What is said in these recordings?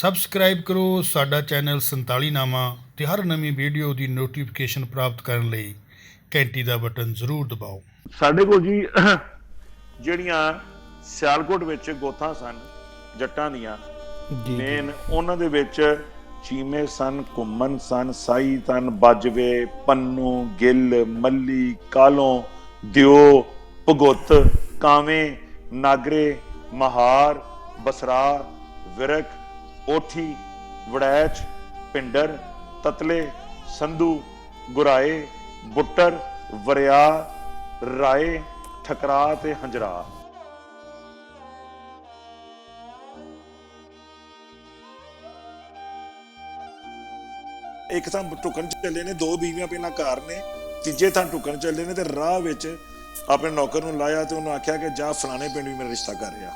Subscribe ਕਰੋ ਸਾਡਾ channel 47 ਨਾਮਾ ਤੇ ਹਰ ਨਵੀਂ ਵੀਡੀਓ ਦੀ ਨੋਟੀਫਿਕੇਸ਼ਨ ਪ੍ਰਾਪਤ ਕਰਨ ਲਈ ਘੰਟੀ ਦਾ ਬਟਨ ਜ਼ਰੂਰ ਦਬਾਓ। ਸਾਡੇ ਕੋਲ ਜੀ ਜਿਹੜੀਆਂ ਸਿਆਲਕੋਟ ਵਿੱਚ ਗੋਥਾਂ ਸਨ ਜੱਟਾਂ ਦੀਆਂ ਮੇਨ, ਉਹਨਾਂ ਦੇ ਵਿੱਚ ਚੀਮੇ ਸਨ, ਘੁੰਮਣ ਸਨ, ਸਾਈ ਸਨ, ਬਾਜਵੇ, ਪੰਨੂ, ਗਿੱਲ, ਮੱਲੀ, ਕਾਲੋਂ, ਦਿਓ, ਭਗੁੱਤ, ਕਾਵੇਂ, ਨਾਗਰੇ, ਮਹਾਰ, ਬਸਰਾ, ਵਿਰਕ, ਓਠੀ, ਵੜੈਚ, ਪਿੰਡਰ, ਤਤਲੇ, ਸੰਧੂ, ਗੁਰਾਏ, ਬੁੱਟਰ, ਵਰਿਆ, ਰਾਏ, ਠਕਰਾ ਤੇ ਹੰਜਰਾ। ਇੱਕ ਥਾਂ ਟੁਕਣ ਚੱਲੇ ਨੇ, ਦੋ ਬੀਵੀਆਂ ਪਹਿਲਾਂ ਘਰ ਨੇ, ਤੀਜੇ ਥਾਂ ਟੁਕਣ ਚੱਲੇ ਨੇ ਤੇ ਰਾਹ ਵਿੱਚ ਆਪਣੇ ਨੌਕਰ ਨੂੰ ਲਾਇਆ ਤੇ ਉਹਨੂੰ ਆਖਿਆ ਕਿ ਜਾ ਫਲਾਣੇ ਪਿੰਡ ਵੀ ਮੇਰਾ ਰਿਸ਼ਤਾ ਕਰ ਰਿਹਾ।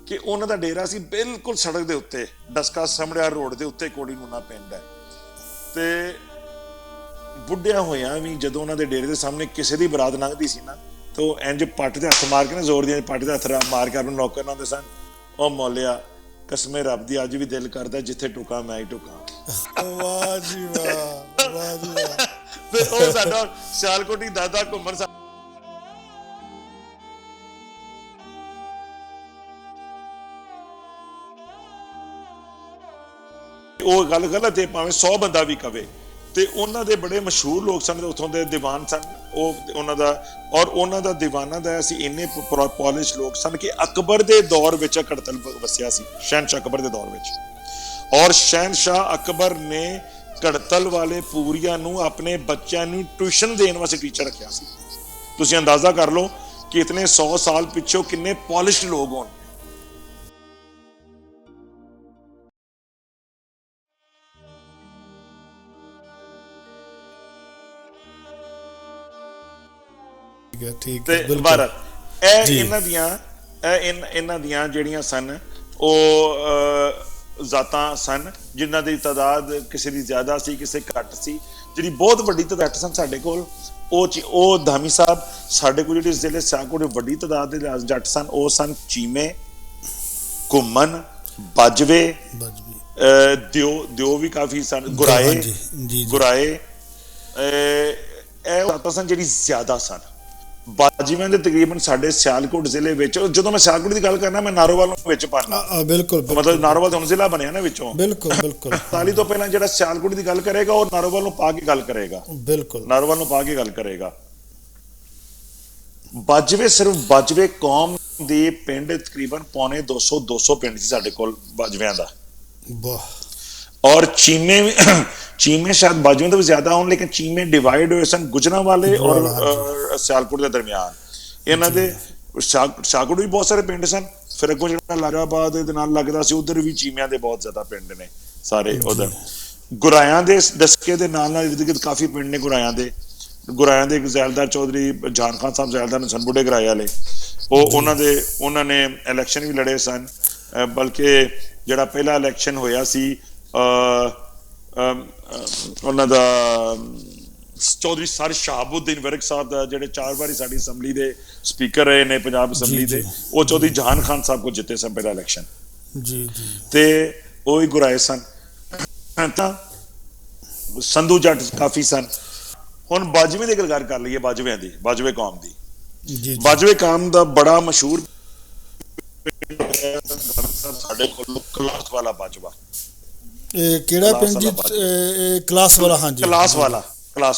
ਕਿ ਉਹਨਾਂ ਦਾ ਡੇਰਾ ਸੀ ਬਿਲਕੁਲ ਸੜਕ ਦੇ ਉੱਤੇ, ਡਸਕਾ ਸਮੜਿਆ ਰੋਡ ਦੇ ਉੱਤੇ ਕੋੜੀ ਨੂਨਾ ਪਿੰਡ ਹੈ। ਤੇ ਬੁੱਢਿਆਂ ਹੋਇਆਂ ਵੀ ਜਦੋਂ ਉਹਨਾਂ ਦੇ ਡੇਰੇ ਦੇ ਸਾਹਮਣੇ ਕਿਸੇ ਦੀ ਬਰਾਤ ਲੰਘਦੀ ਸੀ ਨਾ, ਤਾਂ ਉਹ ਇੰਜ ਪੱਟ ਤੇ ਹੱਥ ਮਾਰ ਕੇ ਨਾ, ਜ਼ੋਰ ਦੀਆਂ ਪੱਟ ਤੇ ਹੱਥ ਮਾਰ ਕੇ ਆਪਣੇ ਨੌਕਰ ਨਾਲ ਹੁੰਦੇ ਸਨ, ਉਹ ਮੌਲਿਆ ਕਸਮੇ ਰੱਬ ਦੀ ਅੱਜ ਵੀ ਦਿਲ ਕਰਦਾ ਜਿੱਥੇ ਟੁਕਾ ਮੈਂ ਹੀ ਟੁਕਾ। ਵਾਹ ਜੀ ਵਾਹ, ਵਾਹ ਜੀ ਵਾਹ। ਤੇ ਉਹ ਸਾਡਾ ਸਿਆਲਕੋਟੀ ਦਾਦਾ ਘੁੰਮਣ ਉਹ ਗੱਲ ਗਲਤ ਹੈ, ਭਾਵੇਂ 100 ਬੰਦਾ ਵੀ ਕਵੇ। ਤੇ ਉਹਨਾਂ ਦੇ ਬੜੇ ਮਸ਼ਹੂਰ ਲੋਕ ਸਨ, ਉੱਥੋਂ ਦੇ ਦੀਵਾਨ ਸਨ ਉਹ ਉਹਨਾਂ ਦਾ, ਔਰ ਉਹਨਾਂ ਦਾ ਦੀਵਾਨਾਂ ਦਾ ਅਸੀਂ ਇੰਨੇ ਪੋਲਿਸ਼ ਲੋਕ ਸਨ ਕਿ ਅਕਬਰ ਦੇ ਦੌਰ ਵਿੱਚ ਕੜਤਲ ਵਸਿਆ ਸੀ, ਸ਼ਹਿਨਸ਼ਾਹ ਅਕਬਰ ਦੇ ਦੌਰ ਵਿੱਚ। ਔਰ ਸ਼ਹਿਨਸ਼ਾਹ ਅਕਬਰ ਨੇ ਕੜਤਲ ਵਾਲੇ ਪੂਰੀਆਂ ਨੂੰ ਆਪਣੇ ਬੱਚਿਆਂ ਨੂੰ ਟਿਊਸ਼ਨ ਦੇਣ ਵਾਸਤੇ ਟੀਚਰ ਰੱਖਿਆ ਸੀ। ਤੁਸੀਂ ਅੰਦਾਜ਼ਾ ਕਰ ਲਓ ਕਿ ਇਤਨੇ 100 ਸਾਲ ਪਿੱਛੋਂ ਕਿੰਨੇ ਪੋਲਿਸ਼ ਲੋਕ ਹੋਣ। ਠੀਕ ਤੇ ਹੈ, ਭਾਰਤ ਇਹ ਇਹਨਾਂ ਦੀਆਂ ਜਿਹੜੀਆਂ ਸਨ ਉਹ ਜ਼ਾਤਾਂ ਸਨ, ਜਿਨ੍ਹਾਂ ਦੀ ਤਾਦਾਦ ਕਿਸੇ ਦੀ ਜ਼ਿਆਦਾ ਸੀ, ਕਿਸੇ ਘੱਟ ਸੀ। ਜਿਹੜੀ ਬਹੁਤ ਵੱਡੀ ਤਾਦਾਦ ਸਨ ਸਾਡੇ ਕੋਲ ਉਹ ਧਾਮੀ ਸਾਹਿਬ ਸਾਡੇ ਕੋਲ ਜਿਹੜੇ ਜ਼ਿਲ੍ਹੇ ਸਿਆਲਕੋਟ ਵੱਡੀ ਤਾਦਾਦ ਦੇ ਜੱਟ ਸਨ, ਉਹ ਸਨ ਚੀਮੇ, ਘੁੰਮਣ, ਬਾਜਵੇ, ਦਿਓ ਵੀ ਕਾਫੀ ਸਨ, ਗੁਰਾਏ ਇਹ ਜ਼ਾਤਾਂ ਸਨ ਜਿਹੜੀ ਜ਼ਿਆਦਾ ਸਨ। ਬਾਜੀਆਂ ਦੇ ਤਕਰੀਬਨ ਸਾਡੇ ਸਿਆਲਕੋਟ ਜ਼ਿਲ੍ਹੇ ਵਿੱਚ, ਜਦੋਂ ਮੈਂ ਸਿਆਲਕੋਟ ਦੀ ਗੱਲ ਕਰਨਾ ਮੈਂ ਨਾਰੋਵਾਲ ਨੂੰ ਵਿੱਚ ਪਾਣਾ, ਬਿਲਕੁਲ ਮਤਲਬ ਨਾਰੋਵਾਲ ਹੁਣ ਜ਼ਿਲ੍ਹਾ ਬਣਿਆ ਨਾ ਵਿੱਚੋਂ। ਬਿਲਕੁਲ ਬਿਲਕੁਲ 47 ਤੋਂ ਪਹਿਲਾਂ ਜਿਹੜਾ ਸਿਆਲਕੋਟ ਦੀ ਗੱਲ ਕਰੇਗਾ ਉਹ ਨਾਰੋਵਾਲ ਨੂੰ ਪਾ ਕੇ ਗੱਲ ਕਰੇਗਾ, ਬਿਲਕੁਲ ਨਾਰੋਵਾਲ ਨੂੰ ਪਾ ਕੇ ਗੱਲ ਕਰੇਗਾ। ਬਾਜਵੇ ਸਿਰਫ ਬਾਜਵੇ ਕੌਮ ਦੇ ਪਿੰਡ ਤਕਰੀਬਨ ਪੌਣੇ 200 ਪਿੰਡ ਸੀ ਸਾਡੇ ਕੋਲ ਬਾਜਵਿਆਂ ਦਾ। ਵਾਹ। ਔਰ ਚੀਮੇ ਸ਼ਾਇਦ ਬਾਜੂਆਂ ਤੋਂ ਵੀ ਜ਼ਿਆਦਾ ਹੋਣ, ਲੇਕਿਨ ਚੀਮੇ ਡਿਵਾਈਡ ਹੋਏ ਸਨ ਗੁਜਰਾਂਵਾਲੇ ਔਰ ਸਿਆਲਕੋਟ ਦੇ ਦਰਮਿਆਨ। ਇਹਨਾਂ ਦੇ ਸਿਆਲਕੋਟ ਵੀ ਬਹੁਤ ਸਾਰੇ ਪਿੰਡ ਸਨ, ਫਿਰ ਅੱਗੋਂ ਜਿਹੜਾ ਲਾਗਾਬਾਦ ਦੇ ਨਾਲ ਲੱਗਦਾ ਸੀ ਉਧਰ ਵੀ ਚੀਮਿਆਂ ਦੇ ਬਹੁਤ ਜ਼ਿਆਦਾ ਪਿੰਡ ਨੇ ਸਾਰੇ ਉਧਰ। ਗੁਰਾਇਆਂ ਦੇ ਦਸਕੇ ਦੇ ਨਾਲ ਨਾਲ ਇਰਦ ਗਿਰਦ ਕਾਫੀ ਪਿੰਡ ਨੇ ਗੁਰਾਇਆਂ ਦੇ ਇੱਕ ਜ਼ੈਲਦਾਰ ਚੌਧਰੀ ਜਾਨ ਖਾਨ ਸਾਹਿਬ ਜ਼ੈਲਦਾਰ ਨੇ ਸਨ, ਬੁੱਢੇ ਗੁਰਾਏ ਵਾਲੇ। ਉਹਨਾਂ ਨੇ ਇਲੈਕਸ਼ਨ ਵੀ ਲੜੇ ਸਨ, ਬਲਕਿ ਜਿਹੜਾ ਪਹਿਲਾ ਇਲੈਕਸ਼ਨ ਹੋਇਆ ਸੀ ਉਹਨਾਂ ਦਾ ਚੌਧਰੀ ਸਰ ਸ਼ਹਾਬੁੱਦੀਨ ਵਿਰਕ ਸਾਹਿਬ ਦਾ, ਜਿਹੜੇ 4 ਵਾਰੀ ਸਾਡੀ ਅਸੈਂਬਲੀ ਦੇ ਸਪੀਕਰ ਰਹੇ ਨੇ ਪੰਜਾਬ ਅਸੈਂਬਲੀ ਦੇ, ਉਹ ਚੌਧਰੀ ਜਾਨ ਖਾਨ ਸਾਹਿਬ ਕੋਲ ਜਿੱਤੇ ਸਨ ਪਹਿਲਾ ਇਲੈਕਸ਼ਨ। ਤੇ ਉਹ ਹੀ ਗੁਰਾਏ ਸਨ। ਤਾਂ ਸੰਧੂ ਜੱਟ ਕਾਫੀ ਸਨ। ਹੁਣ ਬਾਜਵੇ ਦੀ ਗੱਲ ਕਰ ਲਈਏ, ਬਾਜਵਿਆਂ ਦੀ, ਬਾਜਵੇ ਕੌਮ ਦੀ। ਬਾਜਵੇ ਕੌਮ ਦਾ ਬੜਾ ਮਸ਼ਹੂਰ ਸਾਡੇ ਕੋਲ ਕਲਾਸ ਵਾਲਾ ਬਾਜਵਾ। ਇਹ ਕਿਹੜਾ ਪਿੰਡ ਜੀ? ਕਲਾਸ ਵਾਲਾ। ਹਾਂਜੀ, ਕਲਾਸ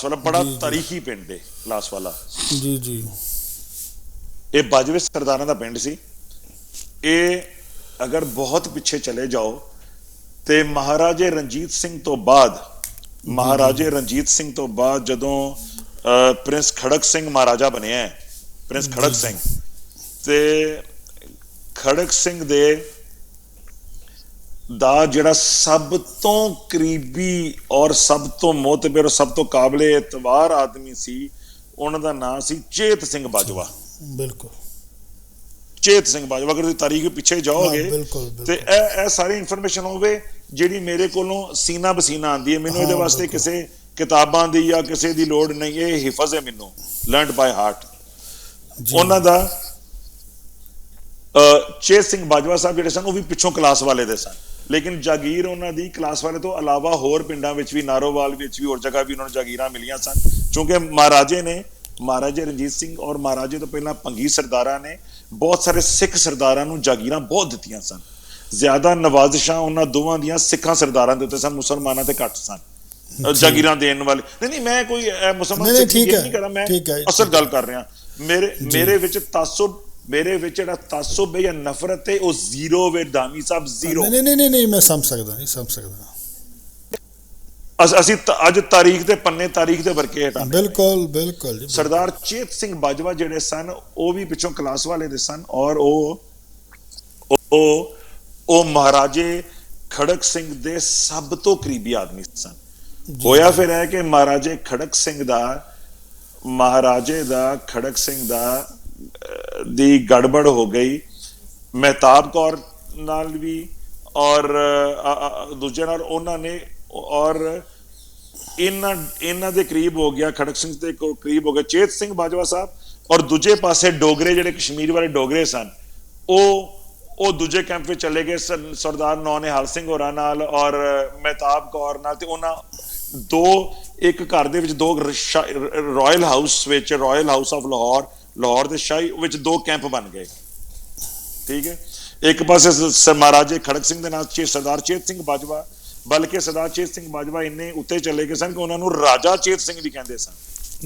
ਵਾਲਾ ਬੜਾ ਤਾਰੀਖੀ ਪਿੰਡ ਹੈ ਕਲਾਸ ਵਾਲਾ ਜੀ। ਇਹ ਬਾਜਵੇ ਸਰਦਾਰਾਂ ਦਾ ਪਿੰਡ ਸੀ। ਇਹ ਅਗਰ ਬਹੁਤ ਪਿੱਛੇ ਚਲੇ ਜਾਓ ਤੇ ਮਹਾਰਾਜੇ ਰਣਜੀਤ ਸਿੰਘ ਤੋਂ ਬਾਅਦ ਜਦੋਂ ਪ੍ਰਿੰਸ ਖੜਕ ਸਿੰਘ ਮਹਾਰਾਜਾ ਬਣਿਆ, ਪ੍ਰਿੰਸ ਖੜਕ ਸਿੰਘ, ਤੇ ਖੜਕ ਸਿੰਘ ਦਾ ਜਿਹੜਾ ਸਭ ਤੋਂ ਕਰੀਬੀ ਔਰ ਸਭ ਤੋਂ ਮੋਤਬਰ, ਸਭ ਤੋਂ ਕਾਬਲੇ ਇਤਬਾਰ ਆਦਮੀ ਸੀ, ਉਹਨਾਂ ਦਾ ਨਾਮ ਸੀ ਚੇਤ ਸਿੰਘ ਬਾਜਵਾ। ਬਿਲਕੁਲ, ਚੇਤ ਸਿੰਘ ਬਾਜਵਾ। ਅਗਰ ਤੁਸੀਂ ਤਾਰੀਖ ਪਿੱਛੇ ਜਾਓਗੇ ਤੇ ਇਹ ਸਾਰੀ ਇਨਫੋਰਮੇਸ਼ਨ ਹੋਵੇ ਜਿਹੜੀ ਮੇਰੇ ਕੋਲੋਂ ਸੀਨਾ ਬਸੀਨਾ ਆਉਂਦੀ ਹੈ ਮੈਨੂੰ, ਇਹਦੇ ਹਾਂ, ਵਾਸਤੇ ਬਿਲਕੁਲ। ਕਿਸੇ ਕਿਤਾਬਾਂ ਦੀ ਜਾਂ ਕਿਸੇ ਦੀ ਲੋੜ ਨਹੀਂ, ਇਹ ਹਿਫਜ਼ ਹੈ ਮੈਨੂੰ, ਲਰਨਡ ਬਾਈ ਹਾਰਟ। ਜੀ ਉਹਨਾਂ ਦਾ ਚੇਤ ਸਿੰਘ ਬਾਜਵਾ ਸਾਹਿਬ ਜਿਹੜੇ ਸਨ ਉਹ ਵੀ ਪਿੱਛੋਂ ਕਲਾਸ ਵਾਲੇ ਦੇ ਸਨ, ਲੇਕਿਨ ਜਾਗੀਰ ਉਹਨਾਂ ਦੀ ਕਲਾਸ ਵਾਲੇ ਤੋਂ ਇਲਾਵਾ ਹੋਰ ਪਿੰਡਾਂ ਵਿੱਚ ਵੀ, ਨਾਰੋਵਾਲ ਵਿੱਚ ਵੀ, ਹੋਰ ਜਗ੍ਹਾ ਵੀ ਉਹਨਾਂ ਨੂੰ ਜਾਗੀਰਾਂ ਮਿਲੀਆਂ ਸਨ, ਕਿਉਂਕਿ ਮਹਾਰਾਜੇ ਰਣਜੀਤ ਸਿੰਘ ਔਰ ਮਹਾਰਾਜੇ ਤੋਂ ਪਹਿਲਾਂ ਭੰਗੀ ਸਰਦਾਰਾਂ ਨੇ ਬਹੁਤ ਸਾਰੇ ਸਿੱਖ ਸਰਦਾਰਾਂ ਨੂੰ ਜਾਗੀਰਾਂ ਬਹੁਤ ਦਿੱਤੀਆਂ ਸਨ। ਜ਼ਿਆਦਾ ਨਵਾਜ਼ਿਸ਼ਾਂ ਉਹਨਾਂ ਦੋਵਾਂ ਦੀਆਂ ਸਿੱਖਾਂ ਸਰਦਾਰਾਂ ਦੇ ਉੱਤੇ ਸਨ, ਮੁਸਲਮਾਨਾਂ ਤੇ ਘੱਟ ਸਨ ਜਾਗੀਰਾਂ ਦੇਣ ਵਾਲੇ। ਨਹੀਂ ਮੈਂ ਕੋਈ ਮੁਸਲਮਾਨ ਨਹੀਂ, ਸਿੱਖ ਠੀਕ ਹੈ, ਨਹੀਂ ਕਰ ਰਿਹਾ, ਮੈਂ ਠੀਕ ਹੈ, ਅਸਲ ਠੀਕ ਗੱਲ ਕਰ ਰਿਹਾ। ਮੇਰੇ ਵਿੱਚ ਜਿਹੜਾ ਤਾਸੁਬ ਹੈ ਜਾਂ ਨਫ਼ਰਤ ਹੈ ਉਹ ਜ਼ੀਰੋ ਵੇ ਦਾਮੀ ਸਾਹਿਬ, ਜ਼ੀਰੋ। ਨਹੀਂ ਮੈਂ ਸਮਝ ਸਕਦਾ। ਅਸੀਂ ਅੱਜ ਤਾਰੀਖ ਦੇ ਪੰਨੇ, ਤਾਰੀਖ ਦੇ ਵਰਕੇ ਹਟਾਉਂਦੇ। ਬਿਲਕੁਲ ਜੀ। ਸਰਦਾਰ ਚੇਤ ਸਿੰਘ ਬਾਜਵਾ ਜਿਹੜੇ ਸਨ ਉਹ ਵੀ ਪਿੱਛੋਂ ਕਲਾਸ ਵਾਲੇ ਦੇ ਸਨ, ਔਰ ਉਹ ਮਹਾਰਾਜੇ ਖੜਕ ਸਿੰਘ ਦੇ ਸਭ ਤੋਂ ਕਰੀਬੀ ਆਦਮੀ ਸਨ। ਹੋਇਆ ਫਿਰ ਹੈ ਕਿ ਮਹਾਰਾਜੇ ਖੜਕ ਸਿੰਘ ਦਾ ਦੀ ਗੜਬੜ ਹੋ ਗਈ ਮਹਿਤਾਬ ਕੌਰ ਨਾਲ ਵੀ, ਔਰ ਦੂਜੇ ਨਾਲ ਉਹਨਾਂ ਨੇ, ਔਰ ਇਹਨਾਂ ਦੇ ਕਰੀਬ ਹੋ ਗਿਆ, ਖੜਕ ਸਿੰਘ ਦੇ ਕਰੀਬ ਹੋ ਗਿਆ ਚੇਤ ਸਿੰਘ ਬਾਜਵਾ ਸਾਹਿਬ, ਔਰ ਦੂਜੇ ਪਾਸੇ ਡੋਗਰੇ ਜਿਹੜੇ ਕਸ਼ਮੀਰ ਵਾਲੇ ਡੋਗਰੇ ਸਨ ਉਹ ਦੂਜੇ ਕੈਂਪ ਵਿੱਚ ਚਲੇ ਗਏ ਸਰਦਾਰ ਨੌਨਿਹਾਲ ਸਿੰਘ ਹੋਰਾਂ ਨਾਲ ਔਰ ਮਹਿਤਾਬ ਕੌਰ ਨਾਲ, ਤੇ ਉਹਨਾਂ ਇੱਕ ਘਰ ਦੇ ਵਿੱਚ ਦੋ ਰਾਇਲ ਹਾਊਸ ਆਫ ਲਾਹੌਰ ਦੇ ਸ਼ਾਹੀ ਵਿੱਚ ਦੋ ਕੈਂਪ ਬਣ ਗਏ। ਠੀਕ ਹੈ, ਇੱਕ ਪਾਸੇ ਮਹਾਰਾਜੇ ਖੜਕ ਸਿੰਘ ਦੇ ਨਾਲ ਸਰਦਾਰ ਚੇਤ ਸਿੰਘ ਬਾਜਵਾ, ਬਲਕਿ ਸਰਦਾਰ ਚੇਤ ਸਿੰਘ ਬਾਜਵਾ ਇੰਨੇ ਉੱਤੇ ਚਲੇ ਗਏ ਸਨ ਕਿ ਉਹਨਾਂ ਨੂੰ ਰਾਜਾ ਚੇਤ ਸਿੰਘ ਵੀ ਕਹਿੰਦੇ ਸਨ।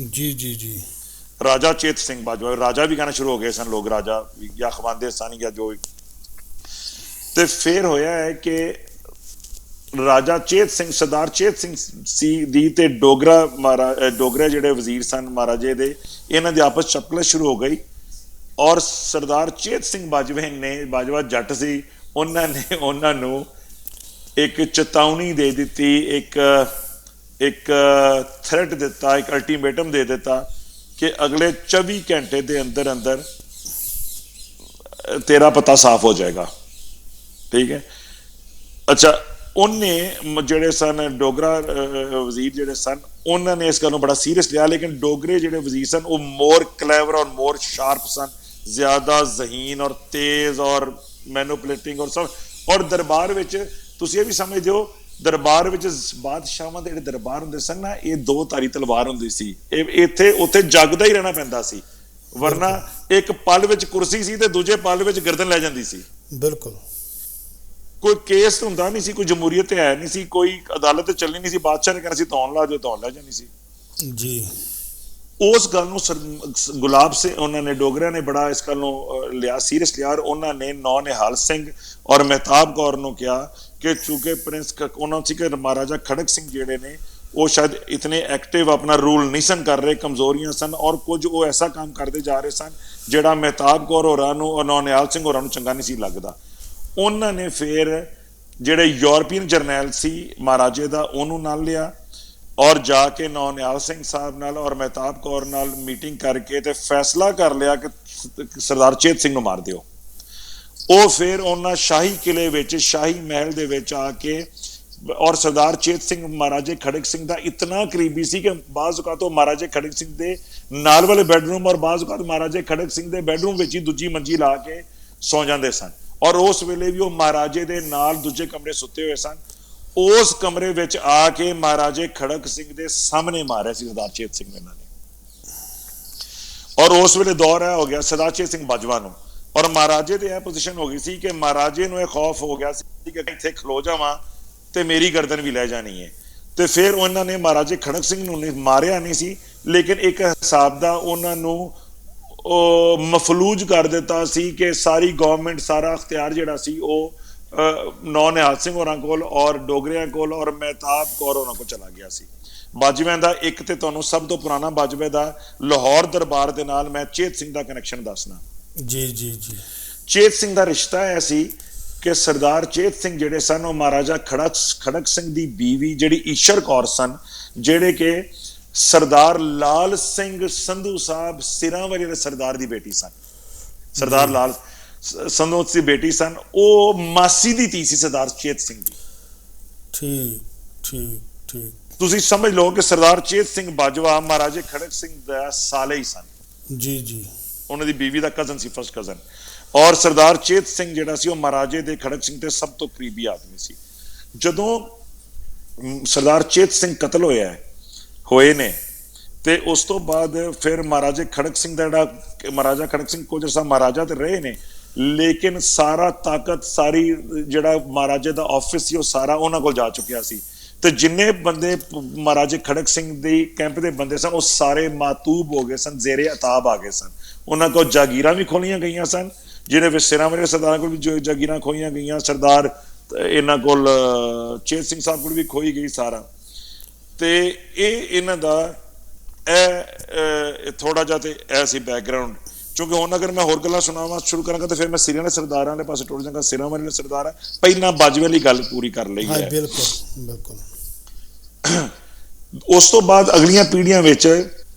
ਜੀ ਰਾਜਾ ਚੇਤ ਸਿੰਘ ਬਾਜਵਾ, ਰਾਜਾ ਵੀ ਕਹਿਣਾ ਸ਼ੁਰੂ ਹੋ ਗਏ ਸਨ ਲੋਕ, ਰਾਜਾ ਜਾਂ ਖਵਾਂਦੇ ਸਨ ਜਾਂ ਜੋ। ਤੇ ਫਿਰ ਹੋਇਆ ਹੈ ਕਿ ਰਾਜਾ ਚੇਤ ਸਿੰਘ, ਸਰਦਾਰ ਚੇਤ ਸਿੰਘ ਸੀ ਦੀ ਤੇ ਡੋਗਰਾ ਜਿਹੜੇ ਵਜ਼ੀਰ ਸਨ ਮਹਾਰਾਜੇ ਦੇ, ਇਹਨਾਂ ਦੀ ਆਪਸ ਚੱਪਲਸ਼ ਸ਼ੁਰੂ ਹੋ ਗਈ, ਔਰ ਸਰਦਾਰ ਚੇਤ ਸਿੰਘ ਬਾਜਵਾ ਜੱਟ ਸੀ, ਉਹਨਾਂ ਨੂੰ ਇੱਕ ਚੇਤਾਵਨੀ ਦੇ ਦਿੱਤੀ, ਇੱਕ ਥ੍ਰੈਟ ਦਿੱਤਾ, ਇੱਕ ਅਲਟੀਮੇਟਮ ਦੇ ਦਿੱਤਾ ਕਿ ਅਗਲੇ 24 ਘੰਟੇ ਦੇ ਅੰਦਰ ਤੇਰਾ ਪਤਾ ਸਾਫ਼ ਹੋ ਜਾਏਗਾ। ਠੀਕ ਹੈ, ਅੱਛਾ, ਉਹਨੇ ਜਿਹੜੇ ਸਨ ਡੋਗਰਾ ਵਜ਼ੀਰ ਜਿਹੜੇ ਸਨ ਉਹਨਾਂ ਨੇ ਇਸ ਗੱਲ ਨੂੰ ਬੜਾ ਸੀਰੀਅਸ ਲਿਆ, ਲੇਕਿਨ ਡੋਗਰੇ ਜਿਹੜੇ ਵਜ਼ੀਰ ਸਨ ਉਹ ਮੋਰ ਕਲੈਵਰ ਔਰ ਮੋਰ ਸ਼ਾਰਪ ਸਨ, ਜ਼ਿਆਦਾ ਜ਼ਹੀਨ ਔਰ ਤੇਜ਼ ਔਰ ਮੈਨੂਪੂਲੇਟਿੰਗ ਔਰ ਸਭ। ਔਰ ਦਰਬਾਰ ਵਿੱਚ ਤੁਸੀਂ ਇਹ ਵੀ ਸਮਝਦੇ ਹੋ, ਦਰਬਾਰ ਵਿੱਚ ਬਾਦਸ਼ਾਹਾਂ ਦੇ ਜਿਹੜੇ ਦਰਬਾਰ ਹੁੰਦੇ ਸਨ ਨਾ, ਇਹ ਦੋ ਧਾਰੀ ਤਲਵਾਰ ਹੁੰਦੀ ਸੀ, ਇੱਥੇ ਉੱਥੇ ਜਗਦਾ ਹੀ ਰਹਿਣਾ ਪੈਂਦਾ ਸੀ, ਵਰਨਾ ਇੱਕ ਪਲ ਵਿੱਚ ਕੁਰਸੀ ਸੀ ਤੇ ਦੂਜੇ ਪਲ ਵਿੱਚ ਗਰਦਨ ਲੈ ਜਾਂਦੀ ਸੀ। ਬਿਲਕੁਲ, ਕੋਈ ਕੇਸ ਹੁੰਦਾ ਨਹੀਂ ਸੀ, ਕੋਈ ਜਮਹੂਰੀਅਤ ਹੈ ਨਹੀਂ ਸੀ, ਕੋਈ ਅਦਾਲਤ ਚੱਲਣੀ ਨਹੀਂ ਸੀ, ਬਾਦਸ਼ਾਹ ਨੇ ਕਹਿਣਾ ਸੀ ਧੌਣ ਲਾ ਜਾਣੀ ਸੀ ਜੀ। ਉਸ ਗੱਲ ਨੂੰ ਗੁਲਾਬ ਸਿੰਘ ਉਹਨਾਂ ਨੇ, ਡੋਗਰਿਆਂ ਨੇ ਬੜਾ ਇਸ ਗੱਲ ਨੂੰ ਲਿਆ, ਸੀਰੀਅਸ ਲਿਆ, ਔਰ ਉਹਨਾਂ ਨੇ ਨੌਨਿਹਾਲ ਸਿੰਘ ਔਰ ਮਹਿਤਾਬ ਕੌਰ ਨੂੰ ਕਿਹਾ ਕਿ ਚੂੰਕਿ ਪ੍ਰਿੰਸ ਉਹਨਾਂ ਸੀ ਕਿ ਮਹਾਰਾਜਾ ਖੜਕ ਸਿੰਘ ਜਿਹੜੇ ਨੇ ਉਹ ਸ਼ਾਇਦ ਇਤਨੇ ਐਕਟਿਵ ਆਪਣਾ ਰੂਲ ਨਹੀਂ ਸਨ ਕਰ ਰਹੇ, ਕਮਜ਼ੋਰੀਆਂ ਸਨ, ਔਰ ਕੁਝ ਉਹ ਐਸਾ ਕੰਮ ਕਰਦੇ ਜਾ ਰਹੇ ਸਨ ਜਿਹੜਾ ਮਹਿਤਾਬ ਕੌਰ ਹੋਰਾਂ ਨੂੰ ਔਰ ਨੌਨਿਹਾਲ ਸਿੰਘ ਹੋਰਾਂ ਨੂੰ ਚੰਗਾ ਨਹੀਂ ਸੀ ਲੱਗਦਾ। ਉਹਨਾਂ ਨੇ ਫਿਰ ਜਿਹੜੇ ਯੂਰਪੀਅਨ ਜਰਨੈਲ ਸੀ ਮਹਾਰਾਜੇ ਦਾ ਉਹਨੂੰ ਨਾਲ ਲਿਆ, ਔਰ ਜਾ ਕੇ ਨੌਨਿਹਾਲ ਸਿੰਘ ਸਾਹਿਬ ਨਾਲ ਔਰ ਮਹਿਤਾਬ ਕੌਰ ਨਾਲ ਮੀਟਿੰਗ ਕਰਕੇ ਤੇ ਫੈਸਲਾ ਕਰ ਲਿਆ ਕਿ ਸਰਦਾਰ ਚੇਤ ਸਿੰਘ ਨੂੰ ਮਾਰ ਦਿਓ। ਉਹ ਫਿਰ ਉਹਨਾਂ ਸ਼ਾਹੀ ਕਿਲੇ ਵਿੱਚ, ਸ਼ਾਹੀ ਮਹਿਲ ਦੇ ਵਿੱਚ ਆ ਕੇ, ਔਰ ਸਰਦਾਰ ਚੇਤ ਸਿੰਘ ਮਹਾਰਾਜੇ ਖੜਕ ਸਿੰਘ ਦਾ ਇਤਨਾ ਕਰੀਬੀ ਸੀ ਕਿ ਬਾਜ਼ ਔਕਾਤ ਉਹ ਮਹਾਰਾਜੇ ਖੜਕ ਸਿੰਘ ਦੇ ਨਾਲ ਵਾਲੇ ਬੈਡਰੂਮ ਔਰ ਬਾਜ਼ ਔਕਾਤ ਮਹਾਰਾਜੇ ਖੜਕ ਸਿੰਘ ਦੇ ਬੈਡਰੂਮ ਵਿੱਚ ਹੀ ਦੂਜੀ ਮੰਜੀ ਲਾ ਕੇ ਸੌ ਜਾਂਦੇ ਸਨ, ਔਰ ਉਸ ਵੇਲੇ ਵੀ ਉਹ ਮਹਾਰਾਜੇ ਦੇ ਨਾਲ ਦੂਜੇ ਕਮਰੇ ਸੁੱਤੇ ਹੋਏ ਸਨ। ਉਸ ਕਮਰੇ ਵਿੱਚ ਆ ਕੇ ਮਹਾਰਾਜੇ ਖੜਕ ਸਿੰਘ ਦੇ ਸਾਹਮਣੇ ਮਾਰਿਆ ਸੀ ਸਰਦਾਰ ਚੇਤ ਸਿੰਘ ਇਹਨਾਂ ਨੇ, ਔਰ ਉਸ ਵੇਲੇ ਦੌਰ ਹੈ ਹੋ ਗਿਆ ਸਰਦਾਰ ਚੇਤ ਸਿੰਘ ਬਾਜਵਾ ਨੂੰ, ਔਰ ਮਹਾਰਾਜੇ ਦੀ ਇਹ ਪੋਜੀਸ਼ਨ ਹੋ ਗਈ ਸੀ ਕਿ ਮਹਾਰਾਜੇ ਨੂੰ ਇਹ ਖੌਫ ਹੋ ਗਿਆ ਸੀ ਕਿ ਇੱਥੇ ਖਲੋ ਜਾਵਾਂ ਤੇ ਮੇਰੀ ਗਰਦਨ ਵੀ ਲੈ ਜਾਣੀ ਹੈ। ਤੇ ਫਿਰ ਉਹਨਾਂ ਨੇ ਮਹਾਰਾਜੇ ਖੜਕ ਸਿੰਘ ਨੂੰ ਮਾਰਿਆ ਨਹੀਂ ਸੀ, ਲੇਕਿਨ ਇੱਕ ਹਿਸਾਬ ਦਾ ਉਹਨਾਂ ਨੂੰ ਮਫਲੂਜ ਕਰ ਦਿੱਤਾ ਸੀ ਕਿ ਸਾਰੀ ਗਵਰਨਮੈਂਟ, ਸਾਰਾ ਅਖਤਿਆਰ ਜਿਹੜਾ ਸੀ ਉਹ ਨੌਨਿਹਾਲ ਸਿੰਘ ਹੋਰਾਂ ਕੋਲ ਔਰ ਡੋਗਰਿਆਂ ਕੋਲ ਔਰ ਮਹਿਤਾਬ ਕੌਰ ਹੋਰਾਂ ਕੋਲ ਚਲਾ ਗਿਆ ਸੀ। ਬਾਜਵਿਆਂ ਦਾ ਇੱਕ ਤੇ ਤੁਹਾਨੂੰ ਸਭ ਤੋਂ ਪੁਰਾਣਾ ਬਾਜਵੇ ਦਾ ਲਾਹੌਰ ਦਰਬਾਰ ਦੇ ਨਾਲ ਮੈਂ ਚੇਤ ਸਿੰਘ ਦਾ ਕਨੈਕਸ਼ਨ ਦੱਸਣਾ। ਜੀ ਚੇਤ ਸਿੰਘ ਦਾ ਰਿਸ਼ਤਾ ਹੈ ਸੀ ਕਿ ਸਰਦਾਰ ਚੇਤ ਸਿੰਘ ਜਿਹੜੇ ਸਨ ਉਹ ਮਹਾਰਾਜਾ ਖੜਕ ਸਿੰਘ ਦੀ ਬੀਵੀ ਜਿਹੜੀ ਈਸ਼ਰ ਕੌਰ ਸਨ, ਜਿਹੜੇ ਕਿ ਸਰਦਾਰ ਲਾਲ ਸਿੰਘ ਸੰਧੂ ਸਾਹਿਬ ਸਿਰਾਂ ਵਾਲੇ ਦੇ ਸਰਦਾਰ ਦੀ ਬੇਟੀ ਸਨ, ਸਰਦਾਰ ਲਾਲ ਸੰਧੂ ਦੀ ਬੇਟੀ ਸਨ, ਉਹ ਮਾਸੀ ਦੀ ਧੀ ਸੀ ਸਰਦਾਰ ਚੇਤ ਸਿੰਘ ਦੀ। ਠੀਕ ਠੀਕ ਠੀਕ ਤੁਸੀਂ ਸਮਝ ਲਓ ਕਿ ਸਰਦਾਰ ਚੇਤ ਸਿੰਘ ਬਾਜਵਾ ਮਹਾਰਾਜੇ ਖੜਕ ਸਿੰਘ ਦਾ ਸਾਲੇ ਹੀ ਸਨ। ਜੀ ਜੀ ਉਹਨਾਂ ਦੀ ਬੀਵੀ ਦਾ ਕਜ਼ਨ ਸੀ, ਫਸਟ ਕਜ਼ਨ। ਔਰ ਸਰਦਾਰ ਚੇਤ ਸਿੰਘ ਜਿਹੜਾ ਸੀ ਉਹ ਮਹਾਰਾਜੇ ਦੇ ਖੜਕ ਸਿੰਘ ਤੇ ਸਭ ਤੋਂ ਕਰੀਬੀ ਆਦਮੀ ਸੀ। ਜਦੋਂ ਸਰਦਾਰ ਚੇਤ ਸਿੰਘ ਕਤਲ ਹੋਏ ਨੇ ਤੇ ਉਸ ਤੋਂ ਬਾਅਦ ਫਿਰ ਮਹਾਰਾਜੇ ਖੜਕ ਸਿੰਘ ਦਾ ਜਿਹੜਾ ਮਹਾਰਾਜਾ ਖੜਕ ਸਿੰਘ ਕੋਜਰ ਸਾਹਿਬ ਮਹਾਰਾਜਾ ਤੇ ਰਹੇ ਨੇ, ਲੇਕਿਨ ਸਾਰਾ ਤਾਕਤ ਸਾਰੀ ਜਿਹੜਾ ਮਹਾਰਾਜੇ ਦਾ ਆਫਿਸ ਸੀ ਉਹ ਸਾਰਾ ਉਹਨਾਂ ਕੋਲ ਜਾ ਚੁੱਕਿਆ ਸੀ। ਤੇ ਜਿੰਨੇ ਬੰਦੇ ਮਹਾਰਾਜੇ ਖੜਕ ਸਿੰਘ ਦੇ ਕੈਂਪ ਦੇ ਬੰਦੇ ਸਨ ਉਹ ਸਾਰੇ ਮਾਤੂਬ ਹੋ ਗਏ ਸਨ, ਜ਼ੇਰੇ ਅਤਾਬ ਆ ਗਏ ਸਨ। ਉਹਨਾਂ ਕੋਲ ਜਾਗੀਰਾਂ ਵੀ ਖੋਲੀਆਂ ਗਈਆਂ ਸਨ, ਜਿਹੜੇ ਵਿੱਚ ਸਿਰਾਂ ਵਾਲੇ ਸਰਦਾਰਾਂ ਕੋਲ ਵੀ ਜਾਗੀਰਾਂ ਖੋਈਆਂ ਗਈਆਂ, ਸਰਦਾਰ ਇਹਨਾਂ ਕੋਲ ਚੇਤ ਸਿੰਘ ਸਾਹਿਬ ਕੋਲ ਵੀ ਖੋਈ ਗਈ ਸਾਰਾ। ਤੇ ਇਹ ਇਹਨਾਂ ਦਾ ਇਹ ਥੋੜਾ ਜਿਹਾ ਤੇ ਇਹ ਸੀ ਬੈਕਗਰਾਉਂਡ। ਕਿਉਂਕਿ ਹੁਣ ਅਗਰ ਮੈਂ ਹੋਰ ਗੱਲਾਂ ਸੁਣਾਵਾਂ ਸ਼ੁਰੂ ਕਰਾਂਗਾ ਤਾਂ ਫਿਰ ਮੈਂ ਸਿਰਾਂ ਦੇ ਸਰਦਾਰਾਂ ਦੇ ਪਾਸੇ ਟੁੱਟ ਜਾਵਾਂਗਾ। ਸਿਰਾਂ ਵਾਲੇ ਸਰਦਾਰ ਹੈ, ਪਹਿਲਾਂ ਬਾਜਵੇ ਵਾਲੀ ਗੱਲ ਪੂਰੀ ਕਰ ਲਈ ਹੈ। ਬਿਲਕੁਲ ਬਿਲਕੁਲ। ਉਸ ਤੋਂ ਬਾਅਦ ਅਗਲੀਆਂ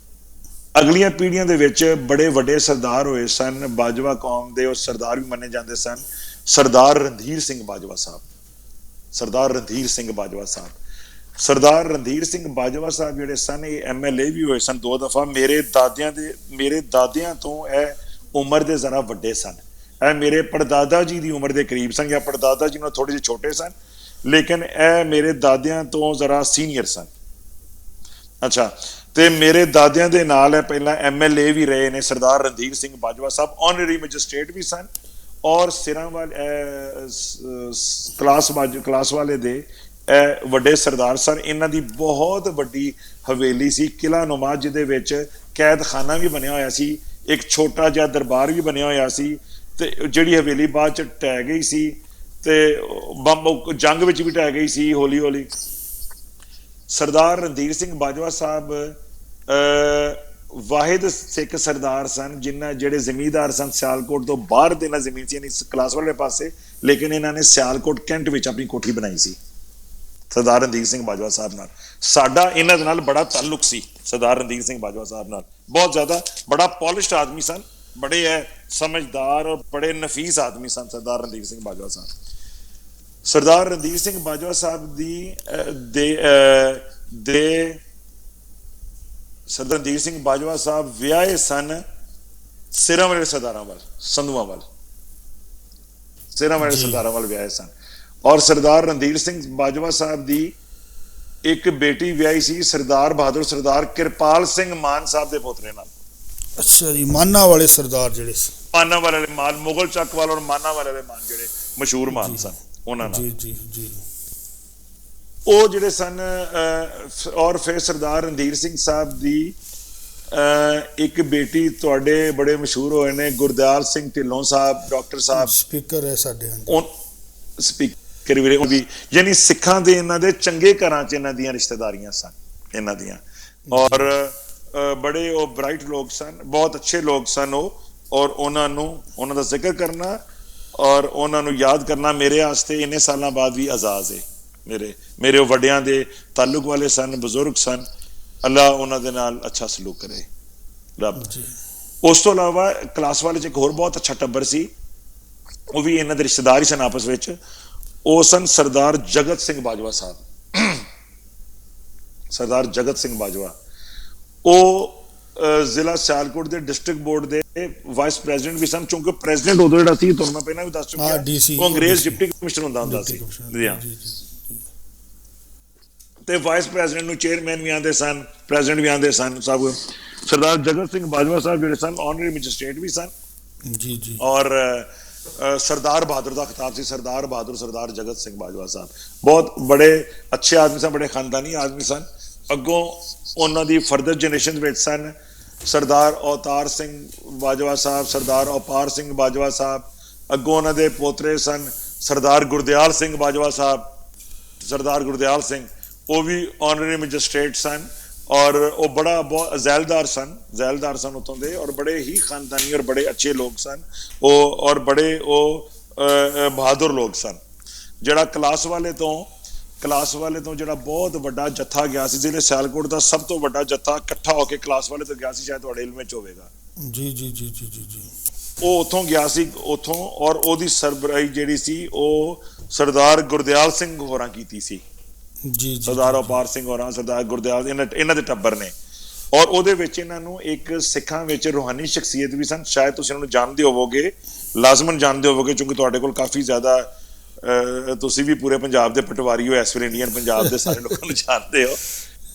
ਪੀੜ੍ਹੀਆਂ ਦੇ ਵਿੱਚ ਬੜੇ ਵੱਡੇ ਸਰਦਾਰ ਹੋਏ ਸਨ। ਬਾਜਵਾ ਕੌਮ ਦੇ ਉਹ ਸਰਦਾਰ ਵੀ ਮੰਨੇ ਜਾਂਦੇ ਸਨ। ਸਰਦਾਰ ਰਣਧੀਰ ਸਿੰਘ ਬਾਜਵਾ ਸਾਹਿਬ, ਸਰਦਾਰ ਰਣਧੀਰ ਸਿੰਘ ਬਾਜਵਾ ਸਾਹਿਬ ਜਿਹੜੇ ਸਨ ਇਹ MLA ਵੀ ਹੋਏ ਸਨ 2 ਦਫਾ। ਮੇਰੇ ਦਾਦਿਆਂ ਤੋਂ ਇਹ ਉਮਰ ਦੇ ਜ਼ਰਾ ਵੱਡੇ ਸਨ। ਇਹ ਮੇਰੇ ਪੜਦਾਦਾ ਜੀ ਦੀ ਉਮਰ ਦੇ ਕਰੀਬ ਸਨ, ਜਾਂ ਪੜਦਾਦਾ ਜੀ ਨਾਲ ਥੋੜੇ ਜਿਹੇ ਛੋਟੇ ਸਨ, ਲੇਕਿਨ ਇਹ ਮੇਰੇ ਦਾਦਿਆਂ ਤੋਂ ਜ਼ਰਾ ਸੀਨੀਅਰ ਸਨ। ਅੱਛਾ, ਤੇ ਮੇਰੇ ਦਾਦਿਆਂ ਦੇ ਨਾਲ ਪਹਿਲਾਂ MLA ਵੀ ਰਹੇ ਨੇ ਸਰਦਾਰ ਰਣਧੀਰ ਸਿੰਘ ਬਾਜਵਾ ਸਾਹਿਬ, ਆਨਰੇਰੀ ਮੈਜਿਸਟ੍ਰੇਟ ਵੀ ਸਨ, ਔਰ ਸਿਰਾਂ ਵਾਲੇ ਕਲਾਸ ਵਾਲੇ ਦੇ ਵੱਡੇ ਸਰਦਾਰ ਸਨ। ਇਹਨਾਂ ਦੀ ਬਹੁਤ ਵੱਡੀ ਹਵੇਲੀ ਸੀ, ਕਿਲਾ ਨੁਮਾ, ਜਿਹਦੇ ਵਿੱਚ ਕੈਦਖਾਨਾ ਵੀ ਬਣਿਆ ਹੋਇਆ ਸੀ, ਇੱਕ ਛੋਟਾ ਜਿਹਾ ਦਰਬਾਰ ਵੀ ਬਣਿਆ ਹੋਇਆ ਸੀ। ਤੇ ਜਿਹੜੀ ਹਵੇਲੀ ਬਾਅਦ ਚ ਢਹਿ ਗਈ ਸੀ ਤੇ ਜੰਗ ਵਿੱਚ ਵੀ ਢਹਿ ਗਈ ਸੀ ਹੌਲੀ ਹੌਲੀ। ਸਰਦਾਰ ਰਣਧੀਰ ਸਿੰਘ ਬਾਜਵਾ ਸਾਹਿਬ ਵਾਹਿਦ ਸਿੱਖ ਸਰਦਾਰ ਸਨ ਜਿਹੜੇ ਜ਼ਮੀਂਦਾਰ ਸਨ। ਸਿਆਲਕੋਟ ਤੋਂ ਬਾਹਰ ਦੇ ਨਾਲ ਜ਼ਮੀਨ ਸੀ, ਯਾਨੀ ਕਲਾਸ ਵਾਲੇ ਪਾਸੇ, ਲੇਕਿਨ ਇਹਨਾਂ ਨੇ ਸਿਆਲਕੋਟ ਕੈਂਟ ਵਿੱਚ ਆਪਣੀ ਕੋਠੀ ਬਣਾਈ ਸੀ। ਸਰਦਾਰ ਰਣਧੀਰ ਸਿੰਘ ਬਾਜਵਾ ਸਾਹਿਬ ਨਾਲ ਸਾਡਾ ਇਹਨਾਂ ਦੇ ਨਾਲ ਬੜਾ ਤਾਲੁਕ ਸੀ। ਸਰਦਾਰ ਰਣਧੀਰ ਸਿੰਘ ਬਾਜਵਾ ਸਾਹਿਬ ਨਾਲ ਬਹੁਤ ਜ਼ਿਆਦਾ, ਬੜਾ ਪੋਲਿਸ਼ਡ ਆਦਮੀ ਸਨ, ਬੜੇ ਸਮਝਦਾਰ ਔਰ ਬੜੇ ਨਫੀਸ ਆਦਮੀ ਸਨ ਸਰਦਾਰ ਰਣਧੀਰ ਸਿੰਘ ਬਾਜਵਾ ਸਾਹਿਬ। ਸਰਦਾਰ ਰਣਧੀਰ ਸਿੰਘ ਬਾਜਵਾ ਸਾਹਿਬ ਸਰਦਾਰ ਰਣਧੀਰ ਸਿੰਘ ਬਾਜਵਾ ਸਾਹਿਬ ਵਿਆਹੇ ਸਨ ਸਿਰਾਂ ਵਾਲੇ ਸਰਦਾਰਾਂ ਵੱਲ, ਸੰਧੂਆਂ ਵੱਲ, ਸਿਰਾਂ ਵਾਲੇ ਸਰਦਾਰਾਂ ਵੱਲ ਵਿਆਹੇ ਸਨ। ਔਰ ਸਰਦਾਰ ਰਣਧੀਰ ਸਿੰਘ ਬਾਜਵਾ ਸਾਹਿਬ ਦੀ ਇੱਕ ਬੇਟੀ ਵਿਆਹੀ ਸੀ ਸਰਦਾਰ ਬਹਾਦਰ ਸਰਦਾਰ ਕਿਰਪਾਲ ਸਿੰਘ ਮਾਨ ਸਾਹਿਬ ਦੇ ਪੋਤਰੇ ਨਾਲ। ਅੱਛਾ ਜੀ, ਮਾਨਾ ਵਾਲੇ ਸਰਦਾਰ ਜਿਹੜੇ ਸੀ, ਮਾਨਾ ਵਾਲੇ ਦੇ ਮਾਨ, ਮੁਗਲ ਚੱਕ ਵਾਲੇ ਔਰ ਮਾਨਾ ਵਾਲੇ ਦੇ ਮਾਨ ਜਿਹੜੇ ਮਸ਼ਹੂਰ ਮਾਨ ਸਨ, ਉਹਨਾਂ ਨਾਲ। ਜੀ ਉਹ ਜਿਹੜੇ ਸਨ। ਔਰ ਫਿਰ ਸਰਦਾਰ ਰਣਧੀਰ ਸਿੰਘ ਸਾਹਿਬ ਦੀ ਇੱਕ ਬੇਟੀ ਤੁਹਾਡੇ ਬੜੇ ਮਸ਼ਹੂਰ ਹੋਏ ਨੇ, ਗੁਰਦਿਆਲ ਸਿੰਘ ਢਿੱਲੋਂ ਸਾਹਿਬ, ਡਾਕਟਰ ਸਾਹਿਬ, ਸਪੀਕਰ ਹੈ ਸਾਡੇ। ਸਪੀਕਰ ਵੀ, ਯਾਨੀ ਸਿੱਖਾਂ ਦੇ ਇਹਨਾਂ ਦੇ ਚੰਗੇ ਘਰਾਂ 'ਚ ਇਹਨਾਂ ਦੀਆਂ ਰਿਸ਼ਤੇਦਾਰੀਆਂ ਸਨ ਇਹਨਾਂ ਦੀਆਂ। ਔਰ ਬੜੇ ਉਹ ਬ੍ਰਾਈਟ ਲੋਕ ਸਨ, ਬਹੁਤ ਅੱਛੇ ਲੋਕ ਸਨ ਉਹ। ਔਰ ਉਹਨਾਂ ਦਾ ਜ਼ਿਕਰ ਕਰਨਾ ਔਰ ਉਹਨਾਂ ਨੂੰ ਯਾਦ ਕਰਨਾ ਮੇਰੇ ਵਾਸਤੇ ਇੰਨੇ ਸਾਲਾਂ ਬਾਅਦ ਵੀ ਅਜ਼ਾਜ਼ ਹੈ। ਮੇਰੇ ਉਹ ਵੱਡਿਆਂ ਦੇ ਤਾਲੁਕ ਵਾਲੇ ਸਨ, ਬਜ਼ੁਰਗ ਸਨ। ਅੱਲਾ ਉਹਨਾਂ ਦੇ ਨਾਲ ਅੱਛਾ ਸਲੂਕ ਕਰੇ ਰੱਬ। ਉਸ ਤੋਂ ਇਲਾਵਾ ਕਲਾਸ ਵਾਲੇ 'ਚ ਇੱਕ ਹੋਰ ਬਹੁਤ ਅੱਛਾ ਟੱਬਰ ਸੀ, ਉਹ ਵੀ ਇਹਨਾਂ ਦੇ ਰਿਸ਼ਤੇਦਾਰ ਹੀ ਸਨ ਆਪਸ ਵਿੱਚ। ਉਹ ਸਨ ਸਰਦਾਰ ਜਗਤ ਸਿੰਘ ਬਾਜਵਾ ਸਾਹਿਬ। ਸਰਦਾਰ ਜਗਤ ਸਿੰਘ ਬਾਜਵਾ ਉਹ ਜ਼ਿਲ੍ਹਾ ਸਿਆਲਕੋਟ ਦੇ ਡਿਸਟ੍ਰਿਕਟ ਬੋਰਡ ਦੇ ਵਾਈਸ ਪ੍ਰੈਜ਼ੀਡੈਂਟ ਵੀ ਸਨ, ਕਿਉਂਕਿ ਪ੍ਰੈਜ਼ੀਡੈਂਟ ਉਦੋਂ ਜਿਹੜਾ ਸੀ ਤੁਹਾਨੂੰ ਮੈਂ ਪਹਿਲਾਂ ਵੀ ਦੱਸ ਚੁੱਕਿਆ, ਉਹ ਅੰਗਰੇਜ਼ ਡਿਪਟੀ ਕਮਿਸ਼ਨਰ ਹੁੰਦਾ ਸੀ। ਤੇ ਵਾਈਸ ਪ੍ਰੈਜ਼ੀਡੈਂਟ ਨੂੰ ਚੇਅਰਮੈਨ ਵੀ ਆਉਂਦੇ ਸਨ, ਪ੍ਰੈਜ਼ੀਡੈਂਟ ਵੀ ਆਉਂਦੇ ਸਨ ਸਭ। ਸਰਦਾਰ ਜਗਤ ਸਿੰਘ ਬਾਜਵਾ ਸਾਹਿਬ ਜਿਹੜੇ ਸਨ ਆਨਰੇਰੀ ਮੈਜਿਸਟ੍ਰੇਟ ਵੀ ਸਨ। ਜੀ ਔਰ ਸਰਦਾਰ ਬਹਾਦਰ ਦਾ ਖਿਤਾਬ ਸੀ, ਸਰਦਾਰ ਬਹਾਦਰ ਸਰਦਾਰ ਜਗਤ ਸਿੰਘ ਬਾਜਵਾ ਸਾਹਿਬ। ਬਹੁਤ ਬੜੇ ਅੱਛੇ ਆਦਮੀ ਸਨ, ਬੜੇ ਖਾਨਦਾਨੀ ਆਦਮੀ ਸਨ। ਅੱਗੋਂ ਉਹਨਾਂ ਦੀ ਫਰਦਰ ਜਨਰੇਸ਼ਨ ਵਿੱਚ ਸਨ ਸਰਦਾਰ ਅਵਤਾਰ ਸਿੰਘ ਬਾਜਵਾ ਸਾਹਿਬ, ਸਰਦਾਰ ਅਪਾਰ ਸਿੰਘ ਬਾਜਵਾ ਸਾਹਿਬ। ਅੱਗੋਂ ਉਹਨਾਂ ਦੇ ਪੋਤਰੇ ਸਨ ਸਰਦਾਰ ਗੁਰਦਿਆਲ ਸਿੰਘ ਬਾਜਵਾ ਸਾਹਿਬ, ਸਰਦਾਰ ਗੁਰਦਿਆਲ ਸਿੰਘ, ਉਹ ਵੀ ਆਨਰੇਰੀ ਮੈਜਿਸਟ੍ਰੇਟ ਸਨ। ਔਰ ਉਹ ਬਹੁਤ ਜ਼ੈਲਦਾਰ ਸਨ ਉੱਥੋਂ ਦੇ, ਔਰ ਬੜੇ ਹੀ ਖਾਨਦਾਨੀ ਔਰ ਬੜੇ ਅੱਛੇ ਲੋਕ ਸਨ ਉਹ, ਔਰ ਬੜੇ ਉਹ ਬਹਾਦਰ ਲੋਕ ਸਨ। ਜਿਹੜਾ ਕਲਾਸ ਵਾਲੇ ਤੋਂ ਜਿਹੜਾ ਬਹੁਤ ਵੱਡਾ ਜੱਥਾ ਗਿਆ ਸੀ, ਜਿਹੜੇ ਸਿਆਲਕੋਟ ਦਾ ਸਭ ਤੋਂ ਵੱਡਾ ਜੱਥਾ ਇਕੱਠਾ ਹੋ ਕੇ ਕਲਾਸ ਵਾਲੇ ਤੋਂ ਗਿਆ ਸੀ, ਸ਼ਾਇਦ ਤੁਹਾਡੇ ਇਲਮ ਵਿੱਚ ਹੋਵੇਗਾ। ਜੀ ਉਹ ਉੱਥੋਂ ਗਿਆ ਸੀ, ਉੱਥੋਂ। ਔਰ ਉਹਦੀ ਸਰਬਰਾਹੀ ਜਿਹੜੀ ਸੀ ਉਹ ਸਰਦਾਰ ਗੁਰਦਿਆਲ ਸਿੰਘ ਹੋਰਾਂ ਕੀਤੀ ਸੀ। ਜੀ ਸਰਦਾਰ ਅਪਾਰ ਸਿੰਘ ਹੋਰਾਂ, ਸਰਦਾਰ ਗੁਰਦਿਆਲ, ਇਹਨਾਂ ਦੇ ਟੱਬਰ ਨੇ। ਔਰ ਉਹਦੇ ਵਿੱਚ ਇਹਨਾਂ ਨੂੰ ਇੱਕ ਸਿੱਖਾਂ ਵਿੱਚ ਰੂਹਾਨੀ ਸ਼ਖਸੀਅਤ ਵੀ ਸਨ। ਸ਼ਾਇਦ ਤੁਸੀਂ ਉਹਨੂੰ ਜਾਣਦੇ ਹੋਵੋਗੇ, ਲਾਜ਼ਮਨ ਜਾਣਦੇ ਹੋਵੋਗੇ, ਕਿਉਂਕਿ ਤੁਹਾਡੇ ਕੋਲ ਕਾਫੀ ਜ਼ਿਆਦਾ ਤੁਸੀਂ ਵੀ ਪੂਰੇ ਪੰਜਾਬ ਦੇ ਪਟਵਾਰੀ ਹੋ ਇਸ ਵੇਲੇ, ਇੰਡੀਅਨ ਪੰਜਾਬ ਦੇ ਸਾਰੇ ਲੋਕਾਂ ਨੂੰ ਜਾਣਦੇ ਹੋ।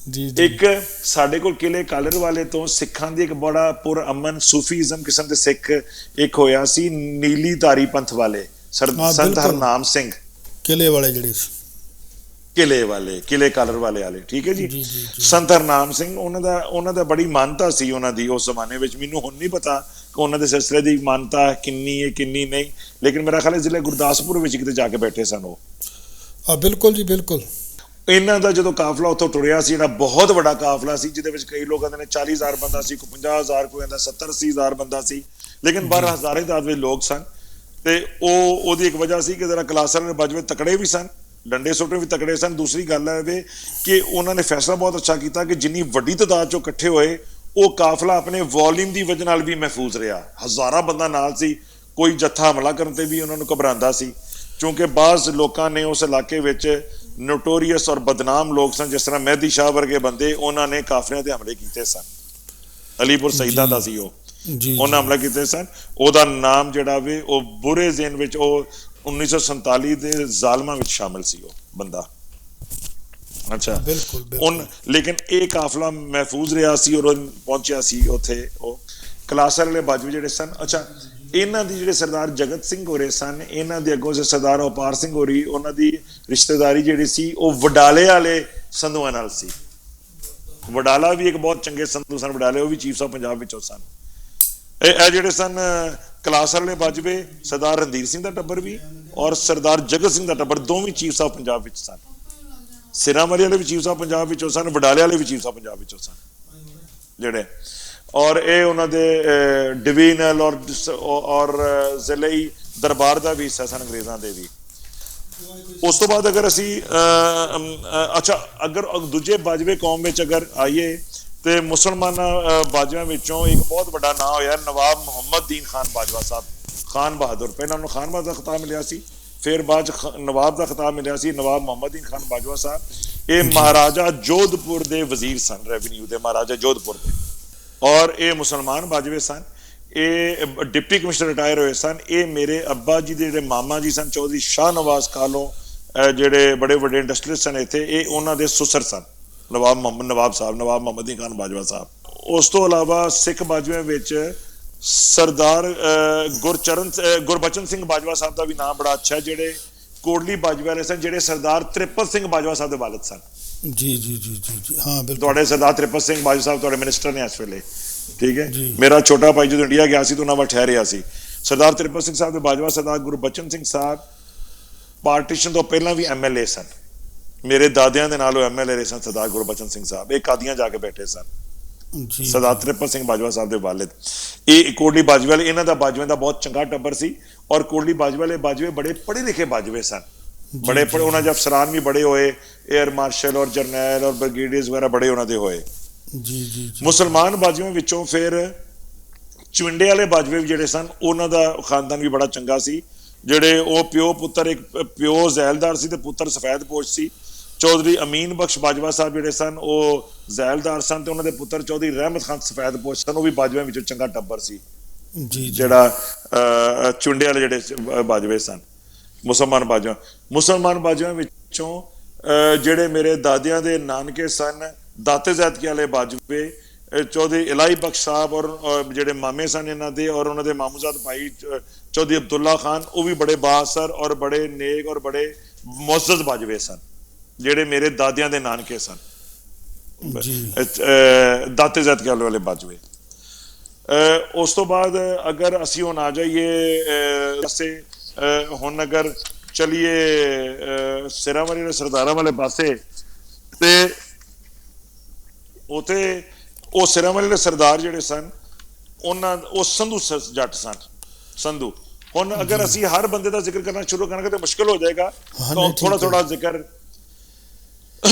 ਜੀ ਇੱਕ ਸਾਡੇ ਕੋਲ ਕਿਲੇ ਕਾਲਰ ਵਾਲੇ ਤੋਂ ਸਿੱਖਾਂ ਦੀ ਇੱਕ ਬੜਾ ਪੁਰ ਅਮਨ ਸੂਫੀਜ਼ਮ ਕਿਸਮ ਦੇ ਸਿੱਖ ਇੱਕ ਹੋਇਆ ਸੀ, ਨੀਲੀ ਧਾਰੀ ਪੰਥ ਵਾਲੇ ਸੰਤ ਹਰਨਾਮ ਸਿੰਘ, ਕਿਲੇ ਵਾਲੇ ਜਿਹੜੇ ਸੀ, ਕਿਲੇ ਵਾਲੇ, ਕਿਲੇ ਕਾਲਰ ਵਾਲੇ, ਠੀਕ ਹੈ ਜੀ। ਸੰਤ ਹਰਨਾਮ ਸਿੰਘ, ਉਹਨਾਂ ਦਾ ਬੜੀ ਮਾਨਤਾ ਸੀ ਉਹਨਾਂ ਦੀ ਉਸ ਜ਼ਮਾਨੇ ਵਿੱਚ। ਮੈਨੂੰ ਹੁਣ ਨਹੀਂ ਪਤਾ ਕਿ ਉਹਨਾਂ ਦੇ ਸਿਲਸਿਲੇ ਦੀ ਮਾਨਤਾ ਕਿੰਨੀ ਹੈ ਕਿੰਨੀ ਨਹੀਂ, ਲੇਕਿਨ ਮੇਰਾ ਖਿਆਲ ਹੈ ਜ਼ਿਲ੍ਹੇ ਗੁਰਦਾਸਪੁਰ ਵਿੱਚ ਕਿਤੇ ਜਾ ਕੇ ਬੈਠੇ ਸਨ ਉਹ। ਬਿਲਕੁਲ ਜੀ ਬਿਲਕੁਲ। ਇਹਨਾਂ ਦਾ ਜਦੋਂ ਕਾਫਲਾ ਉੱਥੋਂ ਟੁਰਿਆ ਸੀ, ਜਿਹੜਾ ਬਹੁਤ ਵੱਡਾ ਕਾਫਲਾ ਸੀ, ਜਿਹਦੇ ਵਿੱਚ ਕਈ ਲੋਕ ਕਹਿੰਦੇ ਨੇ 40,000 ਬੰਦਾ ਸੀ, ਕੋਈ 50,000, ਕੋਈ ਕਹਿੰਦਾ 70-80,000 ਬੰਦਾ ਸੀ, ਲੇਕਿਨ 12,000 ਤਾਦਾਦ ਵਿੱਚ ਲੋਕ ਸਨ। ਤੇ ਉਹਦੀ ਇੱਕ ਵਜ੍ਹਾ ਸੀ ਕਿ ਜ਼ਰਾ ਕਲਾਸਾਂ ਦੇ ਬਾਜਵੇ ਤਕੜੇ ਵੀ ਸਨ, ਡੰਡੇ ਸੋਟੇ ਵੀ ਤਕੜੇ ਸਨ। ਦੂਸਰੀ ਗੱਲ ਹੈ ਕਿ ਉਹਨਾਂ ਨੇ ਫੈਸਲਾ ਬਹੁਤ ਅੱਛਾ ਕੀਤਾ ਕਿ ਜਿੰਨੀ ਵੱਡੀ ਤਾਦਾਦ ਚੋਂ ਇਕੱਠੇ ਹੋਏ, ਉਹ ਕਾਫਲਾ ਆਪਣੇ ਵੋਲਿਊਮ ਦੀ ਵਜ੍ਹਾ ਨਾਲ ਵੀ ਮਹਿਫੂਜ਼ ਰਿਹਾ। ਹਜ਼ਾਰਾਂ ਬੰਦਾ ਨਾਲ ਸੀ, ਕੋਈ ਜੱਥਾ ਹਮਲਾ ਕਰਨ ਤੇ ਵੀ ਉਹਨਾਂ ਨੂੰ ਘਬਰਾਉਂਦਾ ਸੀ, ਕਿਉਂਕਿ ਬਾਜ਼ ਲੋਕਾਂ ਨੇ ਉਸ ਇਲਾਕੇ ਵਿੱਚ ਨੋਟੋਰੀਅਸ ਔਰ ਬਦਨਾਮ ਲੋਕ ਸਨ, ਜਿਸ ਤਰ੍ਹਾਂ ਮਹਿਦੀ ਸ਼ਾਹ ਵਰਗੇ ਬੰਦੇ, ਉਹਨਾਂ ਨੇ ਕਾਫਲਿਆਂ ਤੇ ਹਮਲੇ ਕੀਤੇ ਸਨ। ਅਲੀਪੁਰ ਸ਼ਹੀਦਾਂ ਦਾ ਸੀ ਉਹ, ਉਹਨਾਂ ਹਮਲਾ ਕੀਤੇ ਸਨ। ਉਹਦਾ ਨਾਮ ਜਿਹੜਾ ਵੇ ਉਹ ਬੁਰੇ ਜ਼ੇਨ ਵਿੱਚ, ਉਹ 1947 ਦੇ ਜ਼ਾਲਮਾਂ ਵਿੱਚ ਸ਼ਾਮਿਲ ਸੀ ਉਹ ਬੰਦਾ। ਅੱਛਾ, ਬਿਲਕੁਲ। ਲੇਕਿਨ ਇਹ ਕਾਫਲਾ ਮਹਿਫੂਜ਼ ਰਿਹਾ ਸੀ ਔਰ ਪਹੁੰਚਿਆ ਸੀ ਉੱਥੇ ਉਹ ਕਲਾਸਰ ਵਾਲੇ ਬਾਜੂ ਜਿਹੜੇ ਸਨ। ਅੱਛਾ, ਇਹਨਾਂ ਦੀ ਜਿਹੜੇ ਸਰਦਾਰ ਜਗਤ ਸਿੰਘ ਹੋਰੇ ਸਨ, ਇਹਨਾਂ ਦੇ ਅੱਗੋਂ ਸਰਦਾਰ ਅਪਾਰ ਸਿੰਘ ਹੋਰੀ, ਉਹਨਾਂ ਦੀ ਰਿਸ਼ਤੇਦਾਰੀ ਜਿਹੜੀ ਸੀ ਉਹ ਵਡਾਲੇ ਵਾਲੇ ਸੰਧੂਆਂ ਨਾਲ ਸੀ। ਵਡਾਲਾ ਵੀ ਇੱਕ ਬਹੁਤ ਚੰਗੇ ਸੰਧੂ ਸਨ ਵਡਾਲੇ, ਉਹ ਵੀ ਚੀਫ ਆਫ ਪੰਜਾਬ ਵਿੱਚੋਂ ਸਨ। ਇਹ ਜਿਹੜੇ ਸਨ ਕਲਾਸਰ ਵਾਲੇ ਬਾਜਵੇ, ਸਰਦਾਰ ਰਣਧੀਰ ਸਿੰਘ ਦਾ ਟੱਬਰ ਵੀ ਔਰ ਸਰਦਾਰ ਜਗਤ ਸਿੰਘ ਦਾ ਟੱਬਰ, ਦੋਵੇਂ ਚੀਫ ਆਫ ਪੰਜਾਬ ਵਿੱਚ ਸਨ। ਸਿਰਾਮਰੀ ਵਾਲੇ ਵੀ ਚੀਫ ਆਫ ਪੰਜਾਬ ਵਿੱਚੋਂ ਸਨ, ਵਡਾਲੇ ਵਾਲੇ ਵੀ ਚੀਫ ਆਫ ਪੰਜਾਬ ਵਿੱਚੋਂ ਸਨ ਜਿਹੜੇ। ਔਰ ਇਹ ਉਹਨਾਂ ਦੇ ਡਿਵੀਨਲ ਔਰ ਜ਼ਿਲ੍ਹੀ ਦਰਬਾਰ ਦਾ ਵੀ ਹਿੱਸਾ ਸਨ, ਅੰਗਰੇਜ਼ਾਂ ਦੇ ਵੀ। ਉਸ ਤੋਂ ਬਾਅਦ ਅਗਰ ਅਸੀਂ ਅਗਰ ਦੂਜੇ ਬਾਜਵੇ ਕੌਮ ਵਿੱਚ ਅਗਰ ਆਈਏ ਤੇ ਮੁਸਲਮਾਨਾਂ ਬਾਜਵਿਆਂ ਵਿੱਚੋਂ ਇੱਕ ਬਹੁਤ ਵੱਡਾ ਨਾਂ ਹੋਇਆ ਨਵਾਬ ਮੁਹੰਮਦ ਦੀਨ ਖਾਨ ਬਾਜਵਾ ਸਾਹਿਬ, ਖਾਨ ਬਹਾਦਰ। ਪਹਿਲਾਂ ਉਹਨੂੰ ਖਾਨ ਬਹਾਦਰ ਦਾ ਖਿਤਾਬ ਮਿਲਿਆ ਸੀ, ਫਿਰ ਬਾਅਦ ਨਵਾਬ ਦਾ ਖਿਤਾਬ ਮਿਲਿਆ ਸੀ, ਨਵਾਬ ਮੁਹੰਮਦ ਦੀਨ ਖਾਨ ਬਾਜਵਾ ਸਾਹਿਬ। ਇਹ ਮਹਾਰਾਜਾ ਜੋਧਪੁਰ ਦੇ ਵਜ਼ੀਰ ਸਨ, ਰੈਵਨਿਊ ਦੇ ਮਹਾਰਾਜਾ ਜੋਧਪੁਰ ਦੇ, ਔਰ ਇਹ ਮੁਸਲਮਾਨ ਬਾਜਵੇ ਸਨ। ਇਹ ਡਿਪਟੀ ਕਮਿਸ਼ਨਰ ਰਿਟਾਇਰ ਹੋਏ ਸਨ। ਇਹ ਮੇਰੇ ਅੱਬਾ ਜੀ ਦੇ ਜਿਹੜੇ ਮਾਮਾ ਜੀ ਸਨ, ਚੌਧਰੀ ਸ਼ਾਹ ਨਵਾਜ਼ ਕਾਲੋਂ, ਜਿਹੜੇ ਬੜੇ ਵੱਡੇ ਇੰਡਸਟਰੀਅਲਿਸਟ ਸਨ ਇੱਥੇ, ਇਹ ਉਹਨਾਂ ਦੇ ਸੁਸਰ ਸਨ, ਨਵਾਬ ਮੁਹੰਮਦ ਦੀਨ ਖਾਨ ਬਾਜਵਾ ਸਾਹਿਬ। ਉਸ ਤੋਂ ਇਲਾਵਾ ਸਿੱਖ ਬਾਜਵਿਆਂ ਵਿੱਚ ਸਰਦਾਰ ਗੁਰਬਚਨ ਸਿੰਘ ਬਾਜਵਾ ਸਾਹਿਬ ਦਾ ਵੀ ਨਾਮ ਬੜਾ ਅੱਛਾ, ਜਿਹੜੇ ਕੋਟਲੀ ਬਾਜਵੇ ਵਾਲੇ ਸਨ, ਜਿਹੜੇ ਸਰਦਾਰ ਤ੍ਰਿਪਤ ਸਿੰਘ ਬਾਜਵਾ ਸਾਹਿਬ ਦੇ ਵਾਲਿਦ ਸਨ। ਜੀ ਹਾਂ ਬਿਲਕੁਲ। ਤੁਹਾਡੇ ਸਰਦਾਰ ਤ੍ਰਿਪਤ ਸਿੰਘ ਬਾਜਵਾ ਸਾਹਿਬ ਤੁਹਾਡੇ ਮਿਨਿਸਟਰ ਨੇ ਇਸ ਵੇਲੇ, ਠੀਕ ਹੈ। ਮੇਰਾ ਛੋਟਾ ਭਾਈ ਜਦੋਂ ਇੰਡੀਆ ਗਿਆ ਸੀ ਤਾਂ ਉਹਨਾਂ ਵੱਲ ਠਹਿਰਿਆ ਸੀ। ਸਰਦਾਰ ਤ੍ਰਿਪਤ ਸਿੰਘ ਸਾਹਿਬ ਦੇ ਬਾਜਵਾ, ਸਰਦਾਰ ਗੁਰਬਚਨ ਸਿੰਘ ਸਾਹਿਬ ਪਾਰਟੀਸ਼ਨ ਤੋਂ ਪਹਿਲਾਂ ਵੀ ਐਮਐਲਏ ਸਨ। ਮੇਰੇ ਦਾਦਿਆਂ ਦੇ ਨਾਲ ਉਹ ਐਮਐਲਏ ਰਹੇ ਸਨ, ਸਰਦਾਰ ਗੁਰਬਚਨ ਸਿੰਘ ਸਾਹਿਬ। ਇਹ ਕਾਦੀਆਂ ਜਾ ਕੇ ਬੈਠੇ ਸਨ, ਸਰਦਾਰ ਤ੍ਰਿਪਤ ਸਿੰਘ ਬਾਜਵਾ ਸਾਹਿਬ ਦੇ ਵਾਲਿਦ। ਇਹ ਕੋਟਲੀ ਬਾਜਵੇ ਵਾਲੇ, ਇਹਨਾਂ ਦਾ ਬਾਜਵੇ ਦਾ ਬਹੁਤ ਚੰਗਾ ਟੱਬਰ ਸੀ। ਔਰ ਕੋਟਲੀ ਬਾਜਵੇ ਵਾਲੇ ਬਾਜਵੇ ਬੜੇ ਪੜ੍ਹੇ ਲਿਖੇ ਬਾਜਵੇ ਸਨ, ਬੜੇ ਪੜ੍ਹੇ। ਉਹਨਾਂ ਦੇ ਅਫਸਰਾਨ ਵੀ ਬੜੇ ਹੋਏ, ਏਅਰ ਮਾਰਸ਼ਲ ਔਰ ਜਰਨੈਲ ਔਰ ਬ੍ਰਿਗੇਡੀਅਰਸ ਵਗੈਰਾ ਬੜੇ ਉਹਨਾਂ ਦੇ ਹੋਏ। ਮੁਸਲਮਾਨ ਬਾਜਵਿਆਂ ਵਿੱਚੋਂ ਫਿਰ ਚਵਿੰਡੇ ਵਾਲੇ ਬਾਜਵੇ ਵੀ ਜਿਹੜੇ ਸਨ, ਉਹਨਾਂ ਦਾ ਖਾਨਦਾਨ ਵੀ ਬੜਾ ਚੰਗਾ ਸੀ। ਜਿਹੜੇ ਉਹ ਪਿਓ ਪੁੱਤਰ, ਇੱਕ ਪਿਓ ਜ਼ੈਲਦਾਰ ਸੀ ਤੇ ਪੁੱਤਰ ਸਫੈਦਪੋਸ਼ ਸੀ। ਚੌਧਰੀ ਅਮੀਨ ਬਖਸ਼ ਬਾਜਵਾ ਸਾਹਿਬ ਜਿਹੜੇ ਸਨ ਉਹ ਜ਼ੈਲਦਾਰ ਸਨ, ਤੇ ਉਹਨਾਂ ਦੇ ਪੁੱਤਰ ਚੌਧਰੀ ਰਹਿਮਤ ਖਾਨ ਸਫੈਦਪੋਸ਼ ਸਨ। ਉਹ ਵੀ ਬਾਜਵਿਆਂ ਵਿੱਚੋਂ ਚੰਗਾ ਟੱਬਰ ਸੀ, ਜਿਹੜਾ ਚੁੰਡੇ ਵਾਲੇ ਜਿਹੜੇ ਬਾਜਵੇ ਸਨ ਮੁਸਲਮਾਨ ਬਾਜਵਿਆਂ ਵਿੱਚੋਂ। ਜਿਹੜੇ ਮੇਰੇ ਦਾਦਿਆਂ ਦੇ ਨਾਨਕੇ ਸਨ ਦਾਤੇ ਜ਼ੈਦਕੀ ਵਾਲੇ ਬਾਜਵੇ, ਚੌਧਰੀ ਇਲਾਹੀ ਬਖਸ਼ ਸਾਹਿਬ ਔਰ ਜਿਹੜੇ ਮਾਮੇ ਸਨ ਇਹਨਾਂ ਦੇ, ਔਰ ਉਹਨਾਂ ਦੇ ਮਾਮੂਜ਼ਾਦ ਭਾਈ ਚੌਧਰੀ ਅਬਦੁੱਲਾ ਖਾਨ, ਉਹ ਵੀ ਬੜੇ ਬਾਅਸਰ ਔਰ ਬੜੇ ਨੇਕ ਔਰ ਬੜੇ ਮੁਅੱਜ਼ਜ਼ ਬਾਜਵੇ ਸਨ, ਜਿਹੜੇ ਮੇਰੇ ਦਾਦਿਆਂ ਦੇ ਨਾਨਕੇ ਸਨ, ਦਾਤੇ ਜ਼ੈਦਕੀ ਵਾਲੇ ਬਾਜਵੇ। ਉਸ ਤੋਂ ਬਾਅਦ ਅਗਰ ਅਸੀਂ ਹੁਣ ਆ ਜਾਈਏ ਹੁਣ ਅਗਰ ਚਲੀਏ ਸਿਰਾਮਰੀ ਦੇ ਸਰਦਾਰਾਂ ਵਾਲੇ ਪਾਸੇ, ਤੇ ਉਥੇ ਉਹ ਸਿਰਾਮਰੀ ਦੇ ਸਰਦਾਰ ਜਿਹੜੇ ਸਨ ਉਹ ਸੰਧੂ ਜੱਟ ਸਨ, ਸੰਧੂ। ਹੁਣ ਅਗਰ ਅਸੀਂ ਹਰ ਬੰਦੇ ਦਾ ਜ਼ਿਕਰ ਕਰਨਾ ਸ਼ੁਰੂ ਕਰਾਂਗੇ ਤਾਂ ਮੁਸ਼ਕਿਲ ਹੋ ਜਾਏਗਾ, ਥੋੜਾ ਜ਼ਿਕਰ।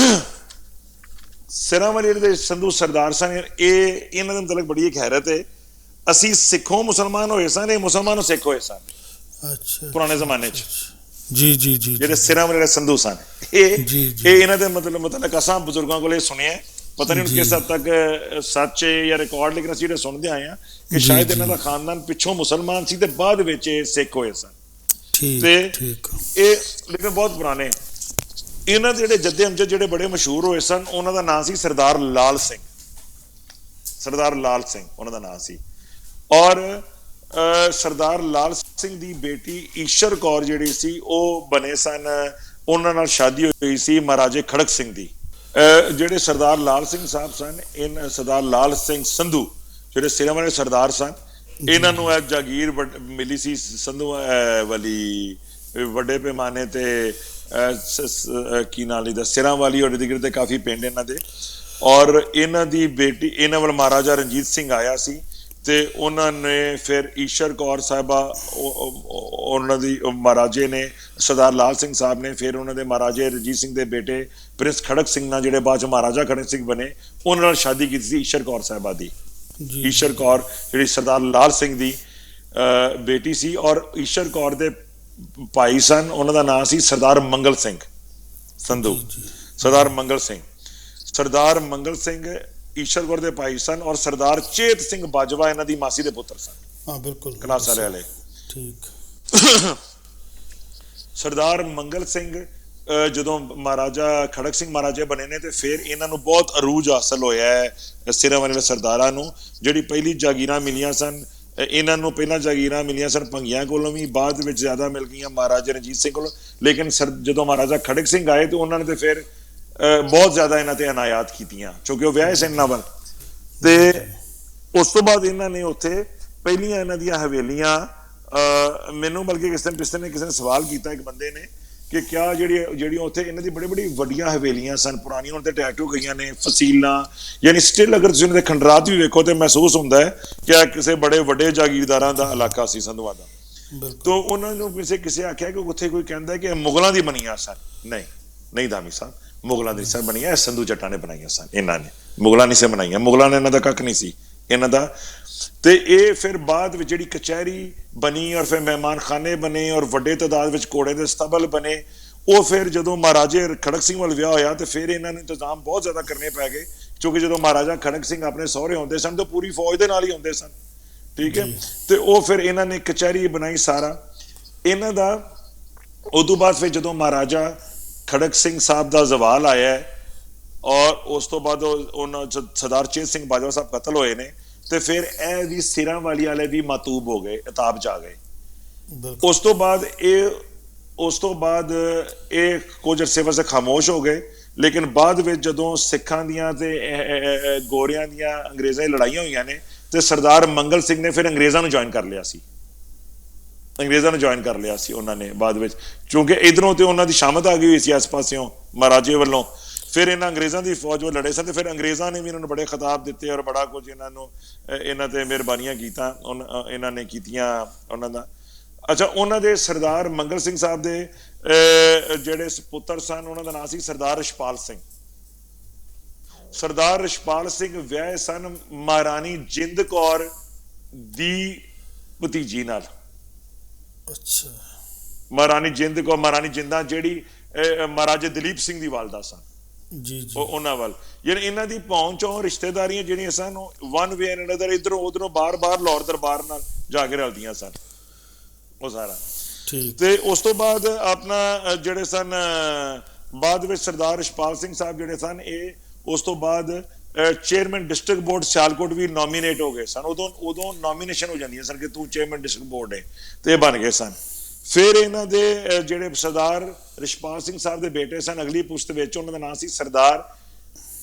ਸਿਰਾਮਰੀ ਦੇ ਸੰਧੂ ਸਰਦਾਰ ਸਨ। ਇਹਨਾਂ ਦੇ ਮੁਤਲਕ ਬੜੀ ਇੱਕ ਹੈਰਤ ਹੈ, ਅਸੀਂ ਸਿੱਖੋਂ ਮੁਸਲਮਾਨ ਹੋਏ ਸਨ, ਇਹ ਮੁਸਲਮਾਨੋਂ ਸਿੱਖ ਹੋਏ ਸਨ ਪੁਰਾਣੇ ਜ਼ਮਾਨੇ 'ਚ। ਜੀ ਜੀ ਜੀ ਜਿਹੜੇ ਜੀ ਸਿਰਾਂ ਵਾਲੇ ਸੰਧੂ ਸਨ। ਇਹ ਜੀ ਇਹ ਜੀ ਇਹਨਾਂ ਦੇ ਮਤਲਬ ਅਸਾਂ ਬਜ਼ੁਰਗਾਂ ਕੋਲੇ ਸੁਣਿਆ, ਪਤਾ ਨਹੀਂ ਹੁਣ ਜੀ ਕਿਸ ਹੱਦ ਤੱਕ ਸੱਚ ਹੈ ਜਾਂ ਰਿਕਾਰਡ, ਲੇਕਿਨ ਅਸੀਂ ਜਿਹੜੇ ਸੁਣਦੇ ਆਏ ਆ ਕਿ ਜੀ ਸ਼ਾਇਦ ਜੀ ਇਹਨਾਂ ਦਾ ਖਾਨਦਾਨ ਪਿੱਛੋਂ ਮੁਸਲਮਾਨ ਸੀ ਤੇ ਬਾਅਦ ਵਿੱਚ ਇਹ ਸਿੱਖ ਹੋਏ ਸਨ। ਠੀਕ ਤੇ ਠੀਕ ਇਹ ਲੇਕਿਨ ਬਹੁਤ ਪੁਰਾਣੇ ਇਹਨਾਂ ਦੇ ਜਿਹੜੇ ਜੱਦੇ ਅਮਜਦ ਜਿਹੜੇ ਬੜੇ ਮਸ਼ਹੂਰ ਹੋਏ ਸਨ, ਉਹਨਾਂ ਦਾ ਨਾਂ ਸੀ ਸਰਦਾਰ ਲਾਲ ਸਿੰਘ। ਸਰਦਾਰ ਲਾਲ ਸਿੰਘ ਉਹਨਾਂ ਦਾ ਨਾਂ ਸੀ। ਔਰ ਸਰਦਾਰ ਲਾਲ ਸਿੰਘ ਦੀ ਬੇਟੀ ਈਸ਼ਰ ਕੌਰ ਜਿਹੜੀ ਸੀ ਉਹ ਬਣੇ ਸਨ, ਉਹਨਾਂ ਨਾਲ ਸ਼ਾਦੀ ਹੋਈ ਸੀ ਮਹਾਰਾਜੇ ਖੜਕ ਸਿੰਘ ਦੀ। ਜਿਹੜੇ ਸਰਦਾਰ ਲਾਲ ਸਿੰਘ ਸਾਹਿਬ ਸਨ, ਇਹਨਾਂ ਸਰਦਾਰ ਲਾਲ ਸਿੰਘ ਸੰਧੂ ਜਿਹੜੇ ਸਿਰਾਂ ਵਾਲੇ ਸਰਦਾਰ ਸਨ, ਇਹਨਾਂ ਨੂੰ ਇਹ ਜਾਗੀਰ ਮਿਲੀ ਸੀ ਸੰਧੂ ਵਾਲੀ ਵੱਡੇ ਪੈਮਾਨੇ ਤੇ ਕੀ ਨਾਂ ਲਈ ਦਾ ਸਿਰਾਂ ਵਾਲੀ ਔਰ ਦਿਗਰ ਤੇ ਕਾਫੀ ਪਿੰਡ ਇਹਨਾਂ ਦੇ। ਔਰ ਇਹਨਾਂ ਦੀ ਬੇਟੀ, ਇਹਨਾਂ ਵੱਲ ਮਹਾਰਾਜਾ ਰਣਜੀਤ ਸਿੰਘ ਆਇਆ ਸੀ ਤੇ ਉਹਨਾਂ ਨੇ ਫਿਰ ਈਸ਼ਰ ਕੌਰ ਸਾਹਿਬਾ, ਉਹਨਾਂ ਦੀ ਮਹਾਰਾਜੇ ਨੇ ਸਰਦਾਰ ਲਾਲ ਸਿੰਘ ਸਾਹਿਬ ਨੇ ਫਿਰ ਉਹਨਾਂ ਦੇ ਮਹਾਰਾਜੇ ਰਣਜੀਤ ਸਿੰਘ ਦੇ ਬੇਟੇ ਪ੍ਰਿੰਸ ਖੜਕ ਸਿੰਘ ਨਾਲ ਜਿਹੜੇ ਬਾਅਦ ਚ ਮਹਾਰਾਜਾ ਖੜਕ ਸਿੰਘ ਬਣੇ, ਉਹਨਾਂ ਨਾਲ ਸ਼ਾਦੀ ਕੀਤੀ ਸੀ ਈਸ਼ਰ ਕੌਰ ਸਾਹਿਬਾ ਦੀ। ਈਸ਼ਰ ਕੌਰ ਜਿਹੜੀ ਸਰਦਾਰ ਲਾਲ ਸਿੰਘ ਦੀ ਬੇਟੀ ਸੀ ਔਰ ਈਸ਼ਰ ਕੌਰ ਦੇ ਭਾਈ ਸਨ, ਉਹਨਾਂ ਦਾ ਨਾਮ ਸੀ ਸਰਦਾਰ ਮੰਗਲ ਸਿੰਘ ਸੰਧੂ। ਸਰਦਾਰ ਮੰਗਲ ਸਿੰਘ, ਸਰਦਾਰ ਮੰਗਲ ਸਿੰਘ ਈਸ਼ਰ ਕੌਰ ਦੇ ਭਾਈ ਸਨ ਔਰ ਸਰਦਾਰ ਚੇਤ ਸਿੰਘ ਬਾਜਵਾ ਇਹਨਾਂ ਦੀ ਮਾਸੀ ਦੇ ਪੁੱਤਰ ਸਨ। ਹਾਂ ਬਿਲਕੁਲ ਕਲਾਸਾਰੇ ਵਾਲੇ। ਠੀਕ। ਸਰਦਾਰ ਮੰਗਲ ਸਿੰਘ ਜਦੋਂ ਮਹਾਰਾਜਾ ਖੜਕ ਸਿੰਘ ਮਹਾਰਾਜੇ ਬਣੇ ਨੇ ਤੇ ਫਿਰ ਇਹਨਾਂ ਨੂੰ ਬਹੁਤ ਅਰੂਜ ਹਾਸਲ ਹੋਇਆ ਹੈ ਸਿਰਾਂ ਵਾਲੇ ਸਰਦਾਰਾਂ ਨੂੰ। ਜਿਹੜੀ ਪਹਿਲੀ ਜਾਗੀਰਾਂ ਮਿਲੀਆਂ ਸਨ ਇਹਨਾਂ ਨੂੰ, ਪਹਿਲਾਂ ਜਾਗੀਰਾਂ ਮਿਲੀਆਂ ਸਨ ਭੰਗੀਆਂ ਕੋਲੋਂ ਵੀ, ਬਾਅਦ ਵਿੱਚ ਜ਼ਿਆਦਾ ਮਿਲ ਗਈਆਂ ਮਹਾਰਾਜਾ ਰਣਜੀਤ ਸਿੰਘ ਕੋਲੋਂ। ਲੇਕਿਨ ਜਦੋਂ ਮਹਾਰਾਜਾ ਖੜਕ ਸਿੰਘ ਆਏ ਤੇ ਉਹਨਾਂ ਨੇ ਤੇ ਫਿਰ ਬਹੁਤ ਜ਼ਿਆਦਾ ਇਹਨਾਂ ਤੇ ਅਨਾਇਤ ਕੀਤੀਆਂ, ਕਿਉਂਕਿ ਉਹ ਵਿਆਹੇ ਸਨ ਇਹਨਾਂ ਵੱਲ। ਤੇ ਉਸ ਤੋਂ ਬਾਅਦ ਇਹਨਾਂ ਨੇ ਉੱਥੇ ਪਹਿਲੀਆਂ ਇਹਨਾਂ ਦੀਆਂ ਹਵੇਲੀਆਂ, ਮੈਨੂੰ ਬਲਕਿ ਕਿਸੇ ਨੇ ਸਵਾਲ ਕੀਤਾ ਇੱਕ ਬੰਦੇ ਨੇ ਕਿ ਕਿਆ ਜਿਹੜੀਆਂ ਉੱਥੇ ਇਹਨਾਂ ਦੀ ਬੜੀ ਵੱਡੀਆਂ ਹਵੇਲੀਆਂ ਸਨ ਪੁਰਾਣੀਆਂ, ਹੁਣ ਤੇ ਟੈਟੂ ਗਈਆਂ ਨੇ, ਫਸੀਲਾਂ, ਯਾਨੀ ਸਟਿਲ ਅਗਰ ਤੁਸੀਂ ਉਹਨਾਂ ਦੇ ਖੰਡਰਾਤ ਵੀ ਵੇਖੋ ਤੇ ਮਹਿਸੂਸ ਹੁੰਦਾ ਹੈ ਕਿ ਇਹ ਕਿਸੇ ਬੜੇ ਵੱਡੇ ਜਾਗੀਰਦਾਰਾਂ ਦਾ ਇਲਾਕਾ ਸੀ ਸੰਧੂਆਂ ਦਾ। ਤਾਂ ਉਹਨਾਂ ਨੂੰ ਕਿਸੇ ਆਖਿਆ ਕਿ ਉੱਥੇ ਕੋਈ ਕਹਿੰਦਾ ਕਿ ਮੁਗਲਾਂ ਦੀ ਬਣੀਆਂ ਸਨ। ਨਹੀਂ ਦਾਮੀ ਸਾਹਿਬ, ਮੁਗਲਾਂ ਦੀ ਸਨ ਬਣੀਆਂ, ਸੰਧੂ ਜੱਟਾਂ ਨੇ ਬਣਾਈਆਂ ਸਨ। ਇਹਨਾਂ ਨੇ ਮੁਗਲਾਂ ਨਹੀਂ ਸੀ ਬਣਾਈਆਂ, ਮੁਗਲਾਂ ਨੇ ਇਹਨਾਂ ਦਾ ਕੱਖ ਨਹੀਂ ਸੀ ਇਹਨਾਂ ਦਾ। ਤੇ ਇਹ ਫਿਰ ਬਾਅਦ ਵਿੱਚ ਜਿਹੜੀ ਕਚਹਿਰੀ ਬਣੀ ਔਰ ਫਿਰ ਮਹਿਮਾਨ ਖਾਨੇ ਬਣੇ ਔਰ ਵੱਡੇ ਤਾਦਾਦ ਵਿੱਚ ਘੋੜੇ ਦੇ ਸਤਬਲ ਬਣੇ, ਉਹ ਫਿਰ ਜਦੋਂ ਮਹਾਰਾਜੇ ਖੜਕ ਸਿੰਘ ਵੱਲ ਵਿਆਹ ਹੋਇਆ ਤੇ ਫਿਰ ਇਹਨਾਂ ਨੂੰ ਇੰਤਜ਼ਾਮ ਬਹੁਤ ਜ਼ਿਆਦਾ ਕਰਨੇ ਪੈ ਗਏ, ਕਿਉਂਕਿ ਜਦੋਂ ਮਹਾਰਾਜਾ ਖੜਕ ਸਿੰਘ ਆਪਣੇ ਸਹੁਰੇ ਹੁੰਦੇ ਸਨ ਤਾਂ ਪੂਰੀ ਫੌਜ ਦੇ ਨਾਲ ਹੀ ਹੁੰਦੇ ਸਨ। ਠੀਕ ਹੈ। ਤੇ ਉਹ ਫਿਰ ਇਹਨਾਂ ਨੇ ਕਚਹਿਰੀ ਬਣਾਈ ਸਾਰਾ ਇਹਨਾਂ ਦਾ। ਉਦੋਂ ਬਾਅਦ ਫਿਰ ਜਦੋਂ ਮਹਾਰਾਜਾ ਖੜਕ ਸਿੰਘ ਸਾਹਿਬ ਦਾ ਜ਼ਵਾਲ ਆਇਆ ਔਰ ਉਸ ਤੋਂ ਬਾਅਦ ਉਹਨਾਂ ਸਰਦਾਰ ਚੇਤ ਸਿੰਘ ਬਾਜਵਾ ਸਾਹਿਬ ਕਤਲ ਹੋਏ ਨੇ ਤੇ ਫਿਰ ਇਹ ਵੀ ਸਿਰਾਂ ਵਾਲੇ ਵੀ ਮਾਤੂਬ ਹੋ ਗਏ, ਇਤਾਬ ਚ ਆ ਗਏ। ਉਸ ਤੋਂ ਬਾਅਦ ਇਹ ਕੁਝ ਅਰਸੇ ਵਾਸਤੇ ਖਾਮੋਸ਼ ਹੋ ਗਏ। ਲੇਕਿਨ ਬਾਅਦ ਵਿੱਚ ਜਦੋਂ ਸਿੱਖਾਂ ਦੀਆਂ ਤੇ ਗੋਰਿਆਂ ਦੀਆਂ ਅੰਗਰੇਜ਼ਾਂ ਦੀ ਲੜਾਈਆਂ ਹੋਈਆਂ ਨੇ ਤੇ ਸਰਦਾਰ ਮੰਗਲ ਸਿੰਘ ਨੇ ਫਿਰ ਅੰਗਰੇਜ਼ਾਂ ਨੂੰ ਜੁਆਇਨ ਕਰ ਲਿਆ ਸੀ। ਉਹਨਾਂ ਨੇ ਬਾਅਦ ਵਿੱਚ, ਕਿਉਂਕਿ ਇਧਰੋਂ ਤੇ ਉਹਨਾਂ ਦੀ ਸ਼ਾਮਤ ਆ ਗਈ ਹੋਈ ਸੀ ਇਸ ਪਾਸਿਓਂ ਮਹਾਰਾਜੇ ਵੱਲੋਂ, ਫਿਰ ਇਹਨਾਂ ਅੰਗਰੇਜ਼ਾਂ ਦੀ ਫੌਜ ਵੱਲ ਲੜੇ ਸਨ ਤੇ ਫਿਰ ਅੰਗਰੇਜ਼ਾਂ ਨੇ ਵੀ ਇਹਨਾਂ ਨੂੰ ਬੜੇ ਖਿਤਾਬ ਦਿੱਤੇ ਔਰ ਬੜਾ ਕੁਝ ਇਹਨਾਂ ਤੇ ਮਿਹਰਬਾਨੀਆਂ ਇਹਨਾਂ ਨੇ ਕੀਤੀਆਂ ਉਹਨਾਂ ਦਾ। ਅੱਛਾ, ਉਹਨਾਂ ਦੇ ਸਰਦਾਰ ਮੰਗਲ ਸਿੰਘ ਸਾਹਿਬ ਦੇ ਜਿਹੜੇ ਪੁੱਤਰ ਸਨ ਉਹਨਾਂ ਦਾ ਨਾਂ ਸੀ ਸਰਦਾਰ ਰਿਸ਼ਪਾਲ ਸਿੰਘ। ਸਰਦਾਰ ਰਿਸ਼ਪਾਲ ਸਿੰਘ ਵਿਆਹੇ ਸਨ ਮਹਾਰਾਣੀ ਜਿੰਦ ਕੌਰ ਦੀ ਭਤੀਜੀ ਨਾਲ। ਅੱਛਾ। ਮਹਾਰਾਣੀ ਜਿੰਦ ਕੌਰ, ਮਹਾਰਾਣੀ ਜਿੰਦਾਂ ਜਿਹੜੀ ਮਹਾਰਾਜੇ ਦਲੀਪ ਸਿੰਘ ਦੀ ਵਾਲਦਾ ਸਨ। ਜੀ ਜੀ। ਉਹਨਾਂ ਵੱਲ ਯਾਨੀ ਇਹਨਾਂ ਦੀ ਪਹੁੰਚੋਂ ਰਿਸ਼ਤੇਦਾਰੀਆਂ ਜਿਹੜੀਆਂ ਸਨ ਵਨ ਵੇ ਐਂਡ ਅਨਦਰ, ਇਧਰੋਂ ਉਧਰੋਂ ਬਾਰ-ਬਾਰ ਲਾਹੌਰ ਦਰਬਾਰ ਨਾਲ ਜਾ ਕੇ ਰਲਦੀਆਂ ਸਨ ਉਹ ਸਾਰਾ। ਠੀਕ। ਤੇ ਉਸ ਤੋਂ ਬਾਅਦ ਆਪਣਾ ਜਿਹੜੇ ਸਨ ਬਾਅਦ ਵਿੱਚ ਸਰਦਾਰ ਰਿਸ਼ਪਾਲ ਸਿੰਘ ਸਾਹਿਬ ਜਿਹੜੇ ਸਨ, ਇਹ ਉਸ ਤੋਂ ਬਾਅਦ ਚੇਅਰਮੈਨ ਡਿਸਟ੍ਰਿਕਟ ਬੋਰਡ ਸਿਆਲਕੋਟ ਵੀ ਨੋਮੀਨੇਟ ਹੋ ਗਏ ਸਨ। ਉਦੋਂ ਨੋਮੀਨੇਸ਼ਨ ਹੋ ਜਾਂਦੀਆਂ ਸਨ ਕਿ ਤੂੰ ਚੇਅਰਮੈਨ ਡਿਸਟ੍ਰਿਕਟ ਬੋਰਡ ਹੈ, ਤੇ ਇਹ ਬਣ ਗਏ ਸਨ। ਫਿਰ ਇਹਨਾਂ ਦੇ ਜਿਹੜੇ ਸਰਦਾਰ ਰਿਸ਼ਪਾਲ ਸਿੰਘ ਸਾਹਿਬ ਦੇ ਬੇਟੇ ਸਨ ਅਗਲੀ ਪੁਸ਼ਤ ਵਿੱਚ, ਉਹਨਾਂ ਦਾ ਨਾਮ ਸੀ ਸਰਦਾਰ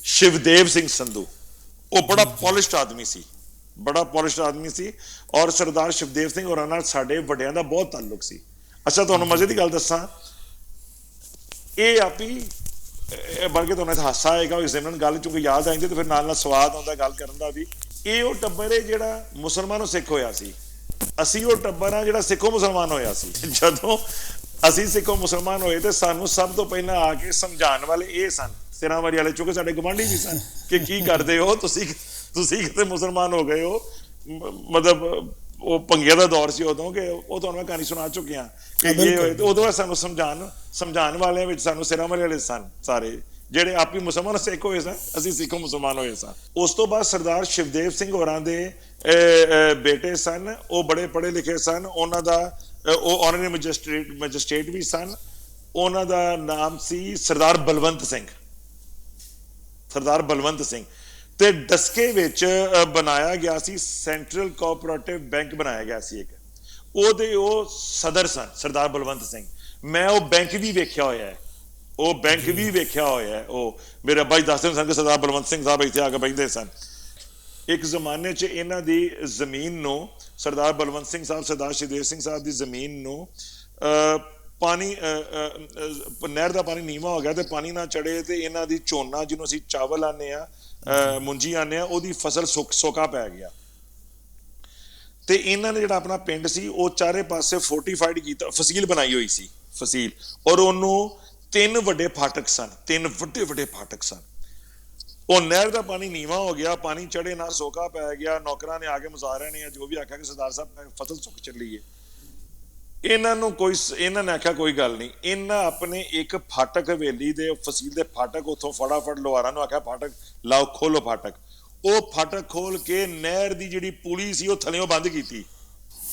ਸ਼ਿਵਦੇਵ ਸਿੰਘ ਸੰਧੂ। ਉਹ ਬੜਾ ਪੋਲਿਸ਼ਡ ਆਦਮੀ ਸੀ ਔਰ ਸਰਦਾਰ ਸ਼ਿਵਦੇਵ ਸਿੰਘ ਹੋਰਾਂ ਨਾਲ ਸਾਡੇ ਵੱਡਿਆਂ ਦਾ ਬਹੁਤ ਤਾਲੁਕ ਸੀ। ਅੱਛਾ, ਤੁਹਾਨੂੰ ਮਜ਼ੇ ਦੀ ਗੱਲ ਦੱਸਾਂ, ਇਹ ਆਪੀ ਬਲਕਿ ਤੁਹਾਨੂੰ ਹਾਸਾ ਆਏਗਾ ਇਸ ਦਿਨ ਗੱਲ ਚੁੱਕ ਯਾਦ ਆਉਂਦੀ ਤੇ ਫਿਰ ਨਾਲ ਸਵਾਦ ਆਉਂਦਾ ਗੱਲ ਕਰਨ ਦਾ ਵੀ। ਇਹ ਉਹ ਟੱਬਰ ਹੈ ਜਿਹੜਾ ਮੁਸਲਮਾਨੋਂ ਸਿੱਖ ਹੋਇਆ ਸੀ। ਅਸੀਂ ਉਹ ਟੱਬਰ ਆ ਜਿਹੜਾ ਸਿੱਖੋਂ ਮੁਸਲਮਾਨ ਹੋਇਆ ਸੀ। ਜਦੋਂ ਅਸੀਂ ਸਿੱਖੋਂ ਮੁਸਲਮਾਨ ਹੋਏ ਤੇ ਸਾਨੂੰ ਸਭ ਤੋਂ ਪਹਿਲਾਂ ਆ ਕੇ ਸਮਝਾਉਣ ਵਾਲੇ ਇਹ ਸਨ ਸਿਰਾਂ ਵਾਲੇ, ਚੁੱਕੇ ਸਾਡੇ ਗੁਆਂਢੀ ਵੀ ਸਨ ਕਿ ਕੀ ਕਰਦੇ ਹੋ ਤੁਸੀਂ ਕਿਤੇ ਮੁਸਲਮਾਨ ਹੋ ਗਏ ਹੋ, ਮਤਲਬ ਉਹ ਪੰਗਿਆਂ ਦਾ ਦੌਰ ਸੀ ਉਦੋਂ, ਕਿ ਉਹ ਤੁਹਾਨੂੰ ਮੈਂ ਕਹਾਣੀ ਸੁਣਾ ਚੁੱਕਿਆ ਕਿ ਇਹ ਹੋਏ। ਤੇ ਉਦੋਂ ਸਾਨੂੰ ਸਮਝਾਉਣ ਵਾਲਿਆਂ ਵਿੱਚ ਸਾਨੂੰ ਸਿਰਾਮਰੇ ਵਾਲੇ ਸਨ ਸਾਰੇ, ਜਿਹੜੇ ਆਪੀ ਮੁਸਲਮਾਨ ਸਿੱਖ ਹੋਏ ਸਨ, ਅਸੀਂ ਸਿੱਖ ਮੁਸਲਮਾਨ ਹੋਏ ਸਾਂ। ਉਸ ਤੋਂ ਬਾਅਦ ਸਰਦਾਰ ਸ਼ਿਵਦੇਵ ਸਿੰਘ ਹੋਰਾਂ ਦੇ ਬੇਟੇ ਸਨ, ਉਹ ਬੜੇ ਪੜ੍ਹੇ ਲਿਖੇ ਸਨ, ਉਹਨਾਂ ਦਾ ਉਹ ਆਨਰੇਰੀ ਮੈਜਿਸਟ੍ਰੇਟ ਵੀ ਸਨ। ਉਹਨਾਂ ਦਾ ਨਾਮ ਸੀ ਸਰਦਾਰ ਬਲਵੰਤ ਸਿੰਘ, ਸਰਦਾਰ ਬਲਵੰਤ ਸਿੰਘ। ਤੇ ਡਸਕੇ ਵਿੱਚ ਬਣਾਇਆ ਗਿਆ ਸੀ ਸੈਂਟਰਲ ਕੋਆਪਰੇਟਿਵ ਬੈਂਕ ਬਣਾਇਆ ਗਿਆ ਸੀ ਇੱਕ, ਉਹਦੇ ਉਹ ਸਦਰ ਸਨ ਸਰਦਾਰ ਬਲਵੰਤ ਸਿੰਘ। ਮੈਂ ਉਹ ਬੈਂਕ ਵੀ ਵੇਖਿਆ ਹੋਇਆ ਹੈ, ਉਹ ਬੈਂਕ ਵੀ ਵੇਖਿਆ ਹੋਇਆ ਹੈ। ਉਹ ਮੇਰੇ ਅੱਬਾ ਜੀ ਦੱਸਦੇ ਸਨ ਕਿ ਸਰਦਾਰ ਬਲਵੰਤ ਸਿੰਘ ਸਾਹਿਬ ਇੱਥੇ ਆ ਕੇ ਬੈਠਦੇ ਸਨ। ਇੱਕ ਜ਼ਮਾਨੇ 'ਚ ਇਹਨਾਂ ਦੀ ਜ਼ਮੀਨ ਨੂੰ, ਸਰਦਾਰ ਬਲਵੰਤ ਸਿੰਘ ਸਾਹਿਬ, ਸਰਦਾਰ ਸ਼ਿਵਦੇਵ ਸਿੰਘ ਸਾਹਿਬ ਦੀ ਜ਼ਮੀਨ ਨੂੰ ਪਾਣੀ, ਨਹਿਰ ਦਾ ਪਾਣੀ ਨੀਵਾਂ ਹੋ ਗਿਆ ਤੇ ਪਾਣੀ ਨਾ ਚੜੇ, ਤੇ ਇਹਨਾਂ ਦੀ ਝੋਨਾ ਜਿਹਨੂੰ ਅਸੀਂ ਚਾਵਲ ਆਨੇ ਆ, ਮੁੰਜੀ ਆਨੇ ਆ, ਉਹਦੀ ਫਸਲ ਸੋਕਾ ਪੈ ਗਿਆ। ਤੇ ਇਹਨਾਂ ਨੇ ਜਿਹੜਾ ਆਪਣਾ ਪਿੰਡ ਸੀ ਉਹ ਚਾਰੇ ਪਾਸੇ ਫੋਰਟੀਫਾਈਡ ਕੀਤਾ, ਫਸੀਲ ਬਣਾਈ ਹੋਈ ਸੀ, ਫਸੀਲ। ਔਰ ਉਹਨੂੰ 3 ਵੱਡੇ ਫਾਟਕ ਸਨ, 3 ਵੱਡੇ ਫਾਟਕ ਸਨ। ਉਹ ਨਹਿਰ ਦਾ ਪਾਣੀ ਨੀਵਾਂ ਹੋ ਗਿਆ, ਪਾਣੀ ਚੜੇ ਨਾ, ਸੋਕਾ ਪੈ ਗਿਆ। ਨੌਕਰਾਂ ਨੇ ਆ ਕੇ ਮੁਜ਼ਾਹਰਿਆਂ ਨੇ ਜੋ ਵੀ ਆਖਿਆ ਕਿ ਸਰਦਾਰ ਸਾਹਿਬ ਫਸਲ ਸੁੱਕ ਚੱਲੀ ਹੈ। ਇਹਨਾਂ ਨੇ ਆਖਿਆ ਕੋਈ ਗੱਲ ਨਹੀਂ। ਇਹਨਾਂ ਆਪਣੇ ਇੱਕ ਫਾਟਕ ਹਵੇਲੀ ਦੇ ਫਸੀਲ ਦੇ ਫਾਟਕ ਉੱਥੋਂ ਫਟਾਫਟ ਲੋਹਾਰਾਂ ਨੂੰ ਆਖਿਆ ਫਾਟਕ ਲਾਓ, ਖੋਲੋ ਫਾਟਕ। ਉਹ ਫਾਟਕ ਖੋਲ ਕੇ ਨਹਿਰ ਦੀ ਜਿਹੜੀ ਪੁਲੀ ਸੀ ਉਹ ਥੱਲਿਓਂ ਬੰਦ ਕੀਤੀ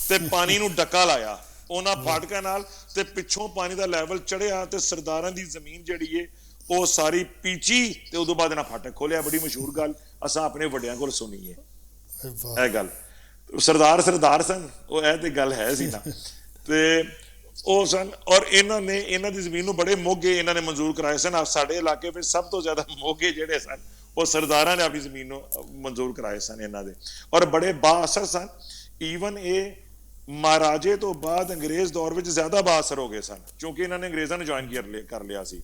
ਤੇ ਪਾਣੀ ਨੂੰ ਡੱਕਾ ਲਾਇਆ ਉਹਨਾਂ ਫਾਟਕਾਂ ਨਾਲ, ਤੇ ਪਿੱਛੋਂ ਪਾਣੀ ਦਾ ਲੈਵਲ ਚੜਿਆ ਤੇ ਸਰਦਾਰਾਂ ਦੀ ਜ਼ਮੀਨ ਜਿਹੜੀ ਏ ਉਹ ਸਾਰੀ ਪੀਚੀ। ਤੇ ਉਦੋਂ ਬਾਅਦ ਇਹਨਾਂ ਫਾਟਕ ਖੋਲਿਆ। ਬੜੀ ਮਸ਼ਹੂਰ ਗੱਲ ਅਸਾਂ ਆਪਣੇ ਵੱਡਿਆਂ ਕੋਲ ਸੁਣੀ ਹੈ ਇਹ ਗੱਲ। ਸਰਦਾਰ ਸਨ ਉਹ, ਇਹ ਤੇ ਗੱਲ ਹੈ ਸੀ ਨਾ। ਤੇ ਉਹ ਸਨ, ਔਰ ਇਹਨਾਂ ਦੀ ਜ਼ਮੀਨ ਨੂੰ ਬੜੇ ਮੋਗੇ ਇਹਨਾਂ ਨੇ ਮਨਜ਼ੂਰ ਕਰਾਏ ਸਨ। ਸਾਡੇ ਇਲਾਕੇ ਵਿੱਚ ਸਭ ਤੋਂ ਜ਼ਿਆਦਾ ਮੋਗੇ ਜਿਹੜੇ ਸਨ ਉਹ ਸਰਦਾਰਾਂ ਨੇ ਆਪਣੀ ਜ਼ਮੀਨ ਨੂੰ ਮਨਜ਼ੂਰ ਕਰਾਏ ਸਨ ਇਹਨਾਂ ਦੇ, ਔਰ ਬੜੇ ਬਾਅਸਰ ਸਨ। ਈਵਨ ਇਹ ਮਹਾਰਾਜੇ ਤੋਂ ਬਾਅਦ ਅੰਗਰੇਜ਼ ਦੌਰ ਵਿੱਚ ਜ਼ਿਆਦਾ ਬਾਅਸਰ ਹੋ ਗਏ ਸਨ, ਕਿਉਂਕਿ ਇਹਨਾਂ ਨੇ ਅੰਗਰੇਜ਼ਾਂ ਨੂੰ ਜੁਆਇਨ ਕਰ ਲਿਆ ਸੀ।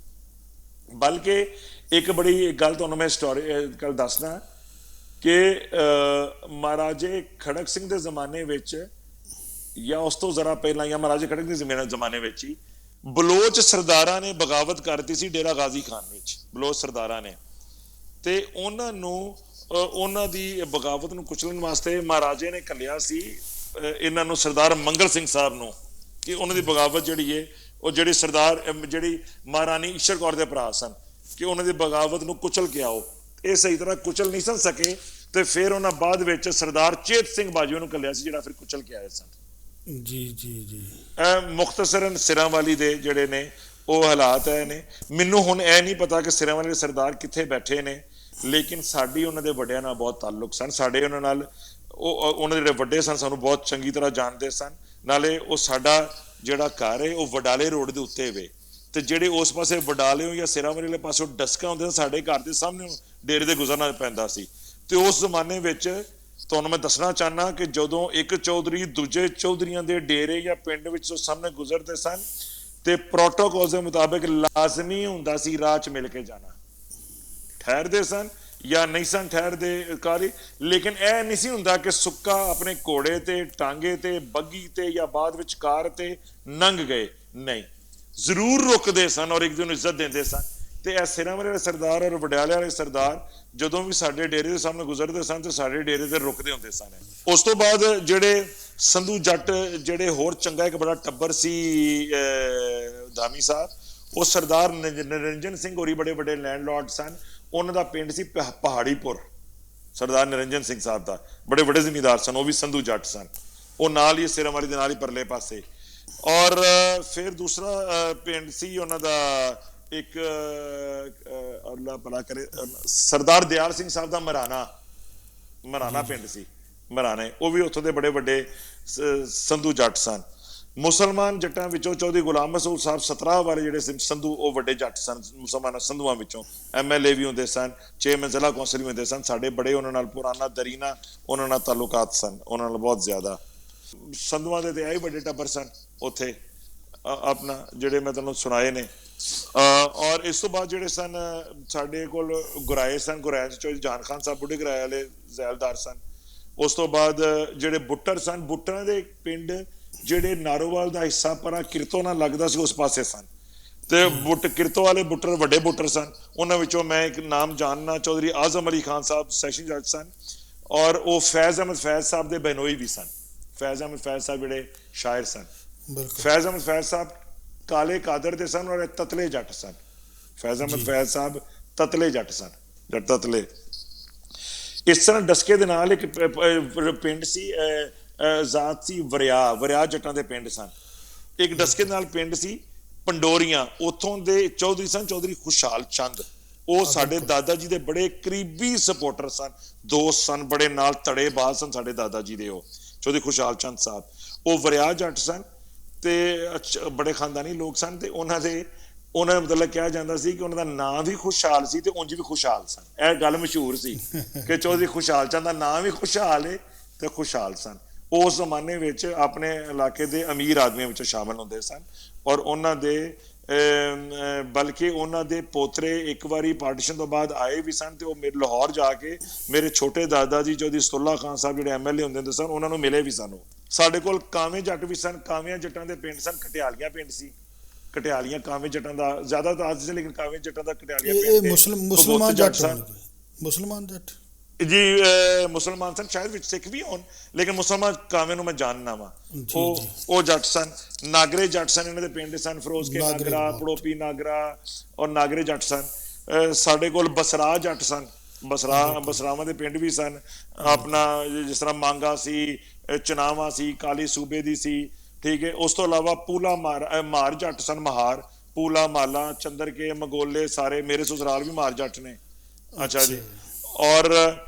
ਬਲਕਿ ਇੱਕ ਬੜੀ ਗੱਲ ਤੁਹਾਨੂੰ ਮੈਂ ਗੱਲ ਦੱਸਦਾ ਕਿ ਮਹਾਰਾਜੇ ਖੜਕ ਸਿੰਘ ਦੇ ਜ਼ਮਾਨੇ ਵਿੱਚ, ਜਾਂ ਉਸ ਤੋਂ ਜ਼ਰਾ ਪਹਿਲਾਂ, ਜਾਂ ਮਹਾਰਾਜੇ ਖੜਕ ਦੇ ਜ਼ਮਾਨੇ ਵਿੱਚ ਹੀ ਬਲੋਚ ਸਰਦਾਰਾਂ ਨੇ ਬਗਾਵਤ ਕਰਤੀ ਸੀ ਡੇਰਾ ਗਾਜ਼ੀ ਖਾਨ ਵਿੱਚ, ਬਲੋਚ ਸਰਦਾਰਾਂ ਨੇ। ਤੇ ਉਹਨਾਂ ਨੂੰ, ਉਹਨਾਂ ਦੀ ਬਗਾਵਤ ਨੂੰ ਕੁਚਲਣ ਵਾਸਤੇ ਮਹਾਰਾਜੇ ਨੇ ਘੱਲਿਆ ਸੀ ਇਹਨਾਂ ਨੂੰ, ਸਰਦਾਰ ਮੰਗਲ ਸਿੰਘ ਸਾਹਿਬ ਨੂੰ, ਕਿ ਉਹਨਾਂ ਦੀ ਬਗਾਵਤ ਜਿਹੜੀ ਹੈ ਉਹ ਜਿਹੜੀ ਮਹਾਰਾਣੀ ਈਸ਼ਰ ਕੌਰ ਦੇ ਭਰਾ ਸਨ, ਕਿ ਉਹਨਾਂ ਦੀ ਬਗਾਵਤ ਨੂੰ ਕੁਚਲ ਕੇ ਆਓ। ਇਹ ਸਹੀ ਤਰ੍ਹਾਂ ਕੁਚਲ ਨਹੀਂ ਸਨ ਸਕੇ, ਤੇ ਫਿਰ ਉਹਨਾਂ ਬਾਅਦ ਵਿੱਚ ਸਰਦਾਰ ਚੇਤ ਸਿੰਘ ਬਾਜੂ ਨੂੰ ਘੱਲਿਆ ਸੀ, ਜਿਹੜਾ ਫਿਰ ਕੁਚਲ ਕੇ ਆਏ ਸਨ। ਜੀ ਮੁਖਤਸਰਨ ਸਿਰਾਂ ਵਾਲੀ ਦੇ ਜਿਹੜੇ ਨੇ ਉਹ ਹਾਲਾਤ ਹੈ ਨੇ। ਮੈਨੂੰ ਹੁਣ ਇਹ ਨਹੀਂ ਪਤਾ ਕਿ ਸਿਰਾਂ ਵਾਲੇ ਸਰਦਾਰ ਕਿੱਥੇ ਬੈਠੇ ਨੇ, ਲੇਕਿਨ ਸਾਡੀ ਉਹਨਾਂ ਦੇ ਵੱਡਿਆਂ ਨਾਲ ਬਹੁਤ ਤਾਲੁਕ ਸਨ। ਸਾਡੇ ਉਹਨਾਂ ਨਾਲ, ਉਹਨਾਂ ਦੇ ਜਿਹੜੇ ਵੱਡੇ ਸਨ ਸਾਨੂੰ ਬਹੁਤ ਚੰਗੀ ਤਰ੍ਹਾਂ ਜਾਣਦੇ ਸਨ। ਨਾਲੇ ਉਹ ਸਾਡਾ ਜਿਹੜਾ ਘਰ ਹੈ ਉਹ ਵਡਾਲੇ ਰੋਡ ਦੇ ਉੱਤੇ ਵੇ, ਤੇ ਜਿਹੜੇ ਉਸ ਪਾਸੇ ਵਡਾਲਿਓ ਜਾਂ ਸਿਰਾਂ ਵਾਲੇ ਪਾਸੋਂ ਡਸਕਾ ਹੁੰਦੇ, ਸਾਡੇ ਘਰ ਦੇ ਸਾਹਮਣੇ ਡੇਰੇ ਦੇ ਗੁਜ਼ਰਨਾ ਪੈਂਦਾ ਸੀ। ਤੇ ਉਸ ਜ਼ਮਾਨੇ ਵਿੱਚ ਤੁਹਾਨੂੰ ਮੈਂ ਦੱਸਣਾ ਚਾਹਨਾ ਕਿ ਜਦੋਂ ਇੱਕ ਚੌਧਰੀ ਦੂਜੇ ਚੌਧਰੀਆਂ ਦੇ ਡੇਰੇ ਜਾਂ ਪਿੰਡ ਵਿੱਚ ਸਾਹਮਣੇ ਗੁਜ਼ਰਦੇ ਸਨ, ਤੇ ਪ੍ਰੋਟੋਕੋਲ ਦੇ ਮੁਤਾਬਿਕ ਲਾਜ਼ਮੀ ਹੁੰਦਾ ਸੀ ਰਾਹ 'ਚ ਮਿਲ ਕੇ ਜਾਣਾ। ਠਹਿਰਦੇ ਸਨ ਜਾਂ ਨਹੀਂ ਸਨ ਠਹਿਰਦੇ ਕਾਰੀ, ਲੇਕਿਨ ਇਹ ਨਹੀਂ ਸੀ ਹੁੰਦਾ ਕਿ ਸੁੱਕਾ ਆਪਣੇ ਘੋੜੇ ਤੇ, ਟਾਂਗੇ ਤੇ, ਬੱਗੀ ਤੇ, ਜਾਂ ਬਾਅਦ ਵਿੱਚ ਕਾਰ ਤੇ ਲੰਘ ਗਏ। ਨਹੀਂ, ਜ਼ਰੂਰ ਰੁਕਦੇ ਸਨ ਔਰ ਇੱਕ ਦੂਜੇ ਨੂੰ ਇੱਜ਼ਤ ਦਿੰਦੇ ਸਨ। ਤੇ ਇਹ ਸਿਰਾਂ ਵਾਲੇ ਸਰਦਾਰ ਔਰ ਵਡਿਆਲੇ ਵਾਲੇ ਸਰਦਾਰ ਜਦੋਂ ਵੀ ਸਾਡੇ ਡੇਰੇ ਦੇ ਸਾਹਮਣੇ ਗੁਜ਼ਰਦੇ ਸਨ ਤੇ ਸਾਡੇ ਡੇਰੇ ਤੇ ਰੁਕਦੇ ਹੁੰਦੇ ਸਨ। ਉਸ ਤੋਂ ਬਾਅਦ ਜਿਹੜੇ ਸੰਧੂ ਜੱਟ, ਜਿਹੜੇ ਹੋਰ ਚੰਗਾ ਇੱਕ ਬੜਾ ਟੱਬਰ ਸੀ ਧਾਮੀ ਸਾਹਿਬ, ਉਹ ਸਰਦਾਰ ਨਿਰੰਜਨ ਸਿੰਘ ਹੋਰੀ ਬੜੇ ਵੱਡੇ ਲੈਂਡਲॉर्ड ਸਨ। ਉਹਨਾਂ ਦਾ ਪਿੰਡ ਸੀ ਪਹਾੜੀਪੁਰ, ਸਰਦਾਰ ਨਿਰੰਜਨ ਸਿੰਘ ਸਾਹਿਬ ਦਾ, ਬੜੇ ਵੱਡੇ ਜ਼ਿਮੀਂਦਾਰ ਸਨ, ਉਹ ਵੀ ਸੰਧੂ ਜੱਟ ਸਨ। ਉਹ ਨਾਲ ਹੀ ਸਿਰਾਂ ਵਾਲੀ ਦੇ ਨਾਲ ਹੀ ਪਰਲੇ ਪਾਸੇ। ਔਰ ਫਿਰ ਦੂਸਰਾ ਪਿੰਡ ਸੀ ਉਹਨਾਂ ਦਾ, ਇੱਕ ਅੱਲਾ ਭਲਾ ਕਰੇ, ਸਰਦਾਰ ਦਿਆਲ ਸਿੰਘ ਸਾਹਿਬ ਦਾ ਮਰਾਣਾ ਪਿੰਡ ਸੀ, ਮਰਾਣੇ। ਉਹ ਵੀ ਉੱਥੋਂ ਦੇ ਬੜੇ ਵੱਡੇ ਸੰਧੂ ਜੱਟ ਸਨ। ਮੁਸਲਮਾਨ ਜੱਟਾਂ ਵਿੱਚੋਂ ਚੌਧਰੀ ਗੁਲਾਮ ਮਸੂਦ ਸਾਹਿਬ 17 ਵਾਲੇ ਜਿਹੜੇ ਸੰਧੂ, ਉਹ ਵੱਡੇ ਜੱਟ ਸਨ। ਮੁਸਲਮਾਨ ਸੰਧੂਆਂ ਵਿੱਚੋਂ MLA ਵੀ ਹੁੰਦੇ ਸਨ, ਚੇਅਰਮੈਨ ਜ਼ਿਲ੍ਹਾ ਕੌਂਸਲ ਵੀ ਹੁੰਦੇ ਸਨ। ਸਾਡੇ ਬੜੇ ਉਹਨਾਂ ਨਾਲ ਪੁਰਾਣਾ ਦਰੀਨਾ, ਉਹਨਾਂ ਨਾਲ ਤਾਲੁਕਾਤ ਸਨ, ਉਹਨਾਂ ਨਾਲ ਬਹੁਤ ਜ਼ਿਆਦਾ। ਸੰਧੂਆਂ ਦੇ ਤੇ ਆਏ ਵੱਡੇ ਟੱਬਰ ਸਨ ਉੱਥੇ ਆਪਣਾ, ਜਿਹੜੇ ਮੈਂ ਤੁਹਾਨੂੰ ਸੁਣਾਏ ਨੇ। ਔਰ ਇਸ ਤੋਂ ਬਾਅਦ ਜਿਹੜੇ ਸਨ ਸਾਡੇ ਕੋਲ ਗੁਰਾਏ ਸਨ, ਗੁਰਾਏ ਚੌਧਰੀ ਜਾਨ ਖਾਨ ਸਾਹਿਬ ਬੁੱਢੇ ਗੁਰਾਏ ਵਾਲੇ ਜ਼ੈਲਦਾਰ ਸਨ। ਉਸ ਤੋਂ ਬਾਅਦ ਜਿਹੜੇ ਬੁੱਟਰ ਸਨ, ਬੁੱਟਰਾਂ ਦੇ ਪਿੰਡ ਜਿਹੜੇ ਨਾਰੋਵਾਲ ਦਾ ਹਿੱਸਾ ਪਰਾਂ ਕਿਰਤੋਂ ਨਾਲ ਲੱਗਦਾ ਸੀ ਉਸ ਪਾਸੇ ਸਨ, ਤੇ ਕਿਰਤੋਂ ਵਾਲੇ ਬੁੱਟਰ ਵੱਡੇ ਬੁੱਟਰ ਸਨ। ਉਹਨਾਂ ਵਿੱਚੋਂ ਮੈਂ ਇੱਕ ਨਾਮ ਜਾਣਨਾ, ਚੌਧਰੀ ਆਜ਼ਮ ਅਲੀ ਖਾਨ ਸਾਹਿਬ ਸੈਸ਼ਨ ਜੱਜ ਸਨ, ਔਰ ਉਹ ਫੈਜ਼ ਅਹਿਮਦ ਫੈਜ਼ ਸਾਹਿਬ ਦੇ ਬਹਿਨੋਈ ਵੀ ਸਨ। ਫੈਜ਼ ਅਹਿਮਦ ਫੈਜ਼ ਸਾਹਿਬ ਜਿਹੜੇ ਸ਼ਾਇਰ ਸਨ। ਬਿਲਕੁਲ ਫੈਜ਼ ਅਹਿਮਦ ਫੈਜ਼ ਸਾਹਿਬ ਕਾਲੇ ਕਾਦਰ ਦੇ ਸਨ ਔਰ ਇਹ ਤਤਲੇ ਜੱਟ ਸਨ। ਫੈਜ਼ ਅਹਿਮਦ ਜੀ। ਫੈਜ਼ ਸਾਹਿਬ ਤਤਲੇ ਜੱਟ ਸਨ, ਜੱਟ ਤਤਲੇ। ਇਸ ਤਰ੍ਹਾਂ ਡਸਕੇ ਦੇ ਨਾਲ ਇੱਕ ਪਿੰਡ ਸੀ, ਜ਼ਾਤ ਸੀ ਵਰਿਆ, ਵਰਿਆ ਜੱਟਾਂ ਦੇ ਪਿੰਡ ਸਨ। ਇੱਕ ਡਸਕੇ ਦੇ ਨਾਲ ਪਿੰਡ ਸੀ ਪੰਡੋਰੀਆਂ, ਉੱਥੋਂ ਦੇ ਚੌਧਰੀ ਸਨ ਚੌਧਰੀ ਖੁਸ਼ਹਾਲ ਚੰਦ। ਉਹ ਸਾਡੇ ਦਾਦਾ ਜੀ ਦੇ ਬੜੇ ਕਰੀਬੀ ਸਪੋਰਟਰ ਸਨ, ਦੋਸਤ ਸਨ, ਬੜੇ ਨਾਲ ਧੜੇਬਾਜ਼ ਸਨ ਸਾਡੇ ਦਾਦਾ ਜੀ ਦੇ। ਉਹ ਚੌਧਰੀ ਖੁਸ਼ਹਾਲ ਚੰਦ ਸਾਹਿਬ ਉਹ ਵਰਿਆ ਜੱਟ ਸਨ ਤੇ ਬੜੇ ਖਾਨਦਾਨੀ ਲੋਕ ਸਨ। ਤੇ ਉਹਨਾਂ ਦਾ ਮਤਲਬ ਕਿਹਾ ਜਾਂਦਾ ਸੀ ਕਿ ਉਹਨਾਂ ਦਾ ਨਾਂ ਵੀ ਖੁਸ਼ਹਾਲ ਸੀ ਤੇ ਉਂਝ ਵੀ ਖੁਸ਼ਹਾਲ ਸਨ। ਇਹ ਗੱਲ ਮਸ਼ਹੂਰ ਸੀ ਕਿ ਚੌਧਰੀ ਖੁਸ਼ਹਾਲ ਚੰਦ ਦਾ ਨਾਂ ਵੀ ਖੁਸ਼ਹਾਲ ਹੈ ਤੇ ਖੁਸ਼ਹਾਲ ਸਨ। ਉਸ ਜ਼ਮਾਨੇ ਵਿੱਚ ਆਪਣੇ ਇਲਾਕੇ ਦੇ ਅਮੀਰ ਆਦਮੀਆਂ ਵਿੱਚੋਂ ਸ਼ਾਮਲ ਹੁੰਦੇ ਸਨ। ਔਰ ਉਹਨਾਂ ਦੇ ਬਲਕਿ ਉਹਨਾਂ ਦੇ ਪੋਤਰੇ ਇੱਕ ਵਾਰੀ ਪਾਰਟੀਸ਼ਨ ਤੋਂ ਬਾਅਦ ਆਏ ਵੀ ਸਨ ਤੇ ਉਹ ਮੇਰੇ ਲਾਹੌਰ ਜਾ ਕੇ ਮੇਰੇ ਛੋਟੇ ਦਾਦਾ ਜੀ ਚੌਧਰੀ ਸਤੁੱਲਾ ਖਾਨ ਸਾਹਿਬ ਜਿਹੜੇ MLA ਹੁੰਦੇ ਸਨ ਉਹਨਾਂ ਨੂੰ ਮਿਲੇ ਵੀ ਸਨ। ਉਹ ਸਾਡੇ ਕੋਲ ਕਾਵੇਂ ਜੱਟ ਵੀ ਸਨ, ਕਾਵਿਆਂ ਜੱਟਾਂ ਦੇ ਪਿੰਡ ਸਨ, ਕਟਿਆਲੀਆਂ ਪਿੰਡ ਸੀ। ਕਟਿਆਲੀਆਂ ਕਾਵੇਂ ਜੱਟਾਂ ਦਾ ਜ਼ਿਆਦਾ ਤਾਜ ਸੀ, ਲੇਕਿਨ ਕਾਵੇਂ ਜੱਟਾਂ ਦਾ ਕਟਿਆਲੀਆਂ ਇਹ ਪਿੰਡ ਮੁਸਲਮਾਨ ਜੱਟ ਸਨ। ਮੁਸਲਮਾਨ ਜੱਟ ਜੀ ਮੁਸਲਮਾਨ ਸਨ, ਸ਼ਾਇਦ ਵਿੱਚ ਸਿੱਖ ਵੀ ਹੋਣ, ਲੇਕਿਨ ਮੁਸਲਮਾਨ ਕਾਵੇਂ ਨੂੰ ਮੈਂ ਜਾਣਨਾ ਵਾ। ਉਹ ਜੱਟ ਸਨ। ਨਾਗਰੇ ਜੱਟ ਸਨ, ਇਹਨਾਂ ਦੇ ਪਿੰਡ ਸਨ ਫਿਰੋਜ਼ ਕੇ ਨਾਗਰਾ, ਪੜੋਪੀ ਨਾਗਰਾ ਔਰ ਨਾਗਰੇ ਜੱਟ ਸਨ। ਸਾਡੇ ਕੋਲ ਬਸਰਾ ਜੱਟ ਸਨ, ਬਸਰਾਵਾਂ ਦੇ ਪਿੰਡ ਵੀ ਸਨ। ਆਪਣਾ ਜਿਸ ਤਰ੍ਹਾਂ ਮਾਂਗਾ ਸੀ, ਚਨਾਵਾ ਸੀ, ਕਾਲੀ ਸੂਬੇ ਦੀ ਸੀ, ਠੀਕ ਹੈ। ਉਸ ਤੋਂ ਇਲਾਵਾ ਪੂਲਾ ਮਾਰ ਜੱਟ ਸਨ, ਮਹਾਰ, ਪੂਲਾ, ਮਾਲਾ, ਚੰਦਰ ਕੇ, ਮਗੋਲੇ, ਸਾਰੇ ਮੇਰੇ ਸਸੁਰਾਲ ਵੀ ਮਾਰ ਜੱਟ ਨੇ। ਅੱਛਾ ਜੀ। ਔਰ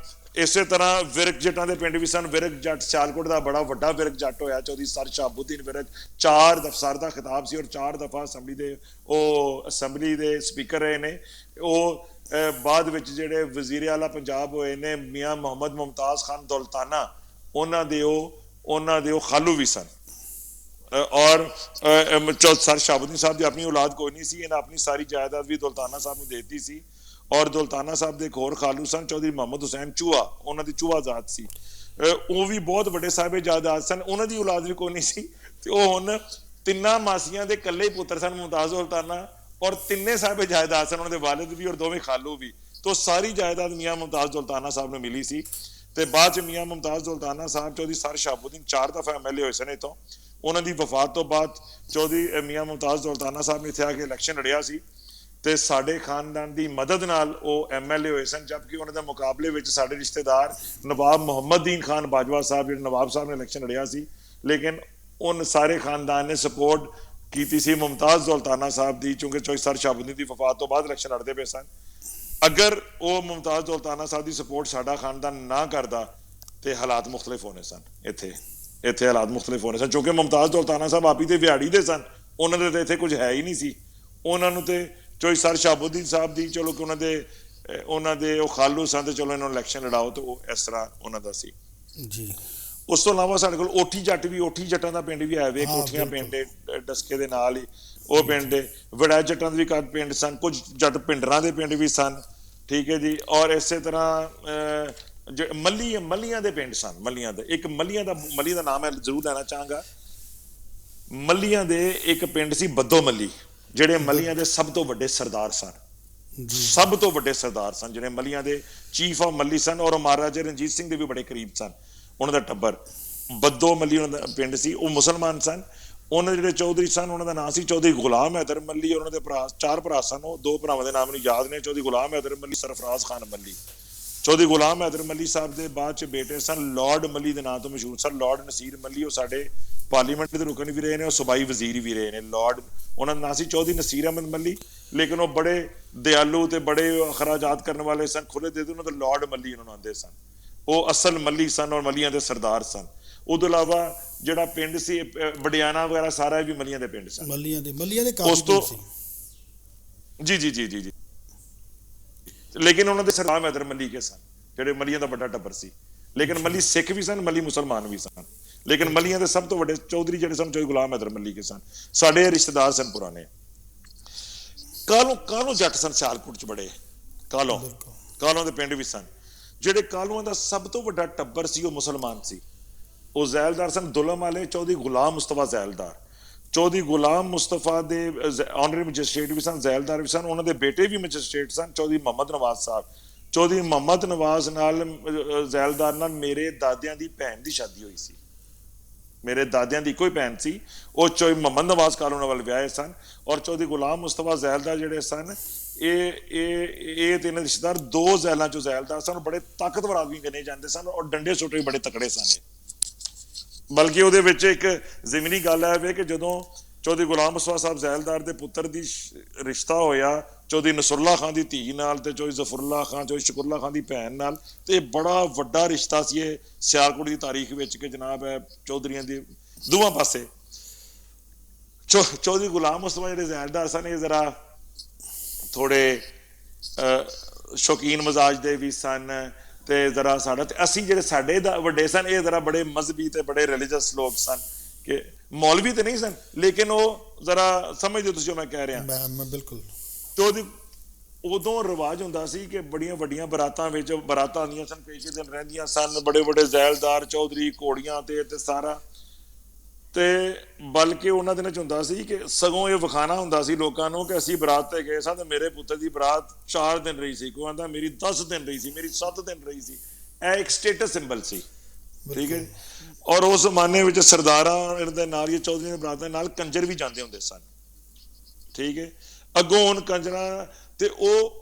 ਇਸੇ ਤਰ੍ਹਾਂ ਵਿਰਕ ਜੱਟਾਂ ਦੇ ਪਿੰਡ ਵੀ ਸਨ। ਵਿਰਕ ਜੱਟ ਸਿਆਲਕੋਟ ਦਾ ਬੜਾ ਵੱਡਾ ਵਿਰਕ ਜੱਟ ਹੋਇਆ, ਚੌਧਰੀ ਸਰ ਸ਼ਹਾਬੂਦੀਨ ਵਿਰਕ। 4 ਦਫਾ ਸਰ ਦਾ ਖਿਤਾਬ ਸੀ ਔਰ 4 ਦਫਾ ਅਸੈਂਬਲੀ ਦੇ ਸਪੀਕਰ ਰਹੇ ਨੇ। ਉਹ ਬਾਅਦ ਵਿੱਚ ਜਿਹੜੇ ਵਜ਼ੀਰ ਆਲਾ ਪੰਜਾਬ ਹੋਏ ਨੇ ਮੀਆਂ ਮੁਹੰਮਦ ਮੁਮਤਾਜ਼ ਖਾਨ ਦੌਲਤਾਨਾ, ਉਹਨਾਂ ਦੇ ਉਹ ਖਾਲੂ ਵੀ ਸਨ। ਔਰ ਸਰ ਸ਼ਹਾਬੂਦੀਨ ਸਾਹਿਬ ਦੀ ਆਪਣੀ ਔਲਾਦ ਕੋਈ ਨਹੀਂ ਸੀ, ਇਹਨਾਂ ਆਪਣੀ ਸਾਰੀ ਜਾਇਦਾਦ ਵੀ ਦੌਲਤਾਨਾ ਸਾਹਿਬ ਨੂੰ ਦੇ ਦਿੱਤੀ ਸੀ। ਔਰ ਦੌਲਤਾਨਾ ਸਾਹਿਬ ਦੇ ਇੱਕ ਹੋਰ ਖਾਲੂ ਸਨ ਚੌਧਰੀ ਮੁਹੰਮਦ ਹੁਸੈਨ ਚੂਹਾ, ਉਹਨਾਂ ਦੀ ਚੂਹਾ ਜ਼ਾਤ ਸੀ। ਉਹ ਵੀ ਬਹੁਤ ਵੱਡੇ ਸਾਹਿਬੇ ਜਾਇਦਾਦ ਸਨ, ਉਹਨਾਂ ਦੀ ਔਲਾਦ ਵੀ ਕੋਈ ਨਹੀਂ ਸੀ। ਤੇ ਉਹ ਹੁਣ 3 ਮਾਸੀਆਂ ਦੇ ਇਕੱਲੇ ਹੀ ਪੁੱਤਰ ਸਨ, ਮੁਮਤਾਜ਼ ਦੌਲਤਾਨਾ, ਔਰ 3 ਸਾਹਿਬੇ ਜਾਇਦਾਦ ਸਨ, ਉਹਨਾਂ ਦੇ ਵਾਲਿਦ ਵੀ ਔਰ 2 ਖਾਲੂ ਵੀ। ਤੋਂ ਸਾਰੀ ਜਾਇਦਾਦ ਮੀਆਂ ਮੁਮਤਾਜ਼ ਦੌਲਤਾਨਾ ਸਾਹਿਬ ਨੂੰ ਮਿਲੀ ਸੀ। ਤੇ ਬਾਅਦ ਚ ਮੀਆਂ ਮੁਮਤਾਜ਼ ਦੌਲਤਾਨਾ ਸਾਹਿਬ ਚੌਧਰੀ ਸਰ ਸ਼ਹਾਬੂਦੀਨ 4 ਦਫਾ MLA ਹੋਏ ਸਨ ਇੱਥੋਂ। ਉਹਨਾਂ ਦੀ ਵਫਾਤ ਤੋਂ ਬਾਅਦ ਚੌਧਰੀ ਮੀਆਂ ਮੁਮਤਾਜ਼ ਦੌਲਤਾਨਾ ਸਾਹਿਬ ਨੇ ਇੱਥੇ ਆ ਕੇ ਇਲੈਕਸ਼ਨ ਲੜਿਆ ਸੀ ਤੇ ਸਾਡੇ ਖਾਨਦਾਨ ਦੀ ਮਦਦ ਨਾਲ ਉਹ MLA ਹੋਏ ਸਨ। ਜਦਕਿ ਉਹਨਾਂ ਦੇ ਮੁਕਾਬਲੇ ਵਿੱਚ ਸਾਡੇ ਰਿਸ਼ਤੇਦਾਰ ਨਵਾਬ ਮੁਹੰਮਦੀਨ ਖਾਨ ਬਾਜਵਾ ਸਾਹਿਬ, ਜਿਹੜੇ ਨਵਾਬ ਸਾਹਿਬ ਨੇ ਇਲੈਕਸ਼ਨ ਲੜਿਆ ਸੀ, ਲੇਕਿਨ ਉਨ ਸਾਰੇ ਖਾਨਦਾਨ ਨੇ ਸਪੋਰਟ ਕੀਤੀ ਸੀ ਮੁਮਤਾਜ਼ ਦੌਲਤਾਨਾ ਸਾਹਿਬ ਦੀ, ਕਿਉਂਕਿ ਚੌਧਰੀ ਸਰ ਸ਼ਹਾਬੂਦੀਨ ਦੀ ਵਫਾਤ ਤੋਂ ਬਾਅਦ ਇਲੈਕਸ਼ਨ ਲੜਦੇ ਪਏ ਸਨ। ਅਗਰ ਉਹ ਮੁਮਤਾਜ਼ ਦੌਲਤਾਨਾ ਸਾਹਿਬ ਦੀ ਸਪੋਰਟ ਸਾਡਾ ਖਾਨਦਾਨ ਨਾ ਕਰਦਾ ਤੇ ਹਾਲਾਤ ਮੁਖਤਲਿਫ ਹੋਣੇ ਸਨ। ਇੱਥੇ ਹਾਲਾਤ ਮੁਖਤਲਿਫ ਹੋਣੇ ਸਨ, ਕਿਉਂਕਿ ਮੁਮਤਾਜ਼ ਦੌਲਤਾਨਾ ਸਾਹਿਬ ਆਪੀ ਤੇ ਵਿਹਾੜੀ ਦੇ ਸਨ, ਉਹਨਾਂ ਦੇ ਤੇ ਇੱਥੇ ਕੁਝ ਹੈ ਹੀ ਨਹੀਂ ਸੀ। ਉਹਨਾਂ ਨੂੰ ਤੇ ਚੌਧਰੀ ਸਰ ਸ਼ਹਾਬੂਦੀਨ ਸਾਹਿਬ ਦੀ ਚਲੋ ਕਿ ਉਹਨਾਂ ਦੇ ਉਹ ਖਾਲੂ ਸਨ ਤੇ ਚਲੋ ਇਹਨਾਂ ਨੂੰ ਇਲੈਕਸ਼ਨ ਲੜਾਓ, ਤੇ ਉਹ ਇਸ ਤਰ੍ਹਾਂ ਉਹਨਾਂ ਦਾ ਸੀ ਜੀ। ਉਸ ਤੋਂ ਇਲਾਵਾ ਸਾਡੇ ਕੋਲ ਓਠੀ ਜੱਟ ਵੀ, ਓਠੀ ਜੱਟਾਂ ਦਾ ਪਿੰਡ ਵੀ ਹੈ ਵੇ, ਕੋਠੀਆਂ ਪਿੰਡ ਡਸਕੇ ਦੇ ਨਾਲ ਹੀ ਉਹ ਪਿੰਡ। ਵੜਾ ਜੱਟਾਂ ਦੇ ਵੀ ਪਿੰਡ ਸਨ, ਕੁਝ ਜੱਟ ਪਿੰਡਰਾਂ ਦੇ ਪਿੰਡ ਵੀ ਸਨ, ਠੀਕ ਹੈ ਜੀ। ਔਰ ਇਸੇ ਤਰ੍ਹਾਂ ਮੱਲੀਆਂ ਦੇ ਪਿੰਡ ਸਨ। ਮੱਲੀ ਦਾ ਨਾਮ ਮੈਂ ਜ਼ਰੂਰ ਲੈਣਾ ਚਾਹਾਂਗਾ। ਮੱਲੀਆਂ ਦੇ ਇੱਕ ਪਿੰਡ ਸੀ ਬੱਦੋ ਮੱਲੀ, ਜਿਹੜੇ ਮੱਲੀਆਂ ਦੇ ਸਭ ਤੋਂ ਵੱਡੇ ਸਰਦਾਰ ਸਨ, ਜਿਹੜੇ ਮੱਲੀਆਂ ਦੇ ਚੀਫ ਆਫ ਮੱਲੀ ਸਨ। ਔਰ ਮਹਾਰਾਜਾ ਰਣਜੀਤ ਸਿੰਘ ਦੇ ਵੀ ਬੜੇ ਕਰੀਬ ਸਨ ਉਹਨਾਂ ਦਾ ਟੱਬਰ। ਬੱਦੋ ਮੱਲੀ ਉਹਨਾਂ ਦਾ ਪਿੰਡ ਸੀ। ਉਹ ਮੁਸਲਮਾਨ ਸਨ। ਉਹਨਾਂ ਦੇ ਜਿਹੜੇ ਚੌਧਰੀ ਸਨ, ਉਹਨਾਂ ਦਾ ਨਾਂ ਸੀ ਚੌਧਰੀ ਗੁਲਾਮ ਹੈਦਰ ਮੱਲੀ। ਉਹਨਾਂ ਦੇ 4 ਭਰਾ ਸਨ। ਉਹ 2 ਭਰਾਵਾਂ ਦੇ ਨਾਮ ਮੈਨੂੰ ਯਾਦ ਨੇ, ਚੌਧਰੀ ਗੁਲਾਮ ਹੈਦਰ ਮੱਲੀ, ਸਰਫਰਾਜ਼ ਖਾਨ ਮੱਲੀ। ਚੌਧਰੀ ਗੁਲਾਮ ਹੈਦਰ ਮੱਲੀ ਸਾਹਿਬ ਦੇ ਬਾਅਦ ਚ ਬੇਟੇ ਸਨ ਲਾਰਡ ਮੱਲੀ ਦੇ ਨਾਂ ਤੋਂ ਮਸ਼ਹੂਰ ਸਨ, ਲਾਰਡ ਨਸੀਰ ਮੱਲੀ। ਉਹ ਸਾਡੇ ਪਾਰਲੀਮੈਂਟ ਦੇ ਰੁਕਨ ਵੀ ਰਹੇ ਨੇ, ਉਹ ਸੂਬਾਈ ਵਜ਼ੀਰ ਵੀ ਰਹੇ ਨੇ। ਉਹਨਾਂ ਦਾ ਨਾਂ ਸੀ ਚੌਧਰੀ ਨਸੀਰ ਅਹਿਮਦ ਮੱਲੀ, ਲੇਕਿਨ ਉਹ ਬੜੇ ਦਿਆਲੂ ਤੇ ਬੜੇ ਅਖਰਾਜਾਤ ਕਰਨ ਵਾਲੇ ਸਨ, ਖੁੱਲੇ ਦੇ ਉਹਨਾਂ ਦਾ ਲਾਰਡ ਮੱਲੀ ਉਹਨਾਂ ਨੂੰ ਆਉਂਦੇ ਸਨ। ਉਹ ਅਸਲ ਮੱਲੀ ਸਨ ਔਰ ਮੱਲੀਆਂ ਦੇ ਸਰਦਾਰ ਸਨ। ਉਹਦੇ ਇਲਾਵਾ ਜਿਹੜਾ ਪਿੰਡ ਸੀ ਬੜਿਆਣਾ ਵਗੈਰਾ ਸਾਰਾ ਵੀ ਮੱਲੀਆਂ ਦੇ ਪਿੰਡ ਸਨ। ਮੱਲੀਆਂ ਦੇ ਕਾਫੀ ਪਿੰਡ ਸੀ ਜੀ। ਲੇਕਿਨ ਉਹਨਾਂ ਦੇ ਸਰਦਾਰ ਹੈਦਰ ਮੱਲੀ ਕੇ ਸਨ, ਜਿਹੜੇ ਮੱਲੀਆਂ ਦਾ ਵੱਡਾ ਟੱਬਰ ਸੀ। ਲੇਕਿਨ ਮੱਲੀ ਸਿੱਖ ਵੀ ਸਨ, ਮੱਲੀ ਮੁਸਲਮਾਨ ਵੀ ਸਨ। ਲੇਕਿਨ ਮੱਲੀਆਂ ਦੇ ਸਭ ਤੋਂ ਵੱਡੇ ਚੌਧਰੀ ਜਿਹੜੇ ਸਨ ਚੌਧਰੀ ਗੁਲਾਮ ਹੈਦਰ ਮੱਲੀ ਕੇ ਸਨ, ਸਾਡੇ ਰਿਸ਼ਤੇਦਾਰ ਸਨ ਪੁਰਾਣੇ। ਕਾਲੋਂ ਜੱਟ ਸਨ ਸਿਆਲਕੋਟ ਚ ਬੜੇ, ਕਾਲੋਂ ਦੇ ਪਿੰਡ ਵੀ ਸਨ। ਜਿਹੜੇ ਕਾਲੋਆਂ ਦਾ ਸਭ ਤੋਂ ਵੱਡਾ ਟੱਬਰ ਸੀ ਉਹ ਮੁਸਲਮਾਨ ਸੀ। ਉਹ ਜ਼ੈਲਦਾਰ ਸਨ ਦੁਲਮ ਵਾਲੇ, ਚੌਧਰੀ ਗੁਲਾਮ ਮੁਸਤਫਾ ਜ਼ੈਲਦਾਰ। ਚੌਧਰੀ ਗੁਲਾਮ ਮੁਸਤਫਾ ਦੇ ਆਨਰੇਰੀ ਮੈਜਿਸਟ੍ਰੇਟ ਵੀ ਸਨ, ਜ਼ੈਲਦਾਰ ਵੀ ਸਨ। ਉਹਨਾਂ ਦੇ ਬੇਟੇ ਵੀ ਮੈਜਿਸਟ੍ਰੇਟ ਸਨ, ਚੌਧਰੀ ਮੁਹੰਮਦ ਨਵਾਜ਼ ਸਾਹਿਬ। ਚੌਧਰੀ ਮੁਹੰਮਦ ਨਵਾਜ਼ ਨਾਲ ਜ਼ੈਲਦਾਰ ਨਾਲ ਮੇਰੇ ਦਾਦਿਆਂ ਦੀ ਭੈਣ ਦੀ ਸ਼ਾਦੀ ਹੋਈ ਸੀ। ਮੇਰੇ ਦਾਦਿਆਂ ਦੀ ਇੱਕੋ ਹੀ ਭੈਣ ਸੀ। ਉਹ ਚੌਧਰੀ ਮੁਹੰਮਦ ਨਵਾਜ਼ ਕਾਲੂਣਾ ਵੱਲ ਵਿਆਹੇ ਸਨ, ਔਰ ਚੌਧਰੀ ਗੁਲਾਮ ਮੁਸਤਫਾ ਜ਼ੈਲਦਾਰ ਜਿਹੜੇ ਸਨ ਇਹ ਤਿੰਨ ਰਿਸ਼ਤੇਦਾਰ 2 ਜ਼ੈਲਾਂ ਚੋਂ ਜ਼ੈਲਦਾਰ ਸਨ। ਬੜੇ ਤਾਕਤਵਰ ਆਦਮੀ ਗਿਣੇ ਜਾਂਦੇ ਸਨ ਔਰ ਡੰਡੇ ਸੋਟੇ ਵੀ ਬੜੇ ਤਕੜੇ ਸਨ। ਬਲਕਿ ਉਹਦੇ ਵਿੱਚ ਇੱਕ ਜ਼ਿਮਨੀ ਗੱਲ ਹੈ ਵੇ ਕਿ ਜਦੋਂ ਚੌਧਰੀ ਗੁਲਾਮ ਮੁਸਤਫਾ ਸਾਹਿਬ ਜ਼ੈਲਦਾਰ ਦੇ ਪੁੱਤਰ ਦੀ ਰਿਸ਼ਤਾ ਹੋਇਆ ਚੌਧਰੀ ਨਸਰੁੱਲਾ ਖਾਨ ਦੀ ਧੀ ਨਾਲ ਤੇ ਚੌਧਰੀ ਜ਼ਫਰੁੱਲਾ ਖਾਨ, ਚੌਧਰੀ ਸ਼ੁਕਰੁੱਲਾ ਖਾਨ ਦੀ ਭੈਣ ਨਾਲ, ਤੇ ਬੜਾ ਵੱਡਾ ਰਿਸ਼ਤਾ ਸੀ ਇਹ ਸਿਆਲਕੋਟ ਦੀ ਤਾਰੀਖ ਵਿੱਚ ਕਿ ਜਨਾਬ ਹੈ ਚੌਧਰੀਆਂ ਦੀ ਦੋਵਾਂ ਪਾਸੇ। ਚੌਧਰੀ ਗੁਲਾਮ ਮੁਸਤਫਾ ਜਿਹੜੇ ਜ਼ੈਲਦਾਰ ਸਨ ਇਹ ਜ਼ਰਾ ਥੋੜੇ ਸ਼ੌਕੀਨ ਮਜ਼ਾਜ ਦੇ ਵੀ ਸਨ ਤੇ ਜ਼ਰਾ ਸਾਡਾ ਤੇ ਅਸੀਂ ਜਿਹੜੇ ਸਾਡੇ ਵੱਡੇ ਸਨ ਇਹ ਜ਼ਰਾ ਬੜੇ ਮਜ਼ਹਬੀ ਤੇ ਬੜੇ ਰਿਲੀਜੀਅਸ ਲੋਕ ਸਨ ਕਿ ਮੌਲਵੀ ਤੇ ਨਹੀਂ ਸਨ, ਲੇਕਿਨ ਉਹ ਜ਼ਰਾ ਸਮਝਦੇ ਤੁਸੀਂ ਮੈਂ ਕਹਿ ਰਿਹਾ। ਮੈਂ ਬਿਲਕੁਲ। ਤੇ ਉਹਦੀ ਉਦੋਂ ਰਿਵਾਜ ਹੁੰਦਾ ਸੀ ਕਿ ਬੜੀਆਂ ਵੱਡੀਆਂ ਬਰਾਤਾਂ ਵਿੱਚ ਬਰਾਤਾਂ ਆਉਂਦੀਆਂ ਸਨ, ਪੇਸ਼ੇ ਦਿਨ ਰਹਿੰਦੀਆਂ ਸਨ, ਬੜੇ ਵੱਡੇ ਜ਼ੈਲਦਾਰ ਚੌਧਰੀ ਘੋੜੀਆਂ ਤੇ ਸਾਰਾ। ਤੇ ਬਲਕਿ ਉਹਨਾਂ ਦਿਨਾਂ ਚ ਹੁੰਦਾ ਸੀ ਕਿ ਸਗੋਂ ਇਹ ਵਿਖਾਣਾ ਹੁੰਦਾ ਸੀ ਲੋਕਾਂ ਨੂੰ ਕਿ ਅਸੀਂ ਬਰਾਤ ਤੇ ਗਏ ਸਾਂ ਤੇ ਮੇਰੇ ਪੁੱਤਰ ਦੀ ਬਰਾਤ 4 ਦਿਨ ਰਹੀ ਸੀ, ਕੋਈ ਆਂਦਾ ਮੇਰੀ 10 ਦਿਨ ਰਹੀ ਸੀ, ਮੇਰੀ 7 ਦਿਨ ਰਹੀ ਸੀ। ਇਹ ਇੱਕ ਸਟੇਟਸ ਸਿੰਬਲ ਸੀ, ਠੀਕ ਹੈ। ਔਰ ਉਸ ਜ਼ਮਾਨੇ ਵਿੱਚ ਸਰਦਾਰਾਂ ਦੇ ਨਾਲ ਇਹ ਚੌਧਰੀਆਂ ਦੀ ਬਰਾਤਾਂ ਨਾਲ ਕੰਜਰ ਵੀ ਜਾਂਦੇ ਹੁੰਦੇ ਸਨ, ਠੀਕ ਹੈ। ਅੱਗੋਂ ਹੁਣ ਕੰਜਰਾਂ ਤੇ ਉਹ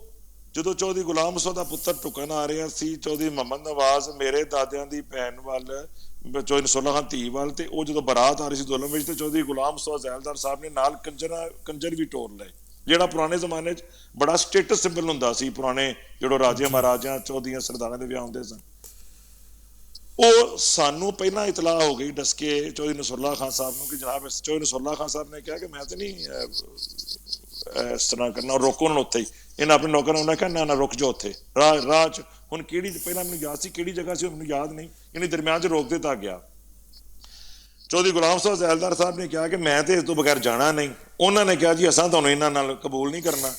ਜਦੋਂ ਚੌਧਰੀ ਗੁਲਾਮ ਮੁਸਤਫਾ ਦਾ ਪੁੱਤਰ ਢੁਕਣ ਆ ਰਿਹਾ ਸੀ ਚੌਧਰੀ ਮੁਹੰਮਦ ਨਵਾਜ਼ ਮੇਰੇ ਦਾਦਿਆਂ ਦੀ ਭੈਣ ਵੱਲ, ਚੌਧਰੀ ਨਸਰੁੱਲਾ ਖਾਨ ਧੀ ਵੱਲ, ਤੇ ਉਹ ਜਦੋਂ ਬਰਾਤ ਆ ਰਹੀ ਸੀ ਦੁਲਹਨ ਵਿੱਚ ਤੇ ਚੌਧਰੀ ਗੁਲਾਮ ਮੁਸਤਫਾ ਜ਼ੈਲਦਾਰ ਸਾਹਿਬ ਨੇ ਨਾਲ ਕੰਜਰ ਵੀ ਟੋਰ ਲਏ, ਜਿਹੜਾ ਪੁਰਾਣੇ ਜ਼ਮਾਨੇ 'ਚ ਬੜਾ ਸਟੇਟਸ ਸਿੰਬਲ ਹੁੰਦਾ ਸੀ। ਪੁਰਾਣੇ ਜਦੋਂ ਰਾਜੇ ਮਹਾਰਾਜਾ ਚੌਧਰੀਆਂ ਸਰਦਾਰਾਂ ਦੇ ਵਿਆਹ ਹੁੰਦੇ ਸਨ, ਉਹ ਸਾਨੂੰ ਪਹਿਲਾਂ ਇਤਲਾਹ ਹੋ ਗਈ ਦੱਸ ਕੇ ਚੌਧਰੀ ਨਸਰੁੱਲਾ ਖਾਨ ਸਾਹਿਬ ਨੂੰ ਕਿ ਜਨਾਬ ਚੌਧਰੀ ਨਸਰੁੱਲਾ ਖਾਨ ਸਾਹਿਬ ਨੇ ਕਿਹਾ ਕਿ ਮੈਂ ਤੇ ਨਹੀਂ ਇਸ ਤਰ੍ਹਾਂ ਕਰਨਾ, ਰੋਕੋ ਉਹਨਾਂ ਨੂੰ ਉੱਥੇ ਹੀ। ਇਹਨਾਂ ਆਪਣੇ ਨੌਕਰ ਨੂੰ ਉਹਨਾਂ ਕਿਹਾ ਨਾ ਰੁਕ ਜਾਓ ਉੱਥੇ ਰਾਹ 'ਚ। ਹੁਣ ਕਿਹੜੀ ਪਹਿਲਾਂ ਮੈਨੂੰ ਯਾਦ ਸੀ ਕਿਹੜੀ ਜਗ੍ਹਾ ਸੀ ਮੈਨੂੰ ਯਾਦ ਨਹੀਂ, ਇਹਨੇ ਦਰਮਿਆਨ 'ਚ ਰੋਕ ਦਿੱਤਾ ਗਿਆ। ਚੌਧਰੀ ਗੁਲਾਮ ਮੁਸਤਫਾ ਜ਼ੈਲਦਾਰ ਸਾਹਿਬ ਨੇ ਕਿਹਾ ਕਿ ਮੈਂ ਤੇ ਇਸ ਤੋਂ ਬਗੈਰ ਜਾਣਾ ਨਹੀਂ। ਉਹਨਾਂ ਨੇ ਕਿਹਾ ਜੀ ਅਸਾਂ ਤੁਹਾਨੂੰ ਇਹਨਾਂ ਨਾਲ ਕਬੂਲ ਨਹੀਂ ਕਰਨਾ,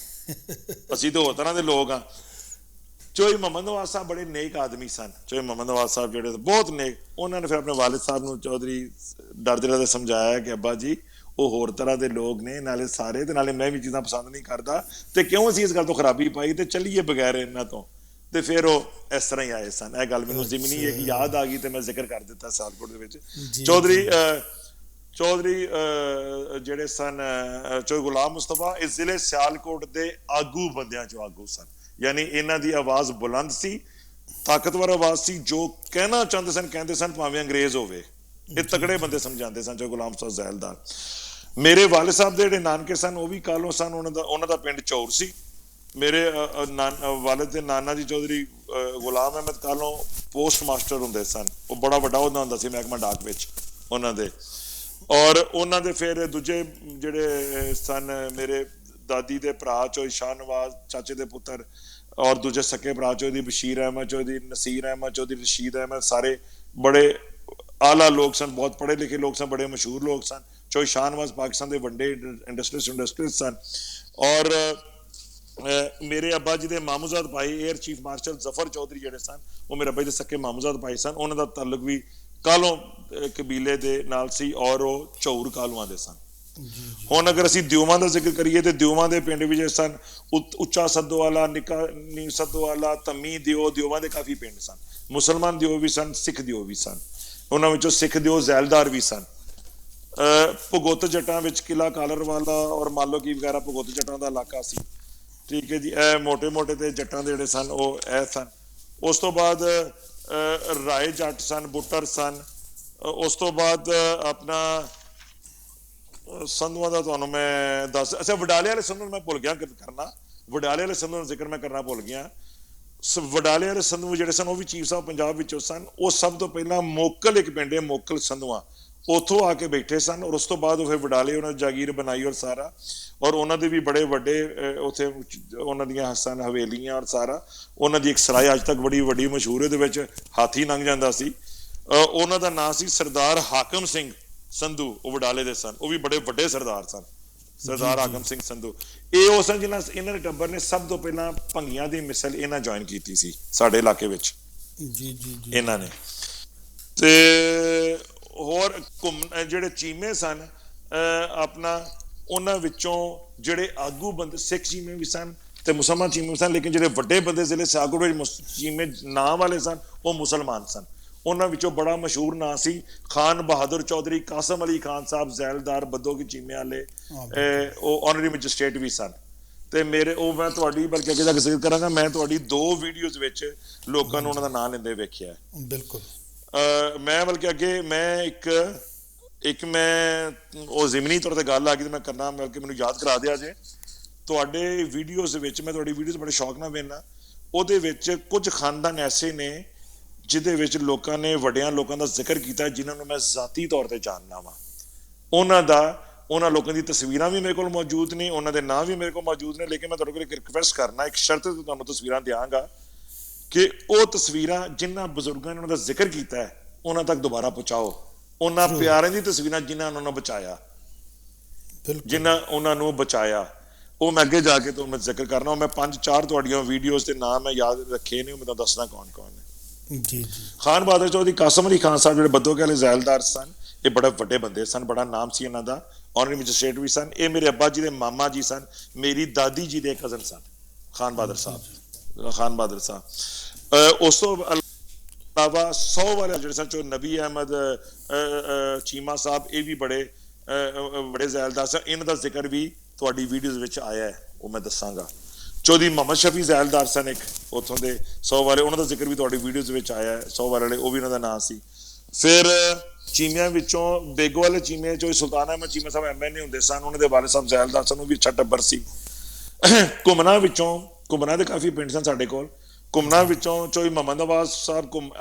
ਅਸੀਂ ਤਾਂ ਹੋਰ ਤਰ੍ਹਾਂ ਦੇ ਲੋਕ ਹਾਂ। ਚੌਧਰੀ ਮੁਹੰਮਦ ਨਵਾਜ਼ ਸਾਹਿਬ ਬੜੇ ਨੇਕ ਆਦਮੀ ਸਨ, ਚੌਧਰੀ ਮੁਹੰਮਦ ਨਵਾਜ਼ ਸਾਹਿਬ ਜਿਹੜੇ ਬਹੁਤ ਨੇਕ। ਉਹਨਾਂ ਨੇ ਫਿਰ ਆਪਣੇ ਵਾਲਿਦ ਸਾਹਿਬ ਨੂੰ ਚੌਧਰੀ ਡਰਦੇ ਡਰਦੇ ਸਮਝਾਇਆ ਕਿ ਅੱਬਾ ਜੀ ਉਹ ਹੋਰ ਤਰ੍ਹਾਂ ਦੇ ਲੋਕ ਨੇ, ਨਾਲੇ ਸਾਰੇ ਤੇ ਨਾਲੇ ਮੈਂ ਵੀ ਚੀਜ਼ਾਂ ਪਸੰਦ ਨਹੀਂ ਕਰਦਾ ਤੇ ਕਿਉਂ ਅਸੀਂ ਇਸ ਗੱਲ ਤੋਂ ਖਰਾਬੀ ਪਾਈ ਤੇ ਚੱਲੀਏ ਬਗੈਰ ਇਹਨਾਂ ਤੋਂ। ਤੇ ਫਿਰ ਉਹ ਇਸ ਤਰ੍ਹਾਂ ਹੀ ਆਏ ਸਨ। ਇਹ ਗੱਲ ਮੈਨੂੰ ਜ਼ਿਮਨੀ ਇੱਕ ਯਾਦ ਆ ਗਈ ਤੇ ਮੈਂ ਜ਼ਿਕਰ ਕਰ ਦਿੱਤਾ ਸਿਆਲਕੋਟ ਦੇ ਵਿੱਚ। ਚੌਧਰੀ ਜਿਹੜੇ ਸਨ ਚੌਧਰੀ ਗੁਲਾਮ ਮੁਸਤਫਾ ਇਸ ਜ਼ਿਲ੍ਹੇ ਸਿਆਲਕੋਟ ਦੇ ਆਗੂ ਬੰਦਿਆਂ ਚੋਂ ਆਗੂ ਸਨ, ਯਾਨੀ ਇਹਨਾਂ ਦੀ ਆਵਾਜ਼ ਬੁਲੰਦ ਸੀ, ਤਾਕਤਵਰ ਆਵਾਜ਼ ਸੀ। ਜੋ ਕਹਿਣਾ ਚਾਹੁੰਦੇ ਸਨ ਕਹਿੰਦੇ ਸਨ, ਭਾਵੇਂ ਅੰਗਰੇਜ਼ ਹੋਵੇ। ਇਹ ਤਕੜੇ ਬੰਦੇ ਸਮਝਾਉਂਦੇ ਸਨ ਚੌਧਰੀ ਗੁਲਾਮ ਮੁਸਤਫਾ ਜ਼ੈਲਦਾਰ। ਮੇਰੇ ਵਾਲਿਦ ਸਾਹਿਬ ਦੇ ਜਿਹੜੇ ਨਾਨਕੇ ਸਨ ਉਹ ਵੀ ਕਾਲੋਂ ਸਨ, ਉਹਨਾਂ ਦਾ ਪਿੰਡ ਚੌਰ ਸੀ। ਮੇਰੇ ਵਾਲਿਦ ਦੇ ਨਾਨਾ ਜੀ ਚੌਧਰੀ ਗੁਲਾਮ ਅਹਿਮਦ ਕਾਲੋਂ ਪੋਸਟ ਮਾਸਟਰ ਹੁੰਦੇ ਸਨ। ਉਹ ਬੜਾ ਵੱਡਾ ਉਹਦਾ ਹੁੰਦਾ ਸੀ ਮਹਿਕਮਾ ਡਾਕ ਵਿੱਚ ਉਹਨਾਂ ਦੇ। ਔਰ ਉਹਨਾਂ ਦੇ ਫਿਰ ਦੂਜੇ ਜਿਹੜੇ ਸਨ ਮੇਰੇ ਦਾਦੀ ਦੇ ਭਰਾ ਚੌਧਰੀ ਸ਼ਾਹ ਨਵਾਜ਼ ਚਾਚੇ ਦੇ ਪੁੱਤਰ, ਔਰ ਦੂਜੇ ਸਕੇ ਭਰਾ ਚੌਧਰੀ ਬਸ਼ੀਰ ਅਹਿਮਦ ਚੌਧਰੀ, ਨਸੀਰ ਅਹਿਮਦ ਚੌਧਰੀ, ਰਸ਼ੀਦ ਅਹਿਮਦ, ਸਾਰੇ ਬੜੇ ਆਲਾ ਲੋਕ ਸਨ, ਬਹੁਤ ਪੜ੍ਹੇ ਲਿਖੇ ਲੋਕ ਸਨ, ਬੜੇ ਮਸ਼ਹੂਰ ਲੋਕ ਸਨ। ਚੌਧਰੀ ਸ਼ਾਹ ਨਵਾਜ਼ ਪਾਕਿਸਤਾਨ ਦੇ ਵੱਡੇ ਇੰਡਸਟਰੀਜ਼ ਸਨ। ਔਰ ਮੇਰੇ ਅੱਬਾ ਜੀ ਦੇ ਮਾਮੂਜ਼ਾਦ ਭਾਈ air chief marshal Zafar Chaudhary ਜਿਹੜੇ ਸਨ ਉਹ ਮੇਰੇ ਅੱਬਾ ਜੀ ਦੇ ਸਕੇ ਮਾਮੂਜ਼ਾਦ ਭਾਈ ਸਨ। ਉਹਨਾਂ ਦਾ ਤਾਲੁਕ ਵੀ ਕਾਲੋਂ ਕਬੀਲੇ ਦੇ ਨਾਲ ਸੀ ਔਰ ਉਹ ਝੌਰ ਕਾਲੂਆਂ ਦੇ ਸਨ। ਹੁਣ ਅਗਰ ਅਸੀਂ ਦਿਓਵਾਂ ਦਾ ਜ਼ਿਕਰ ਕਰੀਏ ਤੇ ਦਿਓਵਾਂ ਦੇ ਪਿੰਡ ਵੀ ਸਨ, ਉੱਚਾ ਸੱਦੋਵਾਲਾ, ਨਿੱਕਾ ਨੀ ਸੱਦੋਵਾਲਾ, ਧੰਮੀ ਦਿਓ, ਦਿਓਵਾਂ ਦੇ ਕਾਫੀ ਪਿੰਡ ਸਨ। ਮੁਸਲਮਾਨ ਦਿਓ ਵੀ ਸਨ, ਸਿੱਖ ਦਿਓ ਵੀ ਸਨ। ਉਹਨਾਂ ਵਿੱਚੋਂ ਸਿੱਖ ਦਿਓ ਜ਼ੈਲਦਾਰ ਵੀ ਸਨ। ਭੁਗਤ ਜੱਟਾਂ ਵਿੱਚ ਕਿਲਾ ਕਾਲਰਵਾਲਾ ਔਰ ਮਾਲੋ ਕੀ ਵਗੈਰਾ ਭੁਗਤ ਜੱਟਾਂ ਦਾ ਇਲਾਕਾ ਸੀ, ਠੀਕ ਹੈ ਜੀ। ਇਹ ਮੋਟੇ ਤੇ ਜੱਟਾਂ ਦੇ ਜਿਹੜੇ ਸਨ ਉਹ ਇਹ ਸਨ। ਉਸ ਤੋਂ ਬਾਅਦ ਰਾਏ ਜੱਟ ਸਨ, ਬੁੱਟਰ ਸਨ। ਉਸ ਤੋਂ ਬਾਅਦ ਆਪਣਾ ਸੰਧੂਆਂ ਦਾ ਤੁਹਾਨੂੰ ਮੈਂ ਦੱਸ, ਅੱਛਾ ਵਡਾਲੇ ਵਾਲੇ ਸੰਧੂ ਮੈਂ ਭੁੱਲ ਗਿਆ ਕਰਨਾ, ਵਡਾਲੇ ਵਾਲੇ ਸੰਧੂ ਦਾ ਜ਼ਿਕਰ ਮੈਂ ਕਰਨਾ ਭੁੱਲ ਗਿਆ। ਵਡਾਲੇ ਵਾਲੇ ਸੰਧੂ ਜਿਹੜੇ ਸਨ ਉਹ ਵੀ ਚੀਫ ਸਾਹਿਬ ਪੰਜਾਬ ਵਿੱਚੋਂ ਸਨ। ਉਹ ਸਭ ਤੋਂ ਪਹਿਲਾਂ ਮੋਕਲ ਇੱਕ ਪਿੰਡ ਹੈ ਮੋਕਲ ਸੰਧੂਆਂ, ਉੱਥੋਂ ਆ ਕੇ ਬੈਠੇ ਸਨ। ਔਰ ਉਸ ਤੋਂ ਬਾਅਦ ਉਹ ਫਿਰ ਵਡਾਲੇ ਉਹਨਾਂ ਜਾਗੀਰ ਬਣਾਈ ਔਰ ਸਾਰਾ, ਔਰ ਉਹਨਾਂ ਦੇ ਵੀ ਬੜੇ ਵੱਡੇ ਉੱਥੇ ਉਹਨਾਂ ਦੀਆਂ ਸਨ ਹਵੇਲੀਆਂ ਔਰ ਸਾਰਾ। ਉਹਨਾਂ ਦੀ ਇੱਕ ਸਰਾਏ ਅੱਜ ਤੱਕ ਬੜੀ ਵੱਡੀ ਮਸ਼ਹੂਰ, ਉਹਦੇ ਵਿੱਚ ਹਾਥੀ ਲੰਘ ਜਾਂਦਾ ਸੀ। ਉਹਨਾਂ ਦਾ ਨਾਂ ਸੀ ਸਰਦਾਰ ਹਾਕਮ ਸਿੰਘ ਸੰਧੂ, ਉਹ ਵਡਾਲੇ ਦੇ ਸਨ। ਉਹ ਵੀ ਬੜੇ ਵੱਡੇ ਸਰਦਾਰ ਸਨ, ਸਰਦਾਰ ਹਾਕਮ ਸਿੰਘ ਸੰਧੂ। ਇਹ ਉਹ ਸਨ ਜਿਹਨਾਂ ਇਹਨਾਂ ਦੇ ਟੱਬਰ ਨੇ ਸਭ ਤੋਂ ਪਹਿਲਾਂ ਭੰਗੀਆਂ ਦੀ ਮਿਸਲ ਇਹਨਾਂ ਜੁਆਇਨ ਕੀਤੀ ਸੀ ਸਾਡੇ ਇਲਾਕੇ ਵਿੱਚ ਇਹਨਾਂ ਨੇ। ਤੇ ਹੋਰ ਜਿਹੜੇ ਚੀਮੇ ਸਨ ਆਪਣਾ, ਉਹਨਾਂ ਵਿੱਚੋਂ ਜਿਹੜੇ ਆਗੂ ਬੰਦੇ ਸਿੱਖ ਚੀਮੇ ਵੀ ਸਨ ਤੇ ਮੁਸਲਮਾਨ ਚੀਮੇ ਵੀ ਸਨ, ਲੇਕਿਨ ਜਿਹੜੇ ਵੱਡੇ ਬੰਦੇ ਜ਼ਿਲ੍ਹੇ ਸਿਆਲਕੋਟ ਵਿੱਚ ਚੀਮੇ ਨਾਂ ਵਾਲੇ ਸਨ ਉਹ ਮੁਸਲਮਾਨ ਸਨ। ਉਹਨਾਂ ਵਿੱਚੋਂ ਬੜਾ ਮਸ਼ਹੂਰ ਨਾਂ ਸੀ ਖਾਨ ਬਹਾਦਰ ਚੌਧਰੀ, ਕਾਸਮ ਅਲੀ ਖਾਨ ਸਾਹਿਬ ਜ਼ੈਲਦਾਰ ਬੱਦੋ ਕੀ ਚੀਮੇ ਵਾਲੇ, ਉਹ ਆਨਰਰੀ ਮੈਜਿਸਟ੍ਰੇਟ ਵੀ ਸਨ। ਤੇ ਮੇਰੇ ਉਹ ਮੈਂ ਤੁਹਾਡੀ ਬਲਕਿ ਅੱਗੇ ਜਾ ਕੇ ਜ਼ਿਕਰ ਕਰਾਂਗਾ, ਮੈਂ ਤੁਹਾਡੀ 2 ਵੀਡੀਓਜ਼ ਵਿੱਚ ਲੋਕਾਂ ਨੂੰ ਉਹਨਾਂ ਦਾ ਨਾਂ ਲੈਂਦੇ ਵੇਖਿਆ। ਬਿਲਕੁਲ। ਮੈਂ ਬਲਕਿ ਅੱਗੇ ਮੈਂ ਇੱਕ ਮੈਂ ਉਹ ਜ਼ਿਮਨੀ ਤੌਰ ਤੇ ਗੱਲ ਆ ਗਈ ਤੇ ਮੈਂ ਕਰਨਾ, ਬਲਕਿ ਮੈਨੂੰ ਯਾਦ ਕਰਾ ਦਿਆ ਜੇ। ਤੁਹਾਡੇ ਵੀਡੀਓਜ਼ ਵਿੱਚ ਮੈਂ ਤੁਹਾਡੀ ਵੀਡੀਓਜ਼ ਬੜੇ ਸ਼ੌਕ ਨਾਲ ਵੇਖਣਾ, ਉਹਦੇ ਵਿੱਚ ਕੁਝ ਖਾਨਦਾਨ ਐਸੇ ਨੇ ਜਿਹਦੇ ਵਿੱਚ ਲੋਕਾਂ ਨੇ ਵੱਡਿਆਂ ਲੋਕਾਂ ਦਾ ਜ਼ਿਕਰ ਕੀਤਾ ਜਿਨ੍ਹਾਂ ਨੂੰ ਮੈਂ ਜ਼ਾਤੀ ਤੌਰ ਤੇ ਜਾਣਦਾ ਵਾਂ। ਉਹਨਾਂ ਲੋਕਾਂ ਦੀ ਤਸਵੀਰਾਂ ਵੀ ਮੇਰੇ ਕੋਲ ਮੌਜੂਦ ਨੇ, ਉਹਨਾਂ ਦੇ ਨਾਂ ਵੀ ਮੇਰੇ ਕੋਲ ਮੌਜੂਦ ਨੇ। ਲੇਕਿਨ ਮੈਂ ਤੁਹਾਡੇ ਕੋਲ ਇੱਕ ਰਿਕਵੈਸਟ ਕਰਨਾ, ਇੱਕ ਸ਼ਰਤ ਤੇ ਤੁਹਾਨੂੰ ਤਸਵੀਰਾਂ ਦਿਆਂਗਾ ਕਿ ਉਹ ਤਸਵੀਰਾਂ ਜਿਨ੍ਹਾਂ ਬਜ਼ੁਰਗਾਂ ਨੇ ਉਹਨਾਂ ਦਾ ਜ਼ਿਕਰ ਕੀਤਾ ਹੈ ਉਹਨਾਂ ਤੱਕ ਦੁਬਾਰਾ ਪਹੁੰਚਾਓ। ਉਹਨਾਂ ਪਿਆਰਿਆਂ ਦੀ ਤਸਵੀਰਾਂ ਜਿਨ੍ਹਾਂ ਉਹਨਾਂ ਨੂੰ ਬਚਾਇਆ, ਜਿਨ੍ਹਾਂ ਉਹਨਾਂ ਨੂੰ ਬਚਾਇਆ, ਉਹ ਮੈਂ ਅੱਗੇ ਜਾ ਕੇ ਤੁਹਾਨੂੰ ਜ਼ਿਕਰ ਕਰਨਾ। ਮੈਂ 5-4 ਤੁਹਾਡੀਆਂ ਵੀਡੀਓਜ਼ ਦੇ ਨਾਮ ਮੈਂ ਯਾਦ ਰੱਖੇ ਨੇ, ਉਹ ਮੈਂ ਤੁਹਾਨੂੰ ਦੱਸਣਾ ਕੌਣ ਨੇ। ਜੀ। ਖਾਨ ਬਹਾਦਰ ਚੌਧਰੀ, ਕਾਸਮ ਅਲੀ ਖਾਨ ਸਾਹਿਬ ਜਿਹੜੇ ਬੱਦੋ ਕੇ ਵਾਲੇ ਜ਼ੈਲਦਾਰ ਸਨ, ਇਹ ਬੜੇ ਵੱਡੇ ਬੰਦੇ ਸਨ, ਬੜਾ ਨਾਮ ਸੀ ਇਹਨਾਂ ਦਾ, ਆਨਰਰੀ ਮੈਜਿਸਟ੍ਰੇਟ ਵੀ ਸਨ। ਇਹ ਮੇਰੇ ਅੱਬਾ ਜੀ ਦੇ ਮਾਮਾ ਜੀ ਸਨ, ਮੇਰੀ ਦਾਦੀ ਜੀ ਦੇ ਕਜ਼ਨ ਸਨ ਖਾਨ ਬਹਾਦਰ ਸਾਹਿਬ। ਉਸ ਤੋਂ ਇਲਾਵਾ 100 ਵਾਲੇ ਜਿਹੜੇ ਸਨ, ਚੋ ਨਬੀ ਅਹਿਮਦ ਚੀਮਾ ਸਾਹਿਬ, ਇਹ ਵੀ ਬੜੇ ਜ਼ੈਲਦਾਰ ਸਨ। ਇਹਨਾਂ ਦਾ ਜ਼ਿਕਰ ਵੀ ਤੁਹਾਡੀ ਵੀਡੀਓਜ਼ ਵਿੱਚ ਆਇਆ ਹੈ, ਉਹ ਮੈਂ ਦੱਸਾਂਗਾ। ਚੌਧਰੀ ਮੁਹੰਮਦ ਸ਼ਫੀ ਜ਼ੈਲਦਾਰ ਸਨ ਇੱਕ ਉੱਥੋਂ ਦੇ 100 ਵਾਲੇ, ਉਹਨਾਂ ਦਾ ਜ਼ਿਕਰ ਵੀ ਤੁਹਾਡੀ ਵੀਡੀਓਜ਼ ਵਿੱਚ ਆਇਆ ਹੈ। 100 ਵਾਲੇ ਉਹ ਵੀ ਉਹਨਾਂ ਦਾ ਨਾਂ ਸੀ। ਫਿਰ ਚੀਮਿਆਂ ਵਿੱਚੋਂ ਬੇਗੋ ਵਾਲੇ ਚੀਮੇ ਚੋਂ ਸੁਲਤਾਨ ਅਹਿਮਦ ਚੀਮਾ ਸਾਹਿਬ MNA ਹੁੰਦੇ ਸਨ, ਉਹਨਾਂ ਦੇ ਵਾਲੇ ਸਾਹਿਬ ਜ਼ੈਲਦਾਰ ਸਨ, ਉਹ ਵੀ ਅੱਛਾ ਟੱਬਰ ਸੀ। ਘੁਮਣਾ ਦੇ ਕਾਫੀ ਪਿੰਡ ਸਨ ਸਾਡੇ ਕੋਲ। ਘੁਮਣਾ ਵਿੱਚੋਂ ਚੌਧਰੀ ਮੁਹੰਮਦ ਨਵਾਜ਼ ਸਾਹਿਬ,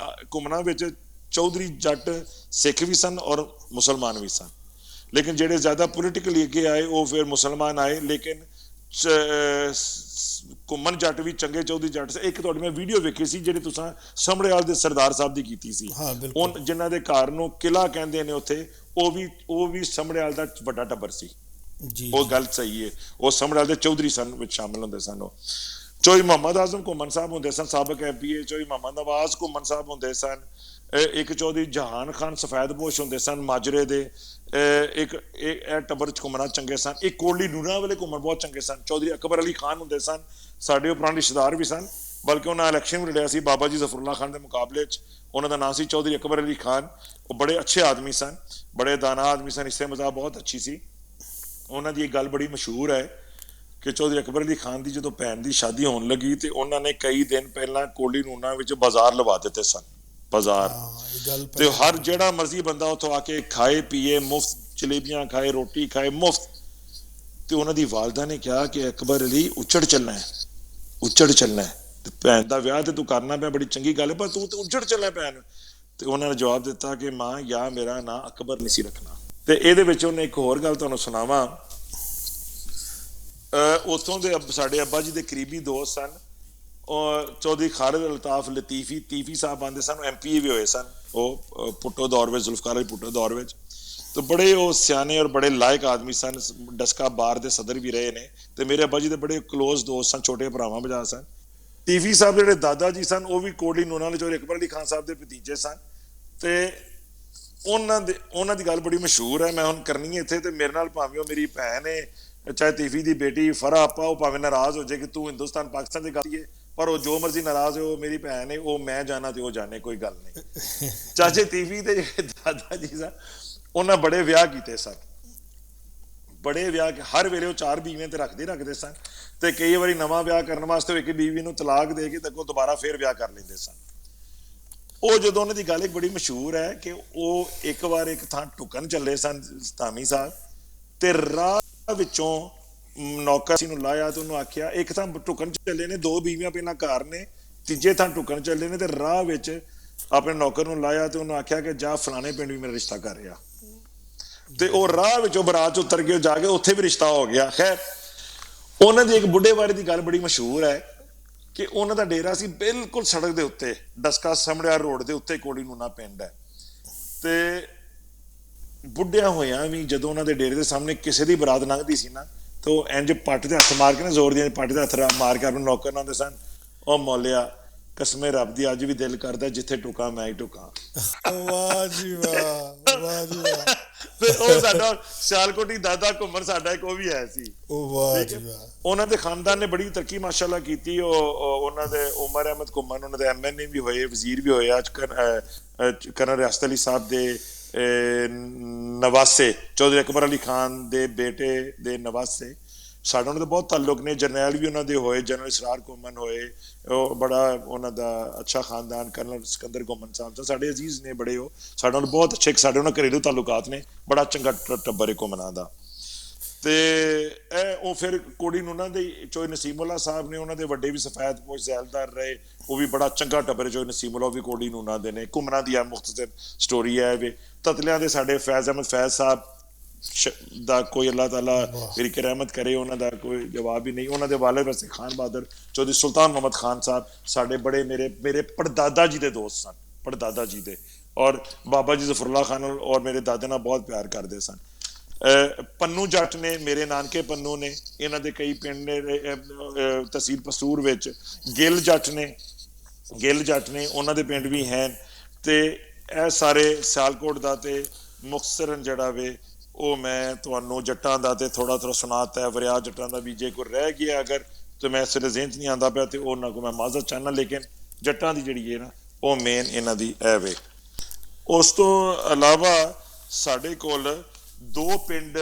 ਘੁਮਣਾ ਵਿੱਚ ਚੌਧਰੀ ਜੱਟ ਸਿੱਖ ਵੀ ਸਨ ਔਰ ਮੁਸਲਮਾਨ ਵੀ ਸਨ। ਲੇਕਿਨ ਜਿਹੜੇ ਜ਼ਿਆਦਾ ਪੋਲੀਟੀਕਲੀ ਅੱਗੇ ਆਏ ਉਹ ਫਿਰ ਮੁਸਲਮਾਨ ਆਏ। ਲੇਕਿਨ ਘੁੰਮਣ ਜੱਟ ਵੀ ਚੰਗੇ ਚੌਧਰੀ ਜੱਟ ਸੀ। ਇੱਕ ਤੁਹਾਡੀ ਮੈਂ ਵੀਡੀਓ ਵੇਖੀ ਸੀ ਜਿਹੜੀ ਤੁਸੀਂ ਸਮੜਿਆਲ ਦੇ ਸਰਦਾਰ ਸਾਹਿਬ ਦੀ ਕੀਤੀ ਸੀ, ਜਿਨ੍ਹਾਂ ਦੇ ਘਰ ਨੂੰ ਕਿਲਾ ਕਹਿੰਦੇ ਨੇ ਉੱਥੇ, ਉਹ ਵੀ ਸਮੜਿਆਲ ਦਾ ਵੱਡਾ ਟੱਬਰ ਸੀ। ਉਹ ਗੱਲ ਸਹੀ ਹੈ, ਉਹ ਸਮੜਿਆਲ ਦੇ ਚੌਧਰੀ ਸਨ ਵਿੱਚ ਸ਼ਾਮਿਲ ਹੁੰਦੇ ਸਨ। ਉਹ ਚੌਧਰੀ ਮੁਹੰਮਦ ਆਜ਼ਮ ਘੁੰਮਣ ਸਾਹਿਬ ਹੁੰਦੇ ਸਨ, ਸਾਬਕ MPA। ਚੌਧਰੀ ਮੁਹੰਮਦ ਨਵਾਜ਼ ਘੁੰਮਣ ਸਾਹਿਬ ਹੁੰਦੇ ਸਨ। ਇੱਕ ਚੌਧਰੀ ਜਹਾਨ ਖਾਨ ਸਫੈਦਪੋਸ਼ ਹੁੰਦੇ ਸਨ ਮਾਜਰੇ ਦੇ। ਇਹ ਟੱਬਰ ਚ ਘੁੰਮਣਾ ਚੰਗੇ ਸਨ। ਇੱਕ ਕੋਟਲੀ ਨੂਰਾਂ ਵਾਲੇ ਘੁੰਮਣ ਬਹੁਤ ਚੰਗੇ ਸਨ। ਚੌਧਰੀ ਅਕਬਰ ਅਲੀ ਖਾਨ ਹੁੰਦੇ ਸਨ, ਸਾਡੇ ਉਹ ਪੁਰਾਣੇ ਰਿਸ਼ਤੇਦਾਰ ਵੀ ਸਨ, ਬਲਕਿ ਉਹਨਾਂ ਇਲੈਕਸ਼ਨ ਵੀ ਲੜਿਆ ਸੀ ਬਾਬਾ ਜੀ ਜ਼ਫਰੁੱਲਾ ਖਾਨ ਦੇ ਮੁਕਾਬਲੇ 'ਚ। ਉਹਨਾਂ ਦਾ ਨਾਂ ਸੀ ਚੌਧਰੀ ਅਕਬਰ ਅਲੀ ਖਾਨ। ਉਹ ਬੜੇ ਅੱਛੇ ਆਦਮੀ ਸਨ, ਬੜੇ ਦਾਨਾ ਆਦਮੀ ਸਨ, ਹਿੱਸੇ ਮਜ਼ਾਕ ਬਹੁਤ ਅੱਛੀ ਸੀ। ਉਹਨਾਂ ਦੀ ਇੱਕ ਗੱਲ ਬੜੀ ਮਸ਼ਹੂਰ ਹੈ ਕਿ ਚੌਧਰੀ ਅਕਬਰ ਅਲੀ ਖਾਨ ਦੀ ਜਦੋਂ ਭੈਣ ਦੀ ਸ਼ਾਦੀ ਹੋਣ ਲੱਗੀ ਤੇ ਉਹਨਾਂ ਨੇ ਕਈ ਦਿਨ ਪਹਿਲਾਂ ਕੋਟਲੀ ਨੂਰਾਂ ਵਿੱਚ ਬਾਜ਼ਾਰ ਲਵਾ ਦਿੱਤੇ ਸਨ। ਬਾਜ਼ਾਰ ਤੇ ਹਰ ਜਿਹੜਾ ਮਰਜ਼ੀ ਬੰਦਾ ਉੱਥੋਂ ਆ ਕੇ ਖਾਏ ਪੀਏ, ਮੁਫਤ ਜਲੇਬੀਆਂ ਖਾਏ, ਰੋਟੀ ਖਾਏ ਮੁਫਤ। ਤੇ ਉਹਨਾਂ ਦੀ ਵਾਲਦਾ ਨੇ ਕਿਹਾ ਕਿ ਅਕਬਰ ਅਲੀ ਉੱਚੜ ਚੱਲਣਾ ਹੈ ਤੇ ਭੈਣ ਦਾ ਵਿਆਹ ਤੇ ਤੂੰ ਕਰਨਾ ਪਿਆ, ਬੜੀ ਚੰਗੀ ਗੱਲ ਹੈ, ਪਰ ਤੂੰ ਤੇ ਉੱਚੜ ਚੱਲਣਾ ਭੈਣ। ਤੇ ਉਹਨਾਂ ਨੇ ਜਵਾਬ ਦਿੱਤਾ ਕਿ ਮਾਂ, ਜਾਂ ਮੇਰਾ ਨਾਂ ਅਕਬਰ ਨਹੀਂ ਸੀ ਰੱਖਣਾ। ਤੇ ਇਹਦੇ ਵਿੱਚ ਉਹਨੇ ਇੱਕ ਹੋਰ ਗੱਲ ਤੁਹਾਨੂੰ ਸੁਣਾਵਾਂ। ਉੱਥੋਂ ਦੇ ਸਾਡੇ ਅੱਬਾ ਜੀ ਦੇ ਕਰੀਬੀ ਦੋਸਤ ਸਨ ਚੌਧਰੀ ਖਾਲਿਦ ਅਲਤਾਫ ਲਤੀਫੀ ਸਾਹਿਬ ਆਉਂਦੇ ਸਨ, MPA ਵੀ ਹੋਏ ਸਨ ਉਹ ਭੁੱਟੋ ਦੌਰ ਵਿੱਚ, ਜ਼ੁਲਫਕਾਰ ਅਲੀ ਭੁੱਟੋ ਦੌਰ ਵਿੱਚ। ਤੇ ਬੜੇ ਉਹ ਸਿਆਣੇ ਔਰ ਬੜੇ ਲਾਇਕ ਆਦਮੀ ਸਨ। ਡਸਕਾ ਬਾਰ ਦੇ ਸਦਰ ਵੀ ਰਹੇ ਨੇ ਤੇ ਮੇਰੇ ਅੱਬਾ ਜੀ ਦੇ ਬੜੇ ਕਲੋਜ਼ ਦੋਸਤ ਸਨ, ਛੋਟੇ ਭਰਾਵਾਂ ਵਜਾ ਸਨ। ਟੀਫੀ ਸਾਹਿਬ ਜਿਹੜੇ ਦਾਦਾ ਜੀ ਸਨ ਉਹ ਵੀ ਕੋਟਲੀ ਨੂਰਾਂ ਵਾਲੇ ਚੌਧਰੀ ਅਕਬਰ ਅਲੀ ਖਾਨ ਸਾਹਿਬ ਦੇ ਭਤੀਜੇ ਸਨ। ਤੇ ਉਹਨਾਂ ਦੀ ਗੱਲ ਬੜੀ ਮਸ਼ਹੂਰ ਹੈ, ਮੈਂ ਹੁਣ ਕਰਨੀ ਹੈ ਇੱਥੇ। ਤੇ ਮੇਰੇ ਨਾਲ ਭਾਵੇਂ ਉਹ ਮੇਰੀ ਭੈਣ ਹੈ, ਚਾਹੇ ਤੀਫੀ ਦੀ ਬੇਟੀ ਫਰਾ ਆਪਾ, ਉਹ ਭਾਵੇਂ ਨਾਰਾਜ਼ ਹੋ ਜਾਏ ਕਿ ਤੂੰ ਹਿੰਦੁਸਤਾਨ ਪਾਕਿਸਤਾਨ ਦੀ ਗੱਲ ਹੈ, ਪਰ ਉਹ ਜੋ ਮਰਜ਼ੀ ਨਾਰਾਜ਼ ਹੋ, ਮੇਰੀ ਭੈਣ ਹੈ, ਉਹ ਮੈਂ ਜਾਣਾ ਤੇ ਉਹ ਜਾਣੇ, ਕੋਈ ਗੱਲ ਨਹੀਂ। ਚਾਚੇ ਤੀਫੀ ਦੇ ਦਾਦਾ ਜੀ ਸਨ, ਉਹਨਾਂ ਬੜੇ ਵਿਆਹ ਕੀਤੇ ਸਨ, ਬੜੇ ਵਿਆਹ। ਹਰ ਵੇਲੇ ਉਹ 4 ਬੀਵੀਆਂ ਤੇ ਰੱਖਦੇ ਸਨ ਤੇ ਕਈ ਵਾਰੀ ਨਵਾਂ ਵਿਆਹ ਕਰਨ ਵਾਸਤੇ ਇੱਕ ਬੀਵੀ ਨੂੰ ਤਲਾਕ ਦੇ ਕੇ ਤੇ ਅੱਗੋਂ ਦੁਬਾਰਾ ਫੇਰ ਵਿਆਹ ਕਰ ਲੈਂਦੇ ਸਨ। ਉਹ ਜਦੋਂ ਉਹਨਾਂ ਦੀ ਗੱਲ ਇੱਕ ਬੜੀ ਮਸ਼ਹੂਰ ਹੈ ਕਿ ਉਹ ਇੱਕ ਵਾਰ ਇੱਕ ਥਾਂ ਢੁਕਣ ਚੱਲੇ ਸਨ ਧਾਮੀ ਸਾਹਿਬ, ਤੇ ਰਾਹ ਵਿੱਚੋਂ ਨੌਕਰ ਸੀ ਨੂੰ ਲਾਇਆ ਤੇ ਉਹਨੂੰ ਆਖਿਆ, ਇੱਕ ਥਾਂ ਢੁਕਣ ਚੱਲੇ ਨੇ, 2 ਬੀਵੀਆਂ ਪਹਿਲਾਂ ਘਰ ਨੇ, ਤੀਜੇ ਥਾਂ ਢੁਕਣ ਚੱਲੇ ਨੇ, ਤੇ ਰਾਹ ਵਿੱਚ ਆਪਣੇ ਨੌਕਰ ਨੂੰ ਲਾਇਆ ਤੇ ਉਹਨੂੰ ਆਖਿਆ ਕਿ ਜਾ ਫਲਾਣੇ ਪਿੰਡ ਵੀ ਮੇਰਾ ਰਿਸ਼ਤਾ ਕਰ ਰਿਹਾ। ਤੇ ਉਹ ਰਾਹ ਵਿੱਚੋਂ ਬਰਾਤ ਉਤਰ ਕੇ ਜਾ ਕੇ ਉੱਥੇ ਵੀ ਰਿਸ਼ਤਾ ਹੋ ਗਿਆ। ਖੈਰ, ਉਹਨਾਂ ਦੀ ਇੱਕ ਬੁੱਢੇ ਬਾਰੇ ਦੀ ਗੱਲ ਬੜੀ ਮਸ਼ਹੂਰ ਹੈ ਕਿ ਉਹਨਾਂ ਦਾ ਡੇਰਾ ਸੀ ਬਿਲਕੁਲ ਸੜਕ ਦੇ ਉੱਤੇ, ਡਸਕਾ ਸਮੜਿਆਲ ਰੋਡ ਦੇ ਉੱਤੇ ਕੋਟਲੀ ਨੂਰਾਂ ਪਿੰਡ ਹੈ। ਤੇ ਬੁੱਢਿਆਂ ਹੋਇਆਂ ਵੀ ਜਦੋਂ ਉਹਨਾਂ ਦੇ ਡੇਰੇ ਦੇ ਸਾਹਮਣੇ ਕਿਸੇ ਦੀ ਬਰਾਤ ਲੰਘਦੀ ਸੀ ਨਾ, ਤਾਂ ਉਹ ਇੰਜ ਪੱਟ ਦੇ ਹੱਥ ਮਾਰ ਕੇ ਨਾ, ਜ਼ੋਰ ਦੀਆਂ ਪੱਟ ਦੇ ਹੱਥ ਮਾਰ ਕੇ ਆਪਣੇ ਨੌਕਰ ਨਾਲ ਹੁੰਦੇ ਸਨ, ਉਹ ਮੌਲਿਆ ਕਸਮੇ ਰੱਬ ਦੀ ਅੱਜ ਵੀ ਦਿਲ ਕਰਦਾ ਜਿੱਥੇ ਟੁਕਾਂ ਮੈਂ ਹੀ ਟੁਕਾਂ। ਵਾਹ ਜੀ ਵਾਹ, ਵਾਹ ਜੀ ਵਾਹ। ਤੇ ਉਹ ਸਾਡਾ ਸਿਆਲਕੋਟੀ ਦਾਦਾ ਘੁੰਮਣ ਸਾਡਾ ਇੱਕ ਉਹ ਵੀ ਹੈ ਸੀ। ਵਾਹ ਜੀ ਵਾਹ। ਉਹਨਾਂ ਦੇ ਖਾਨਦਾਨ ਨੇ ਬੜੀ ਤਰੱਕੀ ਮਾਸ਼ਾਅੱਲਾ ਕੀਤੀ। ਉਹਨਾਂ ਦੇ ਉਮਰ ਅਹਿਮਦ ਘੁੰਮਣ, ਉਹਨਾਂ ਦੇ MNA ਵੀ ਹੋਏ, ਵਜ਼ੀਰ ਵੀ ਹੋਏ, ਅੱਜ ਕਰਨਲ ਰਿਆਸਤ ਅਲੀ ਸਾਹਿਬ ਦੇ ਨਵਾਸੇ, ਚੌਧਰੀ ਅਕਬਰ ਅਲੀ ਖਾਨ ਦੇ ਬੇਟੇ ਦੇ ਨਵਾਸੇ। ਸਾਡਾ ਉਹਨਾਂ ਦਾ ਬਹੁਤ ਤਾਲੁਕ ਨੇ, ਜਰਨੈਲ ਵੀ ਉਹਨਾਂ ਦੇ ਹੋਏ, ਜਨਰਲ ਇਸਰਾਰ ਘੁੰਮਣ ਹੋਏ, ਉਹ ਬੜਾ ਉਹਨਾਂ ਦਾ ਅੱਛਾ ਖਾਨਦਾਨ, ਕਰਨਲ ਸਿਕੰਦਰ ਘੁੰਮਣ ਸਾਹਿਬ ਸਾਡੇ ਅਜ਼ੀਜ਼ ਨੇ ਬੜੇ, ਉਹ ਸਾਡੇ ਨਾਲ ਬਹੁਤ ਅੱਛੇ, ਸਾਡੇ ਉਹਨਾਂ ਘਰੇਲੂ ਤਾਲੁਕਾਤ ਨੇ, ਬੜਾ ਚੰਗਾ ਟੱਬਰ ਹੈ ਘੁੰਮਣਾ ਦਾ। ਤੇ ਇਹ ਉਹ ਫਿਰ ਕੋੜੀ ਨੂੰ ਉਹਨਾਂ ਦੇ ਚੋਏ ਨਸੀਮੁੱਲਾ ਸਾਹਿਬ ਨੇ, ਉਹਨਾਂ ਦੇ ਵੱਡੇ ਵੀ ਸਫੈਦਪੋਸ਼ ਜ਼ੈਲਦਾਰ ਰਹੇ, ਉਹ ਵੀ ਬੜਾ ਚੰਗਾ ਟੱਬਰ ਹੈ ਚੋਏ ਨਸੀਮੁੱਲਾ, ਉਹ ਵੀ ਕੋੜੀ ਨੂੰ ਉਹਨਾਂ ਦੇ ਨੇ। ਘੁੰਮਣਾ ਦੀ ਆ ਮੁਖਤਸਰ ਸਟੋਰੀ ਹੈ ਵੇ। ਤਤਲਿਆਂ ਦੇ ਸਾਡੇ ਫੈਜ਼ ਅਹਿਮਦ ਫੈਜ਼ ਸਾਹਿਬ ਦਾ ਕੋਈ ਅੱਲਾਹ ਤਾਲਾ ਮੇਰੀ ਰਹਿਮਤ ਕਰੇ, ਉਹਨਾਂ ਦਾ ਕੋਈ ਜਵਾਬ ਹੀ ਨਹੀਂ। ਉਹਨਾਂ ਦੇ ਵਾਲਿਦ ਵੈਸੇ ਖਾਨ ਬਹਾਦਰ ਚੌਧਰੀ ਸੁਲਤਾਨ ਮੁਹੰਮਦ ਖਾਨ ਸਾਹਿਬ ਸਾਡੇ ਬੜੇ ਮੇਰੇ ਪੜਦਾਦਾ ਜੀ ਦੇ ਦੋਸਤ ਸਨ, ਪੜਦਾਦਾ ਜੀ ਦੇ, ਔਰ ਬਾਬਾ ਜੀ ਜ਼ਫਰੁल्लाह ਖਾਨ ਔਰ ਮੇਰੇ ਦਾਦੇ ਨਾਲ ਬਹੁਤ ਪਿਆਰ ਕਰਦੇ ਸਨ। ਪੰਨੂ ਜੱਟ ਨੇ, ਮੇਰੇ ਨਾਨਕੇ ਪੰਨੂ ਨੇ, ਇਹਨਾਂ ਦੇ ਕਈ ਪਿੰਡ ਨੇ ਤਹਿਸੀਲ ਪਸਤੂਰ ਵਿੱਚ। ਗਿੱਲ ਜੱਟ ਨੇ ਉਹਨਾਂ ਦੇ ਪਿੰਡ ਵੀ ਹਨ। ਤੇ ਇਹ ਸਾਰੇ ਸਿਆਲਕੋਟ ਦਾ ਤੇ ਮੁਕਤਸਰਨ ਜਿਹੜਾ ਵੇ ਉਹ ਮੈਂ ਤੁਹਾਨੂੰ ਜੱਟਾਂ ਦਾ ਤੇ ਥੋੜਾ ਸੁਣਾਤਾ ਹੈ। ਵਰਿਆ ਜੱਟਾਂ ਦਾ ਵੀ ਜੇ ਕੋਈ ਰਹਿ ਗਿਆ ਅਗਰ ਤੇ ਮੈਂ ਇਸ ਵੇਲੇ ਜ਼ਿਹਨ 'ਚ ਨਹੀਂ ਆਉਂਦਾ ਪਿਆ ਤੇ ਉਹਨਾਂ ਕੋਲ ਮੈਂ ਮਾਜ਼ਰਤ ਚਾਹੁੰਦਾ, ਲੇਕਿਨ ਜੱਟਾਂ ਦੀ ਜਿਹੜੀ ਹੈ ਨਾ ਉਹ ਮੇਨ ਇਹਨਾਂ ਦੀ ਇਹ ਵੇ। ਉਸ ਤੋਂ ਇਲਾਵਾ ਸਾਡੇ ਕੋਲ 2 ਪਿੰਡ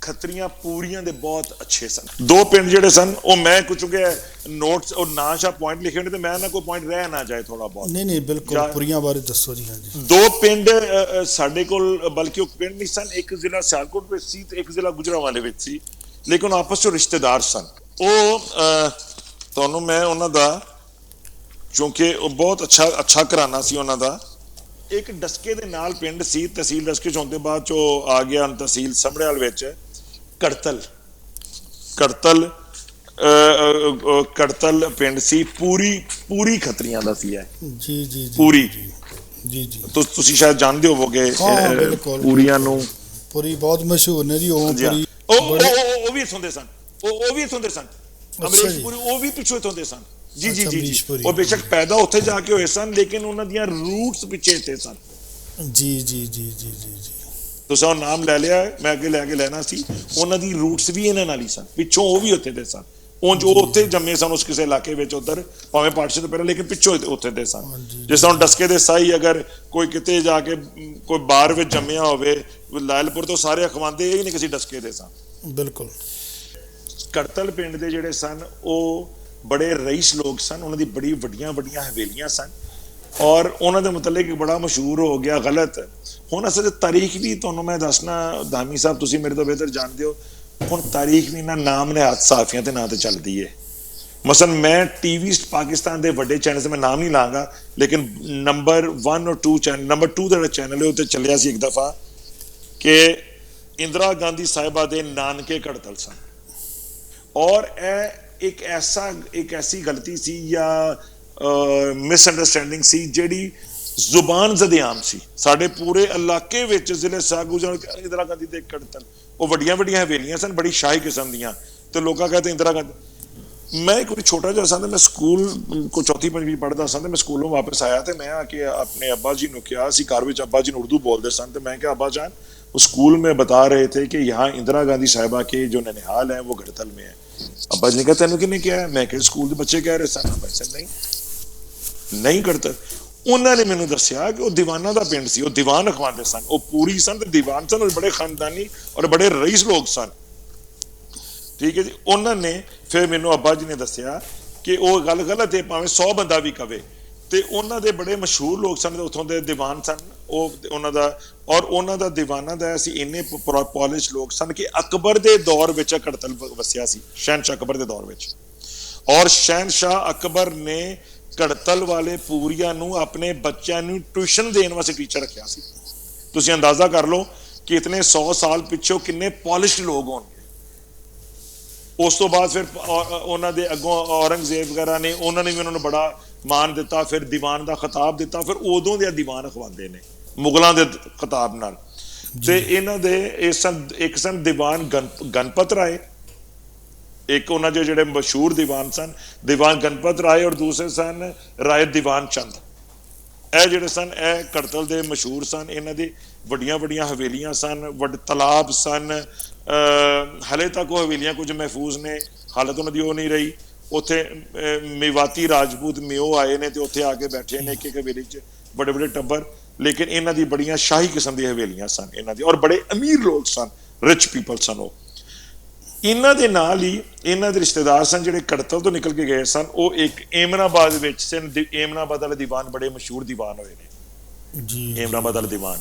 ਖੱਤਰੀਆਂ ਪੂਰੀਆਂ ਦੇ ਬਹੁਤ ਅੱਛੇ ਸਨ। 2 ਪਿੰਡ ਜਿਹੜੇ ਸਨ ਉਹ ਮੈਂ ਕੁਝ ਨੋਟਸ ਔਰ ਨਾਂ ਸ਼ਾ ਪੁਆਇੰਟ ਲਿਖੇ ਹੋਣੇ ਤੇ ਮੈਂ ਨਾ ਕੋਈ ਪੁਆਇੰਟ ਰਹਿ ਨਾ ਜਾਏ ਥੋੜਾ ਬਹੁਤ। ਨਹੀਂ ਬਿਲਕੁਲ ਪੂਰੀਆਂ ਬਾਰੇ ਦੱਸੋ ਜੀ। ਹਾਂਜੀ 2 ਪਿੰਡ ਸਾਡੇ ਕੋਲ, ਬਲਕਿ ਉਹ ਪਿੰਡ ਨਹੀਂ ਸਨ, ਇੱਕ ਜ਼ਿਲ੍ਹਾ ਸਿਆਲਕੋਟ ਵਿੱਚ ਸੀ ਤੇ ਇੱਕ ਜ਼ਿਲ੍ਹਾ ਗੁਜਰਾਂਵਾਲੇ ਵਿੱਚ ਸੀ, ਲੇਕਿਨ ਆਪਸ 'ਚ ਰਿਸ਼ਤੇਦਾਰ ਸਨ। ਉਹ ਤੁਹਾਨੂੰ ਮੈਂ ਉਹਨਾਂ ਦਾ, ਕਿਉਂਕਿ ਉਹ ਬਹੁਤ ਅੱਛਾ ਘਰਾਨਾ ਸੀ ਉਹਨਾਂ ਦਾ। ਇੱਕ ਡਸਕੇ ਦੇ ਨਾਲ ਪਿੰਡ ਸੀ, ਤਹਿਸੀਲ ਡਸਕੇ 'ਚ ਹੋਣ ਤੋਂ ਬਾਅਦ 'ਚ ਉਹ ਆ ਗਿਆ ਤਹਿਸੀਲ ਸਮੜਿਆਲ ਵਿੱਚ, ਕੜਤਲ ਪਿੰਡ ਸੀ। ਪੂਰੀ ਖੱਤਰੀਆਂ ਦਾ ਸੀ ਇਹ। ਜੀ ਪੂਰੀ ਜੀ ਤੁਸੀਂ ਸ਼ਾਇਦ ਜਾਣਦੇ ਹੋਵੋਗੇ ਪੂਰੀਆਂ ਨੂੰ। ਪੂਰੀ ਬਹੁਤ ਮਸ਼ਹੂਰ ਨੇ ਜੀ। ਉਹ ਪੂਰੀ ਉਹ ਵੀ ਇੱਥੋਂ ਦੇ ਸਨ, ਉਹ ਵੀ ਇੱਥੋਂ ਦੇ ਸਨ। ਅਮਰੀਸ਼ ਪੁਰੀ ਉਹ ਵੀ ਪਿੱਛੋਂ ਇੱਥੋਂ ਦੇ ਸਨ। ਜੀ ਉਹ ਬੇਸ਼ੱਕ ਪੈਦਾ ਉੱਥੇ ਜਾ ਕੇ ਹੋਏ ਸਨ, ਲੇਕਿਨ ਉਹਨਾਂ ਦੀਆਂ ਰੂਟਸ ਪਿੱਛੇ ਇੱਥੇ ਸਨ। ਜੀ ਤੁਸੀਂ ਉਹ ਨਾਮ ਲੈ ਲਿਆ, ਮੈਂ ਅੱਗੇ ਲੈ ਕੇ ਲੈਣਾ ਸੀ। ਉਹਨਾਂ ਦੀ ਰੂਟਸ ਵੀ ਇਹਨਾਂ ਨਾਲ ਹੀ ਸਨ, ਪਿੱਛੋਂ ਉਹ ਵੀ ਉੱਥੇ ਦੇ ਸਨ। ਉਂਝ ਉਹ ਉੱਥੇ ਜੰਮੇ ਸਨ ਉਸ ਕਿਸੇ ਇਲਾਕੇ ਵਿੱਚ, ਉੱਧਰ ਭਾਵੇਂ ਪਾਰਟੀ ਤੋਂ ਪਹਿਲਾਂ, ਲੇਕਿਨ ਪਿੱਛੋਂ ਉੱਥੇ ਦੇ ਸਨ। ਜਿਸ ਤਰ੍ਹਾਂ ਡਸਕੇ ਦੇ ਸਾਈ ਅਗਰ ਕੋਈ ਕਿਤੇ ਜਾ ਕੇ ਕੋਈ ਬਾਹਰ ਵਿੱਚ ਜੰਮਿਆ ਹੋਵੇ, ਲਾਇਲਪੁਰ ਤੋਂ ਸਾਰੇ ਅਖਵਾਉਂਦੇ ਇਹ ਨਹੀਂ ਕਿਸੇ ਡਸਕੇ ਦੇ ਸਨ। ਬਿਲਕੁਲ। ਕੜਤਲ ਪਿੰਡ ਦੇ ਜਿਹੜੇ ਸਨ ਉਹ ਬੜੇ ਰਈਸ ਲੋਕ ਸਨ, ਉਹਨਾਂ ਦੀ ਬੜੀ ਵੱਡੀਆਂ ਹਵੇਲੀਆਂ ਸਨ, ਔਰ ਉਹਨਾਂ ਦੇ ਮੁਤਲਕ ਬੜਾ ਮਸ਼ਹੂਰ ਹੋ ਗਿਆ ਗਲਤ। ਹੁਣ ਅਸਲ ਤਾਰੀਖ ਵੀ ਤੁਹਾਨੂੰ ਮੈਂ ਦੱਸਣਾ, ਦਾਮੀ ਸਾਹਿਬ ਤੁਸੀਂ ਮੇਰੇ ਤੋਂ ਬਿਹਤਰ ਜਾਣਦੇ ਹੋ, ਹੁਣ ਤਾਰੀਖ ਵੀ ਨਾ ਨਾਮ ਨਿਹਾਤ ਸਾਫੀਆਂ ਤੇ ਨਾਂ ਤੇ ਚੱਲਦੀ ਹੈ। ਮਸਲਨ ਮੈਂ ਟੀਵੀ ਪਾਕਿਸਤਾਨ ਦੇ ਵੱਡੇ ਚੈਨਲ ਤੇ ਮੈਂ ਨਾਮ ਨਹੀਂ ਲਾਂਗਾ, ਲੇਕਿਨ ਨੰਬਰ 1 ਔਰ 2 ਚੈਨਲ, ਨੰਬਰ 2 ਦਾ ਚੈਨਲ ਹੈ ਉੱਤੇ ਚੱਲਿਆ ਸੀ ਇੱਕ ਦਫਾ ਕਿ ਇੰਦਰਾ ਗਾਂਧੀ ਸਾਹਿਬਾ ਦੇ ਨਾਨਕੇ ਕੜਤਲ ਸਨ। ਔਰ ਇਹ ਇੱਕ ਐਸੀ ਗਲਤੀ ਸੀ ਜਾਂ ਮਿਸਅੰਡਰਸਟੈਂਡਿੰਗ ਸੀ ਜਿਹੜੀ ਜ਼ੁਬਾਨ ਜ਼ਦਿਆਮ ਸੀ। ਸਾਡੇ ਪੂਰੇ ਇਲਾਕੇ ਵਿੱਚ ਜ਼ਿਲ੍ਹੇ ਸਾਗੂਜਨ ਇੰਦਰਾ ਗਾਂਧੀ ਦੇ ਕੜਤਲ, ਉਹ ਵੱਡੀਆਂ ਹਵੇਲੀਆਂ ਸਨ, ਬੜੀ ਸ਼ਾਹੀ ਕਿਸਮ ਦੀਆਂ, ਤੇ ਲੋਕਾਂ ਕਹਿੰਦੇ ਇੰਦਰਾ ਗਾਂਧੀ। ਮੈਂ ਇੱਕ ਵਾਰੀ ਛੋਟਾ ਜਿਹਾ ਸਾਂ ਤੇ ਮੈਂ ਸਕੂਲ ਕੋ 4वीं ਪੜ੍ਹਦਾ ਸਾਂ ਤੇ ਮੈਂ ਸਕੂਲੋਂ ਵਾਪਸ ਆਇਆ ਤੇ ਮੈਂ ਆ ਕੇ ਆਪਣੇ ਅੱਬਾ ਜੀ ਨੂੰ ਕਿਹਾ, ਅਸੀਂ ਘਰ ਵਿੱਚ ਅੱਬਾ ਜੀ ਨੂੰ ਉਰਦੂ ਬੋਲਦੇ ਸਨ, ਤੇ मैं क्या अब्बा जान वो स्कूल में बता रहे थे कि यहाँ इंदिरा गांधी साहिबा के जो ननिहाल है वो गढ़तल में है। अब्बा जी ने कहा तेन किन्ने क्या है? मैं कि स्कूल के बच्चे कह रहे सन। अब्बा जी नहीं गढ़तल। उन्होंने मैनू दसिया कि वो दीवाना का पिंड सी, वो दीवान अखवाते सन, वो पूरी सन ते दीवान सन, और बड़े खानदानी और बड़े रईस लोग सन। ठीक है जी। उन्होंने फिर मैनू अब्बा जी ने दसिया कि वो गल गलत है, भावें 100 बंदा भी कवे, ਤੇ ਉਹਨਾਂ ਦੇ ਬੜੇ ਮਸ਼ਹੂਰ ਲੋਕ ਸਨ, ਉੱਥੋਂ ਦੇ ਦੀਵਾਨ ਸਨ ਉਹ ਉਹਨਾਂ ਦਾ, ਔਰ ਉਹਨਾਂ ਦਾ ਦੀਵਾਨਾਂ ਦਾ ਅਸੀਂ ਇੰਨੇ ਪੋਲਿਸ਼ ਲੋਕ ਸਨ ਕਿ ਅਕਬਰ ਦੇ ਦੌਰ ਵਿੱਚ ਕੜਤਲ ਵਸਿਆ ਸੀ, ਸ਼ਹਿਨਸ਼ਾਹ ਅਕਬਰ ਦੇ ਦੌਰ ਵਿੱਚ। ਔਰ ਸ਼ਹਿਨਸ਼ਾਹ ਅਕਬਰ ਨੇ ਕੜਤਲ ਵਾਲੇ ਪੂਰੀਆਂ ਨੂੰ ਆਪਣੇ ਬੱਚਿਆਂ ਨੂੰ ਟਿਊਸ਼ਨ ਦੇਣ ਵਾਸਤੇ ਟੀਚਰ ਰੱਖਿਆ ਸੀ। ਤੁਸੀਂ ਅੰਦਾਜ਼ਾ ਕਰ ਲਓ ਕਿ ਇਤਨੇ 100 ਸਾਲ ਪਿੱਛੋਂ ਕਿੰਨੇ ਪੋਲਿਸ਼ ਲੋਕ ਹੋਣਗੇ। ਉਸ ਤੋਂ ਬਾਅਦ ਫਿਰ ਉਹਨਾਂ ਦੇ ਅੱਗੋਂ ਔਰੰਗਜ਼ੇਬ ਵਗੈਰਾ ਨੇ, ਉਹਨਾਂ ਨੇ ਵੀ ਉਹਨਾਂ ਨੂੰ ਬੜਾ ਮਾਨ ਦਿੱਤਾ, ਫਿਰ ਦੀਵਾਨ ਦਾ ਖਿਤਾਬ ਦਿੱਤਾ, ਫਿਰ ਉਦੋਂ ਦੇ ਦੀਵਾਨ ਅਖਵਾਉਂਦੇ ਨੇ ਮੁਗਲਾਂ ਦੇ ਖਿਤਾਬ ਨਾਲ। ਤੇ ਇਹਨਾਂ ਦੇ ਇੱਕ ਸਨ ਦੀਵਾਨ ਗਣਪਤ ਰਾਏ, ਇੱਕ ਉਹਨਾਂ ਦੇ ਜਿਹੜੇ ਮਸ਼ਹੂਰ ਦੀਵਾਨ ਸਨ ਦੀਵਾਨ ਗਣਪਤ ਰਾਏ, ਔਰ ਦੂਸਰੇ ਸਨ ਰਾਏ ਦੀਵਾਨ ਚੰਦ। ਇਹ ਜਿਹੜੇ ਸਨ ਇਹ ਕੜਤਲ ਦੇ ਮਸ਼ਹੂਰ ਸਨ। ਇਹਨਾਂ ਦੀ ਵੱਡੀਆਂ ਹਵੇਲੀਆਂ ਸਨ, ਵੱਡੇ ਤਲਾਬ ਸਨ। ਹਲੇ ਤੱਕ ਉਹ ਹਵੇਲੀਆਂ ਕੁਝ ਮਹਿਫੂਜ਼ ਨੇ, ਹਾਲਤ ਉਹਨਾਂ ਦੀ ਉਹ ਨਹੀਂ ਰਹੀ। ਉੱਥੇ ਮੇਵਾਤੀ ਰਾਜਪੂਤ ਮਿਓ ਆਏ ਨੇ ਤੇ ਉੱਥੇ ਆ ਕੇ ਬੈਠੇ ਨੇ ਇੱਕ ਹਵੇਲੀ 'ਚ, ਵੱਡੇ ਵੱਡੇ ਟੱਬਰ, ਲੇਕਿਨ ਇਹਨਾਂ ਦੀ ਬੜੀਆਂ ਸ਼ਾਹੀ ਕਿਸਮ ਦੀਆਂ ਹਵੇਲੀਆਂ ਸਨ ਇਹਨਾਂ ਦੀ, ਔਰ ਬੜੇ ਅਮੀਰ ਲੋਕ ਸਨ, ਰਿਚ ਪੀਪਲ ਸਨ ਉਹ। ਇਹਨਾਂ ਦੇ ਨਾਲ ਹੀ ਇਹਨਾਂ ਦੇ ਰਿਸ਼ਤੇਦਾਰ ਸਨ ਜਿਹੜੇ ਕੜਤਲ ਤੋਂ ਨਿਕਲ ਕੇ ਗਏ ਸਨ, ਉਹ ਇੱਕ ਏਮਨਾਬਾਦ ਵਿੱਚ ਸਨ। ਏਮਨਾਬਾਦ ਵਾਲੇ ਦੀਵਾਨ ਬੜੇ ਮਸ਼ਹੂਰ ਦੀਵਾਨ ਹੋਏ ਨੇ ਜੀ। ਏਮਨਾਬਾਦ ਵਾਲੇ ਦੀਵਾਨ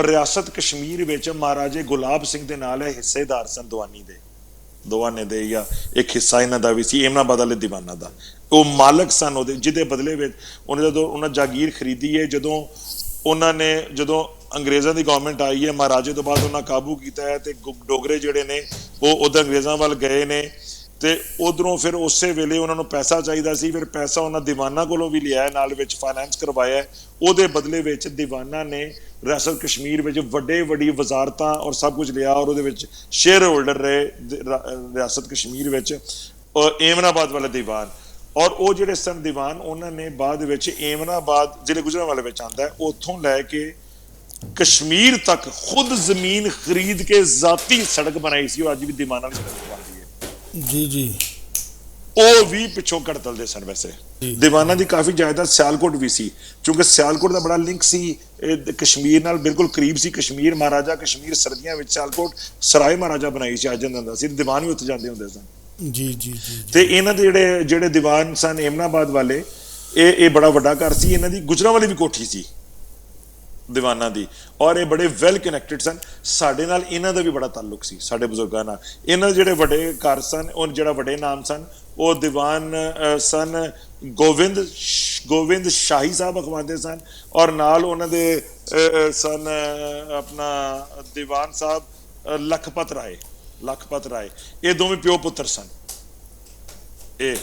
ਰਿਆਸਤ ਕਸ਼ਮੀਰ ਵਿੱਚ ਮਹਾਰਾਜੇ ਗੁਲਾਬ ਸਿੰਘ ਦੇ ਨਾਲ ਇਹ ਹਿੱਸੇਦਾਰ ਸਨ ਦਵਾਨੇ ਦੇ, ਜਾਂ ਇੱਕ ਹਿੱਸਾ ਇਹਨਾਂ ਦਾ ਵੀ ਸੀ ਏਮਨਾਬਾਦ ਵਾਲੇ ਦੀਵਾਨਾਂ ਦਾ। ਉਹ ਮਾਲਕ ਸਨ ਉਹਦੇ, ਜਿਹਦੇ ਬਦਲੇ ਵਿੱਚ ਉਹਨੇ ਜਦੋਂ ਉਹਨਾਂ ਜਾਗੀਰ ਖਰੀਦੀ ਹੈ, ਜਦੋਂ ਅੰਗਰੇਜ਼ਾਂ ਦੀ ਗਵਰਨਮੈਂਟ ਆਈ ਹੈ, ਮਹਾਰਾਜੇ ਤੋਂ ਬਾਅਦ ਉਹਨਾਂ ਕਾਬੂ ਕੀਤਾ ਹੈ, ਤੇ ਡੋਗਰੇ ਜਿਹੜੇ ਨੇ ਉਹ ਉਧਰ ਅੰਗਰੇਜ਼ਾਂ ਵੱਲ ਗਏ ਨੇ, ਤੇ ਉਧਰੋਂ ਫਿਰ ਉਸੇ ਵੇਲੇ ਉਹਨਾਂ ਨੂੰ ਪੈਸਾ ਚਾਹੀਦਾ ਸੀ, ਫਿਰ ਪੈਸਾ ਉਹਨਾਂ ਦੀਵਾਨਾਂ ਕੋਲੋਂ ਵੀ ਲਿਆ, ਨਾਲ ਵਿੱਚ ਫਾਈਨੈਂਸ ਕਰਵਾਇਆ। ਉਹਦੇ ਬਦਲੇ ਵਿੱਚ ਦੀਵਾਨਾਂ ਨੇ ਰਿਆਸਤ ਕਸ਼ਮੀਰ ਵਿੱਚ ਵੱਡੀ ਵਜ਼ਾਰਤਾਂ ਔਰ ਸਭ ਕੁਝ ਲਿਆ, ਔਰ ਉਹਦੇ ਵਿੱਚ ਸ਼ੇਅਰ ਹੋਲਡਰ ਰਹੇ ਰਿਆਸਤ ਕਸ਼ਮੀਰ ਵਿੱਚ ਏਮਨਾਬਾਦ ਵਾਲੇ ਦੀਵਾਨ। ਔਰ ਉਹ ਜਿਹੜੇ ਸਨ ਦੀਵਾਨ, ਉਹਨਾਂ ਨੇ ਬਾਅਦ ਵਿੱਚ ਏਮਨਾਬਾਦ ਜਿਹੜੇ ਗੁਜਰਾਂਵਾਲੇ ਵਿੱਚ ਆਉਂਦਾ ਹੈ, ਉੱਥੋਂ ਲੈ ਕੇ ਕਸ਼ਮੀਰ ਤੱਕ ਖੁਦ ਜ਼ਮੀਨ ਖਰੀਦ ਕੇ ਜ਼ਾਤੀ ਸੜਕ ਬਣਾਈ ਸੀ, ਉਹ ਅੱਜ ਵੀ ਦੀਵਾਨਾਂ ਦੀ ਸੜਕ ਬਣਦੀ ਹੈ। ਜੀ ਜੀ। ਉਹ ਵੀ ਪਿੱਛੋਂ ਕੜਤਲ ਦੇ ਸਨ। ਵੈਸੇ ਦੀਵਾਨਾਂ ਦੀ ਕਾਫੀ ਜਾਇਦਾਦ ਸਿਆਲਕੋਟ ਵੀ ਸੀ, ਕਿਉਂਕਿ ਸਿਆਲਕੋਟ ਦਾ ਬੜਾ ਲਿੰਕ ਸੀ ਕਸ਼ਮੀਰ ਨਾਲ, ਬਿਲਕੁਲ ਕਰੀਬ ਸੀ ਕਸ਼ਮੀਰ। ਮਹਾਰਾਜਾ ਕਸ਼ਮੀਰ ਸਰਦੀਆਂ ਵਿੱਚ ਸਿਆਲਕੋਟ ਸਰਾਏ ਮਹਾਰਾਜਾ ਬਣਾਈ ਸੀ, ਆ ਜਾਂਦਾ ਹੁੰਦਾ ਸੀ, ਦੀਵਾਨ ਵੀ ਉੱਥੇ ਜਾਂਦੇ ਹੁੰਦੇ ਸਨ। ਜੀ ਜੀ ਜੀ। ਤੇ ਇਹਨਾਂ ਦੇ ਜਿਹੜੇ ਦੀਵਾਨ ਸਨ ਏਮਨਾਬਾਦ ਵਾਲੇ, ਇਹ ਬੜਾ ਵੱਡਾ ਘਰ ਸੀ। ਇਹਨਾਂ ਦੀ ਗੁਜਰਾਂਵਾਲੀ ਵੀ ਕੋਠੀ ਸੀ ਦੀਵਾਨਾਂ ਦੀ, ਔਰ ਇਹ ਬੜੇ ਵੈਲ ਕਨੈਕਟਡ ਸਨ। ਸਾਡੇ ਨਾਲ ਇਹਨਾਂ ਦਾ ਵੀ ਬੜਾ ਤਾਲੁਕ ਸੀ, ਸਾਡੇ ਬਜ਼ੁਰਗਾਂ ਨਾਲ। ਇਹਨਾਂ ਦੇ ਜਿਹੜੇ ਵੱਡੇ ਘਰ ਸਨ, ਉਹ ਜਿਹੜਾ ਵੱਡੇ ਨਾਮ ਸਨ, ਉਹ ਦੀਵਾਨ ਸਨ ਗੋਵਿੰਦ ਸ਼ਾਹੀ ਸਾਹਿਬ ਅਖਵਾਉਂਦੇ ਸਨ, ਔਰ ਨਾਲ ਉਹਨਾਂ ਦੇ ਸਨ ਆਪਣਾ ਦੀਵਾਨ ਸਾਹਿਬ ਲਖਪਤ ਰਾਏ। ਇਹ ਦੋਵੇਂ ਪਿਓ ਪੁੱਤਰ ਸਨ। ਇਹ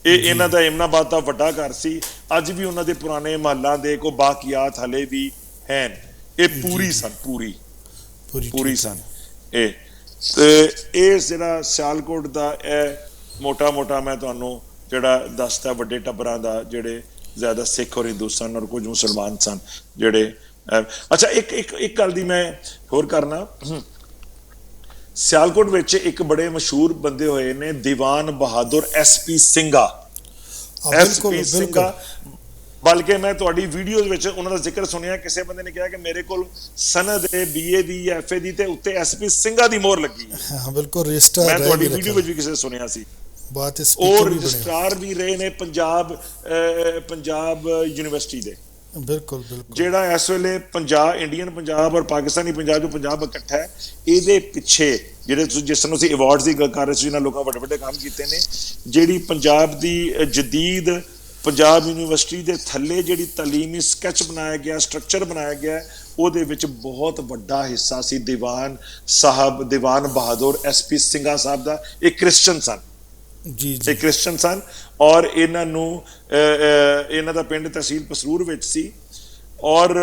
ਇਹਨਾਂ ਦਾ ਏਮਨਾਬਾਦ ਦਾ ਵੱਡਾ ਘਰ ਸੀ। ਅੱਜ ਵੀ ਉਹਨਾਂ ਦੇ ਪੁਰਾਣੇ ਮਹੱਲਾਂ ਦੇ ਕੋ ਬਾਕੀਆਤ ਹਲੇ ਵੀ ਹਨ। ਇਹ ਪੂਰੀ ਸਨ, ਪੂਰੀ ਸਨ ਇਹ। ਤੇ ਇਹ ਜਿਹੜਾ ਸਿਆਲਕੋਟ ਦਾ ਇਹ ਮੋਟਾ ਮੈਂ ਤੁਹਾਨੂੰ ਜਿਹੜਾ ਦੱਸਦਾ ਵੱਡੇ ਟੱਬਰਾਂ ਦਾ, ਜਿਹੜੇ ਜ਼ਿਆਦਾ ਸਿੱਖ ਔਰ ਹਿੰਦੂ ਸਨ ਔਰ ਕੁਝ ਮੁਸਲਮਾਨ ਸਨ ਜਿਹੜੇ। ਅੱਛਾ, ਇੱਕ ਗੱਲ ਦੀ ਮੈਂ ਹੋਰ ਕਰਨਾ। ਸਿਆਲਕੋਟ ਵਿੱਚ ਇੱਕ ਬੜੇ ਮਸ਼ਹੂਰ ਬੰਦੇ ਹੋਏ ਨੇ, ਦੀਵਾਨ ਬਹਾਦਰ SP ਸਿੰਘਾ। ਬਲਕਿ ਮੈਂ ਤੁਹਾਡੀ ਵੀਡੀਓਜ਼ ਵਿੱਚ ਉਹਨਾਂ ਦਾ ਜ਼ਿਕਰ ਸੁਣਿਆ, ਕਿਸੇ ਬੰਦੇ ਨੇ ਕਿਹਾ ਕਿ ਮੇਰੇ ਕੋਲ ਸਨਦ ਹੈ BA ਦੀ ਜਾਂ FA ਦੀ, ਤੇ ਉੱਤੇ SP ਸਿੰਘਾ ਦੀ ਮੋਹਰ ਲੱਗੀ ਹੈ। ਹਾਂ ਬਿਲਕੁਲ, ਰਜਿਸਟਰ ਮੈਂ ਤੁਹਾਡੀ ਵੀਡੀਓ ਵਿੱਚ ਵੀ ਕਿਸੇ ਸੁਣਿਆ ਸੀ। ਬਾਤ ਇਸ ਔਰ ਰਜਿਸਟਰਾਰ ਵੀ ਰਹੇ ਨੇ ਪੰਜਾਬ ਯੂਨੀਵਰਸਿਟੀ ਦੇ। ਬਿਲਕੁਲ ਜਿਹੜਾ ਇਸ ਵੇਲੇ ਇੰਡੀਅਨ ਪੰਜਾਬ ਔਰ ਪਾਕਿਸਤਾਨੀ ਪੰਜਾਬ, ਜੋ ਪੰਜਾਬ ਇਕੱਠਾ ਹੈ, ਇਹਦੇ ਪਿੱਛੇ ਜਿਹੜੇ ਜਿਸ ਨੂੰ ਅਸੀਂ ਅਵਾਰਡਸ ਦੀ ਗੱਲ ਕਰ ਰਹੇ ਸੀ, ਜਿਹਨਾਂ ਲੋਕਾਂ ਵੱਡੇ ਕੰਮ ਕੀਤੇ ਨੇ, ਜਿਹੜੀ ਪੰਜਾਬ ਦੀ ਜਦੀਦ ਪੰਜਾਬ ਯੂਨੀਵਰਸਿਟੀ ਦੇ ਥੱਲੇ ਜਿਹੜੀ ਤਾਲੀਮੀ ਸਕੈਚ ਬਣਾਇਆ ਗਿਆ, ਸਟਰਕਚਰ ਬਣਾਇਆ ਗਿਆ, ਉਹਦੇ ਵਿੱਚ ਬਹੁਤ ਵੱਡਾ ਹਿੱਸਾ ਸੀ ਦੀਵਾਨ ਬਹਾਦਰ SP ਸਿੰਘਾ ਸਾਹਿਬ ਦਾ। ਇਹ ਕ੍ਰਿਸਚਨ ਸਨ ਇਹ ਕ੍ਰਿਸਚਨ ਸਨ, ਔਰ ਇਹਨਾਂ ਦਾ ਪਿੰਡ ਤਹਿਸੀਲ ਪਸਰੂਰ ਵਿੱਚ ਸੀ। ਔਰ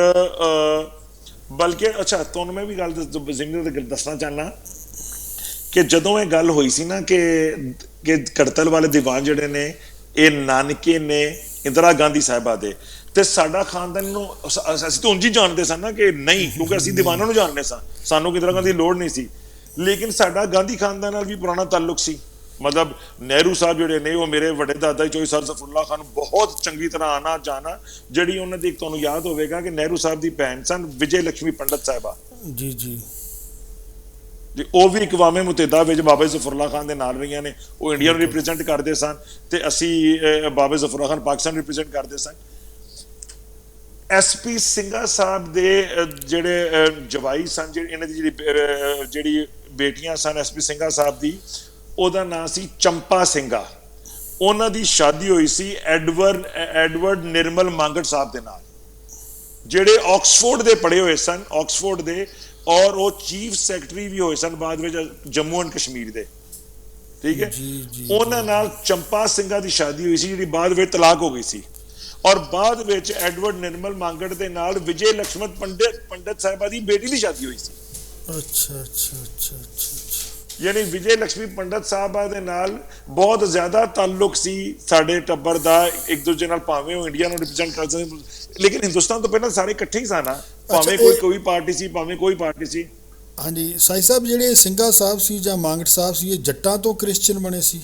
ਬਲਕਿ ਅੱਛਾ, ਤੁਹਾਨੂੰ ਮੈਂ ਵੀ ਗੱਲ ਦੱਸਣਾ ਚਾਹਨਾ ਕਿ ਜਦੋਂ ਇਹ ਗੱਲ ਹੋਈ ਸੀ ਨਾ ਕਿ ਕੜਤਲ ਵਾਲੇ ਦੀਵਾਨ ਜਿਹੜੇ ਨੇ, ਇਹ ਨਾਨਕੇ ਨੇ ਇੰਦਰਾ ਗਾਂਧੀ ਸਾਹਿਬਾ ਦੇ, ਤੇ ਸਾਡਾ ਖਾਨਦਾਨ ਨੂੰ ਅਸੀਂ ਤਾਂ ਉਂਝ ਹੀ ਜਾਣਦੇ ਸਨ ਨਾ ਕਿ ਨਹੀਂ, ਕਿਉਂਕਿ ਅਸੀਂ ਦੀਵਾਨਾਂ ਨੂੰ ਜਾਣਦੇ ਸਾਂ, ਸਾਨੂੰ ਇੰਦਰਾ ਗਾਂਧੀ ਦੀ ਲੋੜ ਨਹੀਂ ਸੀ। ਲੇਕਿਨ ਸਾਡਾ ਗਾਂਧੀ ਖਾਨਦਾਨ ਨਾਲ ਵੀ ਪੁਰਾਣਾ ਤਾਲੁਕ ਸੀ। ਮਤਲਬ ਨਹਿਰੂ ਸਾਹਿਬ ਜਿਹੜੇ ਨੇ, ਉਹ ਮੇਰੇ ਵੱਡੇ ਦਾਦਾ ਜੀ ਚੋਈ ਸਰ ਜ਼ਫਰੁੱਲਾ ਖਾਨ ਬਹੁਤ ਚੰਗੀ ਤਰ੍ਹਾਂ ਆਣਾ ਜਾਣਾ, ਜਿਹੜੀ ਉਹਨਾਂ ਦੀ ਤੁਹਾਨੂੰ ਯਾਦ ਹੋਵੇਗਾ ਕਿ ਨਹਿਰੂ ਸਾਹਿਬ ਦੀ ਭੈਣ ਸਨ ਵਿਜੇ ਲక్ష్ਮੀ ਪੰਡਤ ਸਾਹਿਬਾ। ਜੀ ਉਹ ਵੀ ਅਕਵਾਮੇ ਮੁਤਹਿਦਾ ਵਿੱਚ ਬਾਬਾ ਜ਼ਫਰੁੱਲਾ ਖਾਨ ਦੇ ਨਾਲ ਰਹੀਆਂ ਨੇ। ਉਹ ਇੰਡੀਆ ਨੂੰ ਰਿਪਰੈਜ਼ੈਂਟ ਕਰਦੇ ਸਨ, ਤੇ ਅਸੀਂ ਬਾਬਾ ਜ਼ਫਰੁੱਲਾ ਖਾਨ ਪਾਕਿਸਤਾਨ ਰਿਪਰੈਜ਼ੈਂਟ ਕਰਦੇ ਸਨ। SP ਸਿੰਘਾ ਸਾਹਿਬ ਦੇ ਜਿਹੜੇ ਜਵਾਈ ਸਨ, ਇਹਨਾਂ ਦੀ ਜਿਹੜੀ ਬੇਟੀਆਂ ਸਨ SP ਸਿੰਘਾ ਸਾਹਿਬ ਦੀ, ਉਹਦਾ ਨਾਂ ਸੀ ਚੰਪਾ ਸਿੰਘਾ। ਉਹਨਾਂ ਦੀ ਸ਼ਾਦੀ ਹੋਈ ਸੀ ਐਡਵਰਡ ਨਿਰਮਲ ਮੰਗਟ ਸਾਹਿਬ ਦੇ ਨਾਲ, ਜਿਹੜੇ ਆਕਸਫੋਰਡ ਦੇ ਪੜ੍ਹੇ ਹੋਏ ਸਨ, ਆਕਸਫੋਰਡ ਦੇ, ਔਰ ਉਹ ਚੀਫ ਸੈਕਟਰੀ ਵੀ ਹੋਏ ਸਨ ਬਾਅਦ ਵਿੱਚ ਜੰਮੂ ਐਂਡ ਕਸ਼ਮੀਰ ਦੇ। ਠੀਕ ਹੈ, ਉਹਨਾਂ ਨਾਲ ਚੰਪਾ ਸਿੰਘਾ ਦੀ ਸ਼ਾਦੀ ਹੋਈ ਸੀ, ਜਿਹੜੀ ਬਾਅਦ ਵਿੱਚ ਤਲਾਕ ਹੋ ਗਈ ਸੀ। ਔਰ ਬਾਅਦ ਵਿੱਚ ਐਡਵਰਡ ਨਿਰਮਲ ਮੰਗਟ ਦੇ ਨਾਲ ਵਿਜੇ ਲక్ష్ਮੀ ਪੰਡਤ ਸਾਹਿਬਾ ਦੀ ਬੇਟੀ ਦੀ ਸ਼ਾਦੀ ਹੋਈ ਸੀ। ਅੱਛਾ। ਯਾਨੀ ਵਿਜੇ ਲక్ష్ਮੀ ਪੰਡਤ ਸਾਹਿਬਾ ਦੇ ਨਾਲ ਬਹੁਤ ਜ਼ਿਆਦਾ ਤਾਲੁਕ ਸੀ ਸਾਡੇ ਟੱਬਰ ਦਾ ਇੱਕ ਦੂਜੇ ਨਾਲ, ਭਾਵੇਂ ਉਹ ਇੰਡੀਆ ਨੂੰ ਰਿਪਰੈਜ਼ੈਂਟ ਕਰਦੇ ਸੀ, ਲੇਕਿਨ ਹਿੰਦੁਸਤਾਨ ਤੋਂ ਪਹਿਲਾਂ ਸਾਰੇ ਇਕੱਠੇ ਹੀ ਸਨ, ਭਾਵੇਂ ਕੋਈ ਪਾਰਟੀ ਸੀ, ਭਾਵੇਂ ਕੋਈ ਪਾਰਟੀ ਸੀ। ਹਾਂਜੀ ਸਾਈ ਸਾਹਿਬ, ਜਿਹੜੇ ਸਿੰਘਾ ਸਾਹਿਬ ਸੀ ਜਾਂ ਮੰਗਟ ਸਾਹਿਬ ਸੀ, ਇਹ ਜੱਟਾਂ ਤੋਂ ਕ੍ਰਿਸਚਨ ਬਣੇ ਸੀ?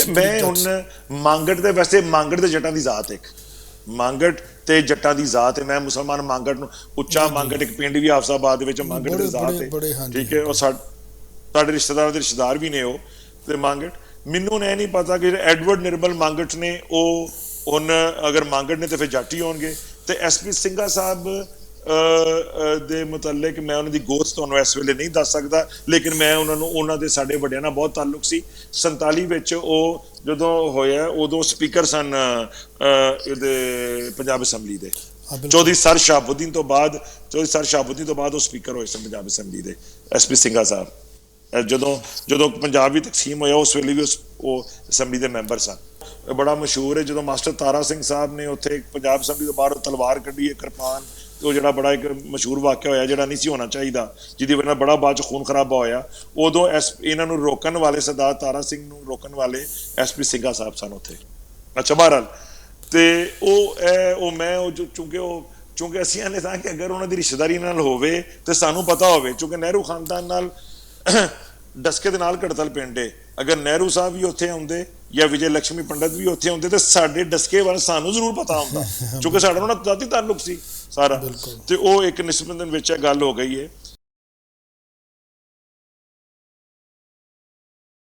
ਮੈਂ ਹੁਣ ਮੰਗਟ ਦੇ, ਵੈਸੇ ਮੰਗਟ ਦੇ ਜੱਟਾਂ ਦੀ ਜ਼ਾਤ ਇੱਕ, ਮੰਗਟ ਤੇ ਜੱਟਾਂ ਦੀ ਜ਼ਾਤ ਹੈ। ਮੈਂ ਮੁਸਲਮਾਨ ਮੰਗਟ ਨੂੰ ਉੱਚਾ ਮੰਗਟ ਇੱਕ ਪਿੰਡ ਵੀ ਹਾਫਸਾਬਾਦ ਦੇ ਵਿੱਚ ਮੰਗਟ ਦੀ ਜ਼ਾਤ ਹੈ, ਠੀਕ ਹੈ। ਉਹ ਸਾਡੇ ਰਿਸ਼ਤੇਦਾਰ ਦੇ ਰਿਸ਼ਤੇਦਾਰ ਵੀ ਨੇ ਉਹ ਤੇ ਮੰਗਟ। ਮੈਨੂੰ ਇਹ ਨਹੀਂ ਪਤਾ ਕਿ ਐਡਵਰਡ ਨਿਰਮਲ ਮੰਗਟ ਨੇ ਉਹ ਹੁਣ ਅਗਰ ਮੰਗਟ ਨੇ ਤੇ ਫਿਰ ਜੱਟ ਹੀ ਹੋਣਗੇ। ਤੇ ਐਸਪੀ ਸਿੰਘਾ ਸਾਹਿਬ ਦੇ ਮੁਤਲਕ ਮੈਂ ਉਹਨਾਂ ਦੀ ਗੋਤ ਤੁਹਾਨੂੰ ਇਸ ਵੇਲੇ ਨਹੀਂ ਦੱਸ ਸਕਦਾ, ਲੇਕਿਨ ਮੈਂ ਉਹਨਾਂ ਦੇ ਸਾਡੇ ਵੱਡਿਆਂ ਨਾਲ ਬਹੁਤ ਤਾਲੁਕ ਸੀ। 47 ਵਿੱਚ ਉਹ ਜਦੋਂ ਹੋਇਆ ਉਦੋਂ ਸਪੀਕਰ ਸਨ ਇਹਦੇ ਪੰਜਾਬ ਅਸੈਂਬਲੀ ਦੇ। ਚੌਧਰੀ ਸਰ ਸ਼ਹਾਬੁੱਦੀਨ ਤੋਂ ਬਾਅਦ ਉਹ ਸਪੀਕਰ ਹੋਏ ਸਨ ਪੰਜਾਬ ਅਸੈਂਬਲੀ ਦੇ, ਐਸਪੀ ਸਿੰਘਾ ਸਾਹਿਬ। ਜਦੋਂ ਪੰਜਾਬ ਵੀ ਤਕਸੀਮ ਹੋਇਆ ਉਸ ਵੇਲੇ ਵੀ ਉਹ ਅਸੈਂਬਲੀ ਦੇ ਮੈਂਬਰ ਸਨ। ਬੜਾ ਮਸ਼ਹੂਰ ਹੈ ਜਦੋਂ ਮਾਸਟਰ ਤਾਰਾ ਸਿੰਘ ਸਾਹਿਬ ਨੇ ਉੱਥੇ ਪੰਜਾਬ ਅਸੈਂਬਲੀ ਤੋਂ ਬਾਹਰ ਤਲਵਾਰ ਕੱਢੀ ਹੈ, ਕਿਰਪਾਨ, ਉਹ ਜਿਹੜਾ ਬੜਾ ਇੱਕ ਮਸ਼ਹੂਰ ਵਾਕਿਆ ਹੋਇਆ ਜਿਹੜਾ ਨਹੀਂ ਸੀ ਹੋਣਾ ਚਾਹੀਦਾ, ਜਿਹਦੀ ਵਜ੍ਹਾ ਨਾਲ ਬੜਾ ਬਾਅਦ ਚ ਖੂਨ ਖਰਾਬਾ ਹੋਇਆ। ਉਦੋਂ ਇਹਨਾਂ ਨੂੰ ਰੋਕਣ ਵਾਲੇ, ਸਰਦਾਰ ਤਾਰਾ ਸਿੰਘ ਨੂੰ ਰੋਕਣ ਵਾਲੇ ਐਸਪੀ ਸਿੰਘਾ ਸਾਹਿਬ ਸਨ ਉੱਥੇ। ਅੱਛਾ, ਬਹਰਹਾਲ ਤੇ ਚੂੰਕਿ ਅਸੀਂ ਇਹਨੇ ਤਾਂ ਕਿ ਅਗਰ ਉਹਨਾਂ ਦੀ ਰਿਸ਼ਤੇਦਾਰੀ ਨਾਲ ਹੋਵੇ ਤੇ ਸਾਨੂੰ ਪਤਾ ਹੋਵੇ, ਚੂੰਕਿ ਨਹਿਰੂ ਖਾਨਦਾਨ ਨਾਲ ਡਸਕੇ ਦੇ ਨਾਲ ਕੜਤਲ ਪਿੰਡ ਹੈ। ਅਗਰ ਨਹਿਰੂ ਸਾਹਿਬ ਵੀ ਉੱਥੇ ਆਉਂਦੇ ਜਾਂ ਵਿਜੇ ਲక్ష్ਮੀ ਪੰਡਤ ਵੀ ਉੱਥੇ ਆਉਂਦੇ ਤੇ ਸਾਡੇ ਡਸਕੇ ਬਾਰੇ ਸਾਨੂੰ ਜ਼ਰੂਰ ਪਤਾ ਹੁੰਦਾ, ਕਿਉਂਕਿ ਸਾਡਾ ਉਹਨਾਂ ਨਾਲ ਜ਼ਾਤੀ ਤਾਲੁਕ ਸੀ ਸਾਰਾ। ਤੇ ਉਹ ਇੱਕ ਨਿਸਬਤਨ ਵਿੱਚ ਗੱਲ ਹੋ ਗਈ ਹੈ।